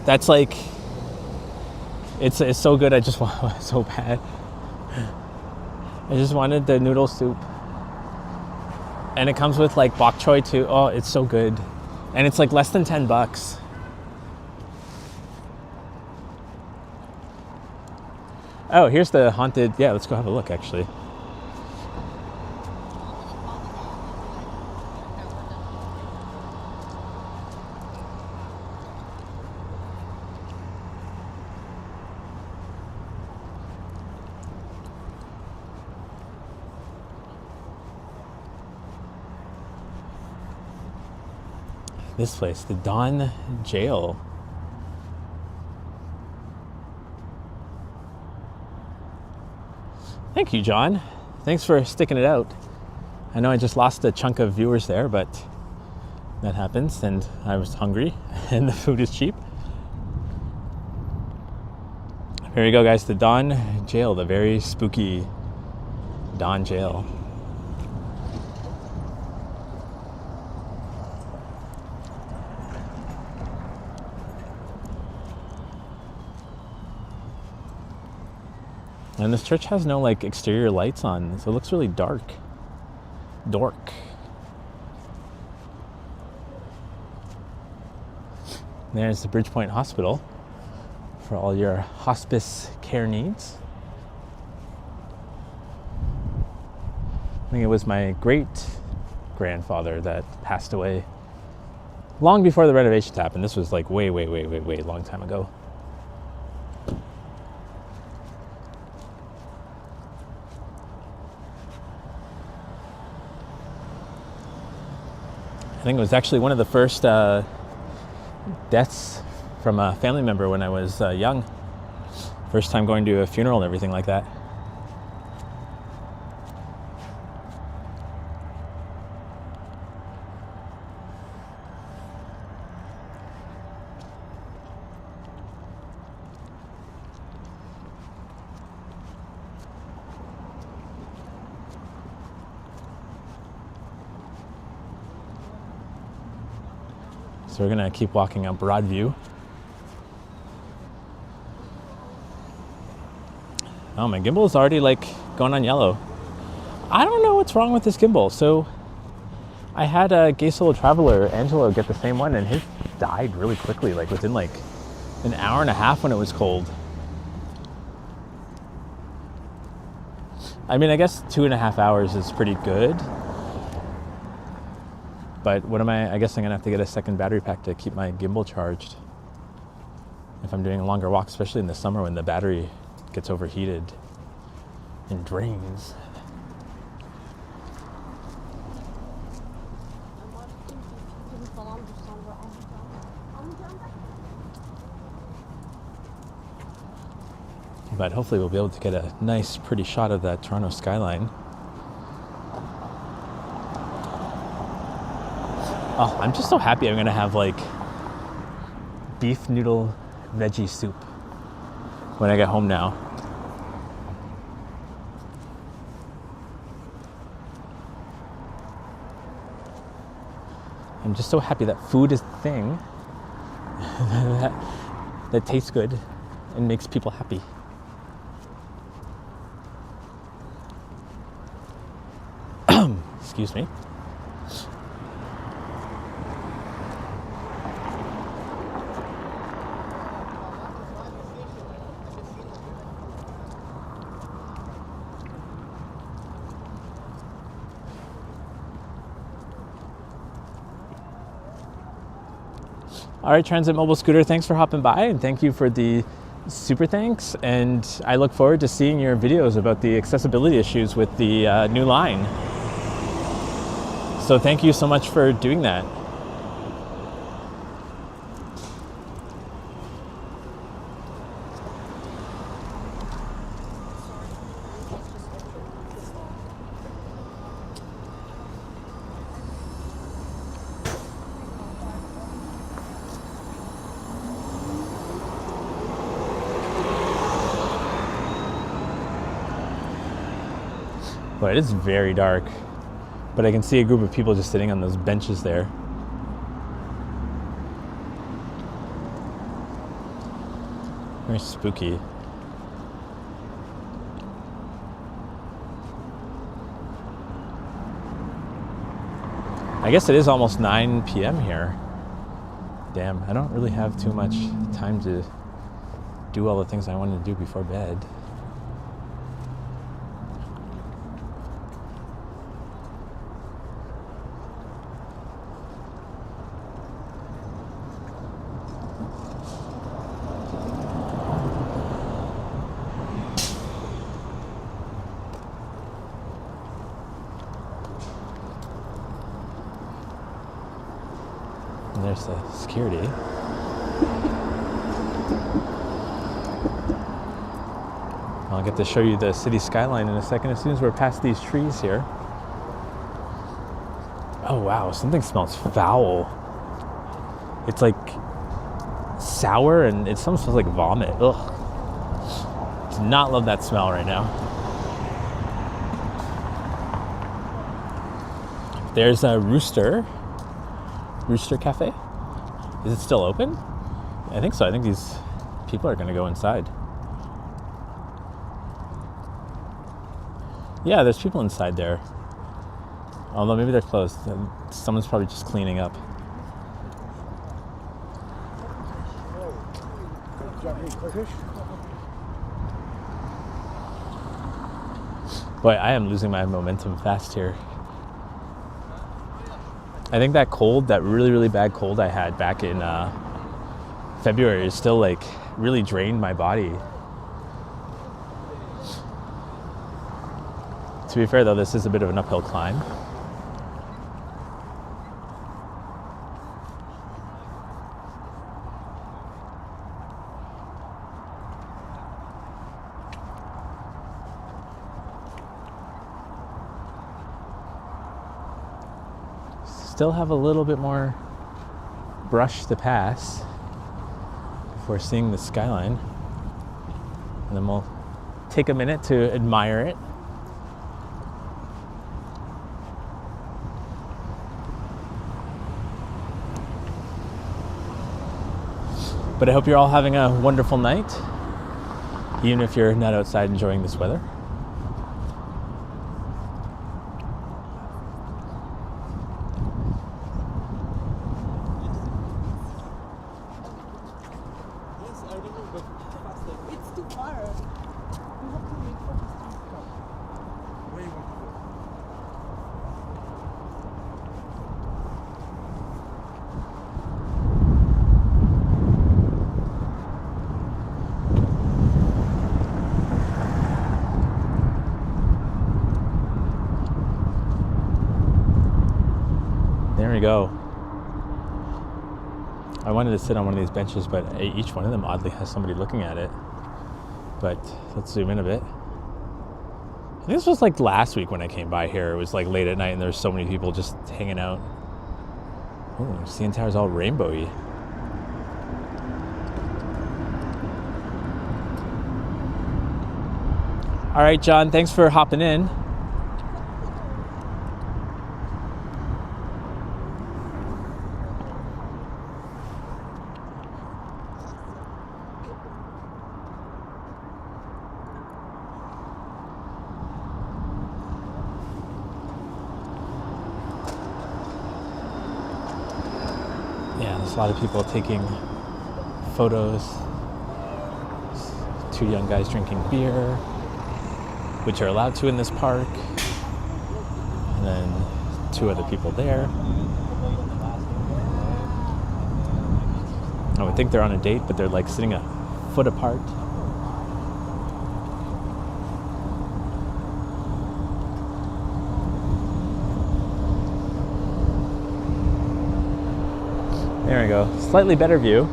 Speaker 1: That's like, it's so good. I just want so bad. I just wanted the noodle soup, and it comes with like bok choy too. Oh, it's so good, and it's like less than $10. Oh, here's the haunted. Yeah, let's go have a look, actually. This place, the Don Jail. Thank you, John. Thanks for sticking it out. I know I just lost a chunk of viewers there, but that happens, and I was hungry, and the food is cheap. Here you go, guys, the Don Jail, the very spooky Don Jail. And this church has no like exterior lights on, so it looks really dark. Dork. There's the Bridgepoint Hospital for all your hospice care needs. I think it was my great grandfather that passed away long before the renovations happened. This was like way long time ago. I think it was actually one of the first deaths from a family member when I was young. First time going to a funeral and everything like that. So we're gonna keep walking up Broadview. Oh, my gimbal is already like going on yellow. I don't know what's wrong with this gimbal. So I had a Gay Solo Traveler, Angelo, get the same one, and his died really quickly, like within like an hour and a half when it was cold. I mean, I guess 2.5 hours is pretty good. But what am I guess I'm gonna have to get a second battery pack to keep my gimbal charged if I'm doing a longer walk, especially in the summer when the battery gets overheated and drains. But hopefully we'll be able to get a nice, pretty shot of that Toronto skyline. Oh, I'm just so happy I'm gonna have like beef noodle veggie soup when I get home now. I'm just so happy that food is the thing that tastes good and makes people happy. Excuse me. All right, Transit Mobile Scooter, thanks for hopping by and thank you for the super thanks. And I look forward to seeing your videos about the accessibility issues with the new line. So thank you so much for doing that. But it is very dark. But I can see a group of people just sitting on those benches there. Very spooky. I guess it is almost 9 p.m. here. Damn, I don't really have too much time to do all the things I wanted to do before bed. And there's the security. I'll get to show you the city skyline in a second as soon as we're past these trees here. Oh wow, something smells foul. It's like sour and it almost smells like vomit. Ugh. Do not love that smell right now. There's a Rooster Cafe. Is it still open? I think so. I think these people are going to go inside. Yeah, there's people inside there. Although maybe they're closed. Someone's probably just cleaning up. Boy, I am losing my momentum fast here. I think that cold, that really, really bad cold I had back in February is still like really drained my body. To be fair though, this is a bit of an uphill climb. Still have a little bit more brush to pass before seeing the skyline. And then we'll take a minute to admire it. But I hope you're all having a wonderful night, even if you're not outside enjoying this weather. There we go. I wanted to sit on one of these benches, but each one of them oddly has somebody looking at it. But let's zoom in a bit. I think this was like last week when I came by here. It was like late at night and there's so many people just hanging out. Oh, CN Tower's all rainbowy. All right, John, thanks for hopping in. Yeah, there's a lot of people taking photos. 2 young guys drinking beer, which are allowed to in this park. And then 2 other people there. I would think they're on a date, but they're like sitting a foot apart. There we go. Slightly better view.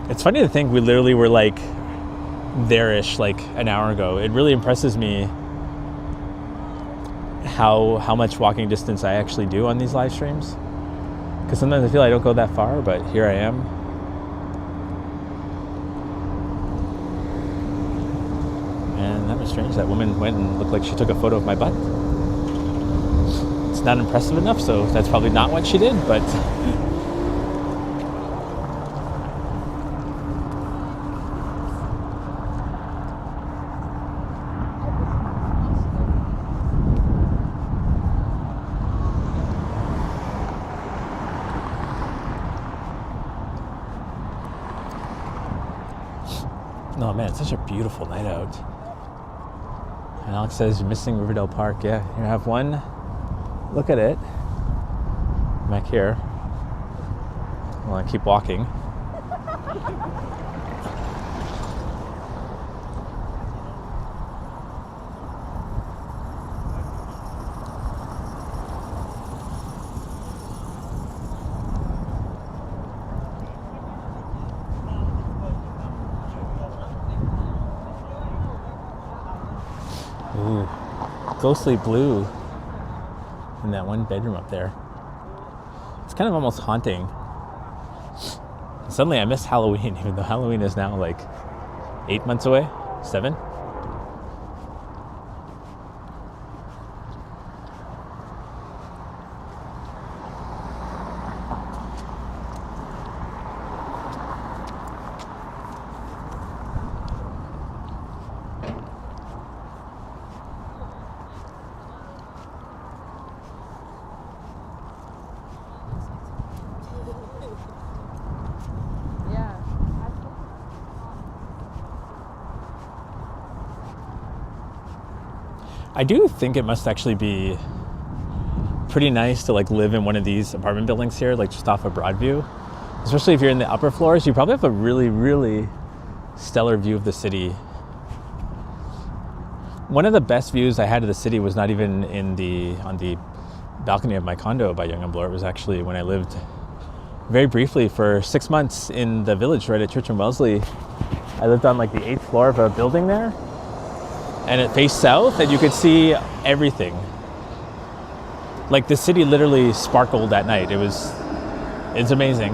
Speaker 1: It's funny to think we literally were like there-ish like an hour ago. It really impresses me how much walking distance I actually do on these live streams. Because sometimes I feel I don't go that far, but here I am. And that was strange. That woman went and looked like she took a photo of my butt. It's not impressive enough, so that's probably not what she did, but no, man, it's such a beautiful night out. And Alex says you're missing Riverdale Park. Yeah, you have one look at it back here. Well, I keep walking. Ooh, ghostly blue in that one bedroom up there. It's kind of almost haunting. Suddenly I miss Halloween, even though Halloween is now like 8 months away, 7. I do think it must actually be pretty nice to like live in one of these apartment buildings here, like just off of Broadview. Especially if you're in the upper floors, you probably have a really, really stellar view of the city. One of the best views I had of the city was not even on the balcony of my condo by Yonge and Queen. It was actually when I lived very briefly for 6 months in the village right at Church and Wellesley. I lived on like the 8th floor of a building there. And it faced south, and you could see everything. Like the city literally sparkled at night. It's amazing.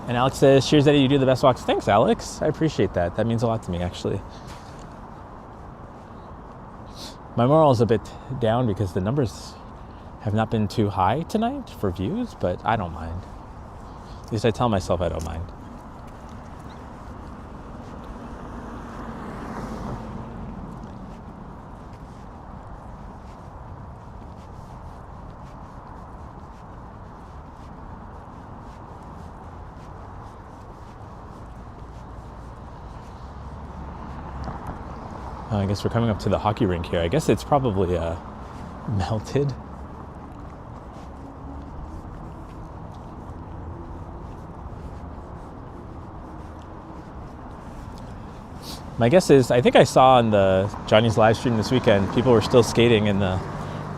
Speaker 1: And Alex says, cheers, Eddie, you do the best walks. Thanks, Alex. I appreciate that. That means a lot to me, actually. My morale is a bit down because the numbers have not been too high tonight for views, but I don't mind. At least I tell myself I don't mind. I guess we're coming up to the hockey rink here. I guess it's probably melted. My guess is, I think I saw on the Johnny's live stream this weekend, people were still skating in the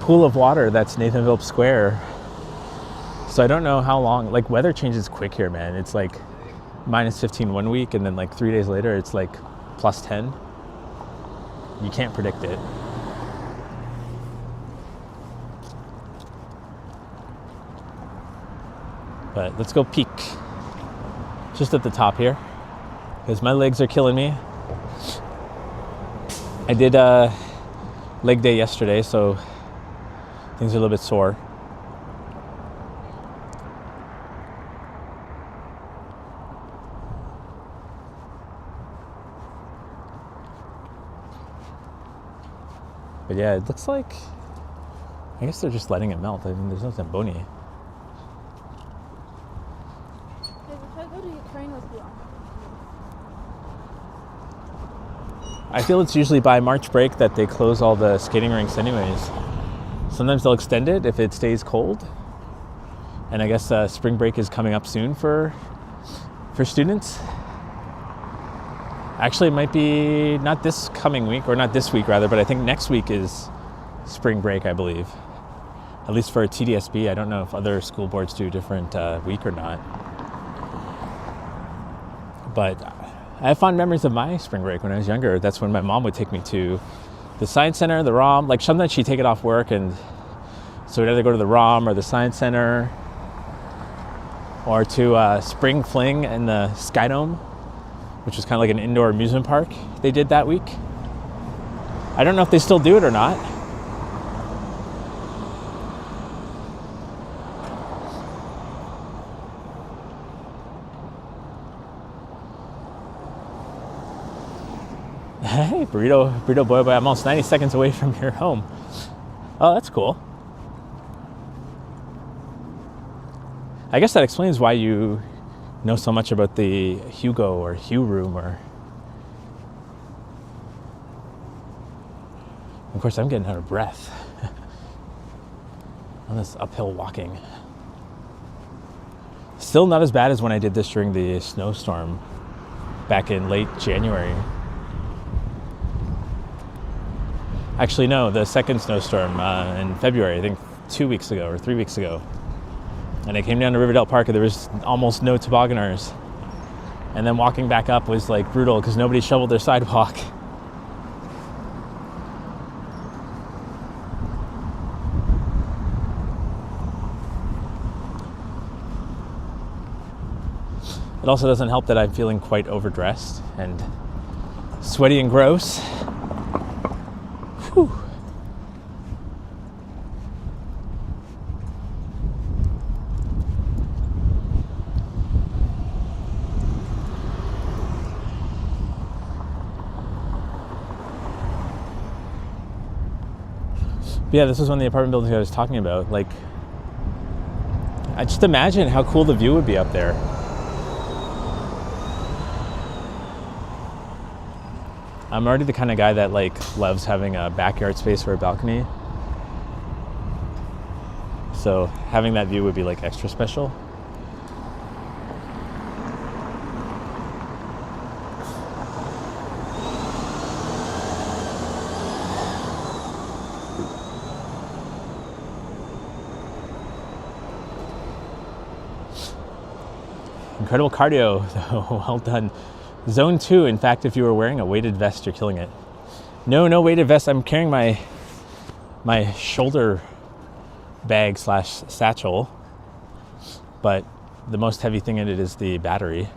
Speaker 1: pool of water that's Nathan Phillips Square. So I don't know how long, like weather changes quick here, man. It's like minus 15 one week, and then like 3 days later, it's like plus 10. You can't predict it. But let's go peek just at the top here, because my legs are killing me. I did leg day yesterday, so things are a little bit sore. But yeah, it looks like, I guess they're just letting it melt. I mean, there's no Zamboni.
Speaker 3: If I go to Ukraine with you,
Speaker 1: I feel it's usually by March break that they close all the skating rinks anyways. Sometimes they'll extend it if it stays cold. And I guess spring break is coming up soon for students. Actually, it might be not this coming week, or not this week rather, but I think next week is spring break, I believe. At least for TDSB. I don't know if other school boards do a different week or not. But I have fond memories of my spring break when I was younger. That's when my mom would take me to the Science Center, the ROM. Like sometimes she'd take it off work, and so we'd either go to the ROM or the Science Center, or to Spring Fling in the Skydome, which was kind of like an indoor amusement park they did that week. I don't know if they still do it or not. Hey, Burrito Boy, I'm almost 90 seconds away from your home. Oh, that's cool. I guess that explains why you know so much about the Hugo or Hugh room, or... Of course, I'm getting out of breath on this uphill walking. Still not as bad as when I did this during the snowstorm back in late January. Actually, no, the second snowstorm in February, I think 2 weeks ago or 3 weeks ago. And I came down to Riverdale Park and there was almost no tobogganers. And then walking back up was like brutal because nobody shoveled their sidewalk. It also doesn't help that I'm feeling quite overdressed and sweaty and gross. Whew. Yeah, this is one of the apartment buildings I was talking about. Like, I just imagine how cool the view would be up there. I'm already the kind of guy that like loves having a backyard space or a balcony. So having that view would be like extra special. Incredible cardio, though. Well done. Zone 2, in fact, if you were wearing a weighted vest, you're killing it. No weighted vest. I'm carrying my shoulder bag / satchel, but the most heavy thing in it is the battery,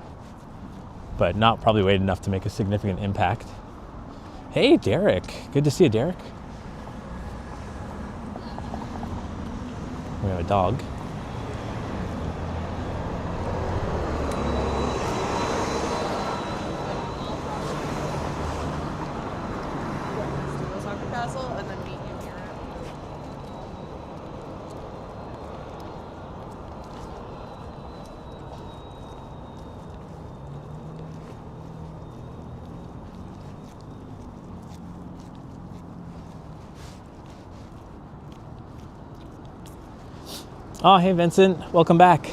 Speaker 1: but not probably weighted enough to make a significant impact. Hey, Derek. Good to see you, Derek. We have a dog.
Speaker 5: And then meet you here.
Speaker 1: Oh, hey Vincent, welcome back.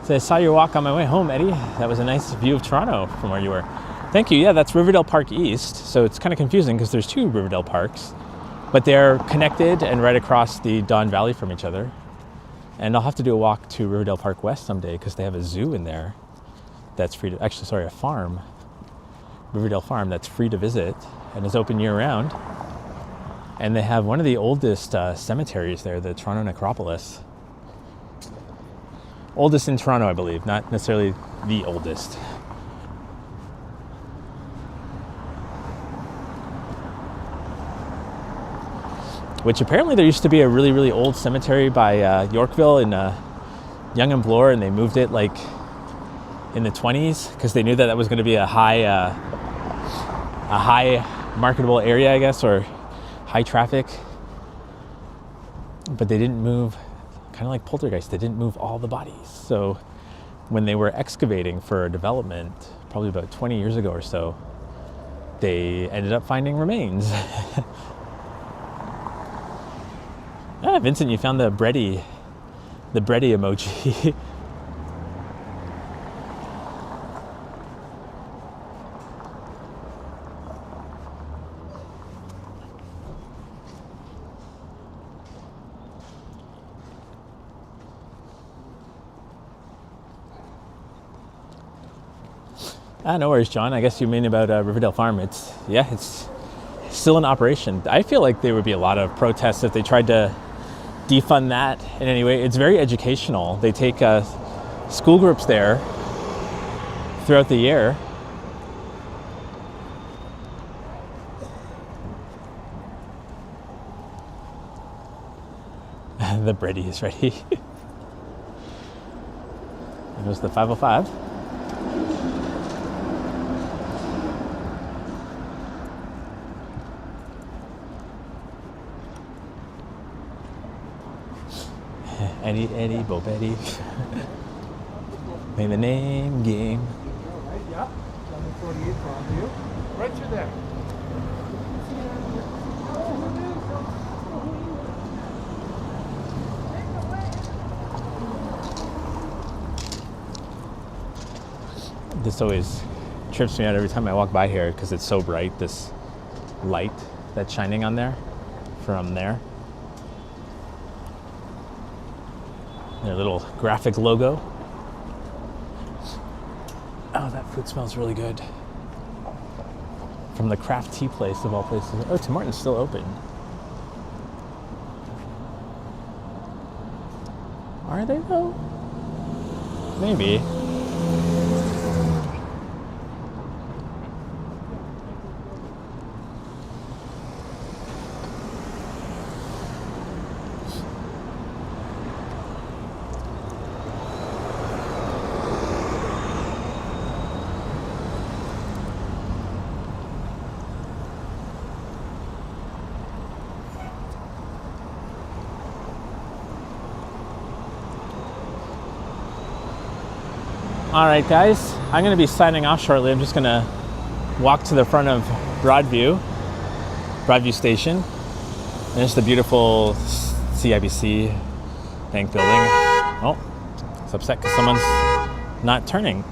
Speaker 1: So I saw your walk on my way home, Eddie. That was a nice view of Toronto from where you were. Thank you. Yeah, that's Riverdale Park East. So it's kind of confusing because there's two Riverdale parks, but they're connected and right across the Don Valley from each other. And I'll have to do a walk to Riverdale Park West someday because they have a zoo in there that's free to, actually, sorry, a farm, Riverdale Farm, that's free to visit and is open year round. And they have one of the oldest cemeteries there, the Toronto Necropolis. Oldest in Toronto, I believe, not necessarily the oldest. Which apparently there used to be a really, really old cemetery by Yorkville in Yonge and Bloor, and they moved it like in the 20s because they knew that that was going to be a high marketable area, I guess, or high traffic. But they didn't move, kind of like Poltergeist, they didn't move all the bodies. So when they were excavating for development, probably about 20 years ago or so, they ended up finding remains. Ah, Vincent, you found the bready emoji. No worries, John. I guess you mean about Riverdale Farm. It's still in operation. I feel like there would be a lot of protests if they tried to defund that in any way. It's very educational. They take school groups there throughout the year. The bready is ready. There's the 505. Eddie, Bo Betty. Playing the name game.
Speaker 2: Right, yeah. 748 Broadview. Right through there.
Speaker 1: This always trips me out every time I walk by here because it's so bright, this light that's shining on there from there. Their little graphic logo. Oh, that food smells really good. From the craft tea place of all places. Oh, Tim Hortons still open. Are they though? Maybe. All right, guys, I'm gonna be signing off shortly. I'm just gonna walk to the front of Broadview Station. And there's the beautiful CIBC bank building. Oh, it's upset because someone's not turning.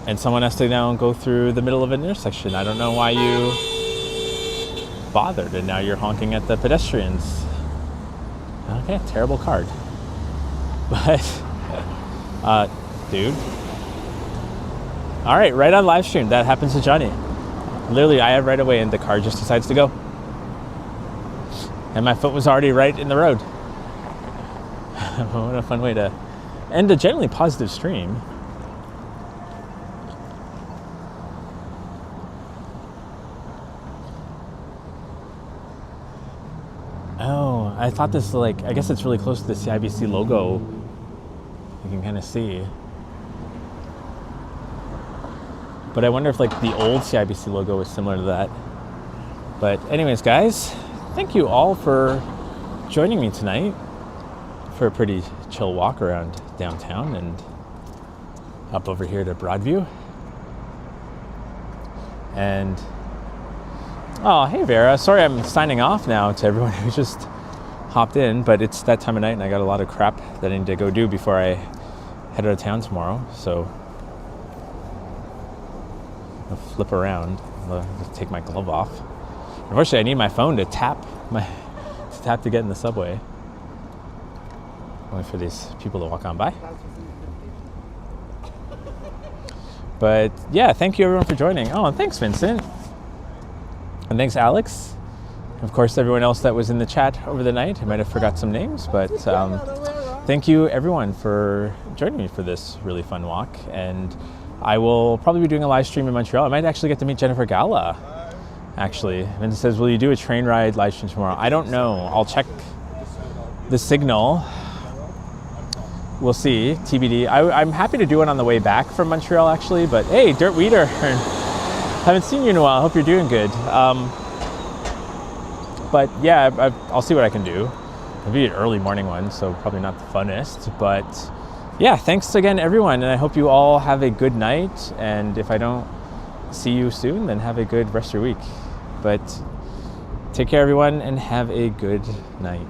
Speaker 1: And someone has to now go through the middle of an intersection. I don't know why you bothered, and now you're honking at the pedestrians. Okay, terrible card. But, dude. All right, right on Livestreamed. That happens to Johnny. Literally, I have right away, and the car just decides to go. And my foot was already right in the road. What a fun way to end a generally positive stream. Oh, I thought this, like, I guess it's really close to the CIBC logo. You can kind of see. But I wonder if, like, the old CIBC logo is similar to that. But anyways, guys, thank you all for joining me tonight for a pretty chill walk around downtown and up over here to Broadview. And, oh, hey, Vera. Sorry I'm signing off now to everyone who just hopped in, but it's that time of night and I got a lot of crap that I need to go do before I head out of town tomorrow. So, I'll flip around. I'll just take my glove off. Unfortunately, I need my phone to tap to get in the subway. Wait for these people to walk on by. But yeah, thank you everyone for joining. Oh, and thanks Vincent. And thanks Alex. Of course, everyone else that was in the chat over the night. I might have forgot some names, but thank you everyone for joining me for this really fun walk. And I will probably be doing a live stream in Montreal. I might actually get to meet Jennifer Gala. Actually, Vincent says, will you do a train ride live stream tomorrow? I don't know. I'll check the signal. We'll see, TBD. I'm happy to do it on the way back from Montreal, actually. But hey, Dirt Weeder, haven't seen you in a while. Hope you're doing good. But yeah, I'll see what I can do. It'll be an early morning one, so probably not the funnest. But yeah, thanks again, everyone. And I hope you all have a good night. And if I don't see you soon, then have a good rest of your week. But take care, everyone, and have a good night.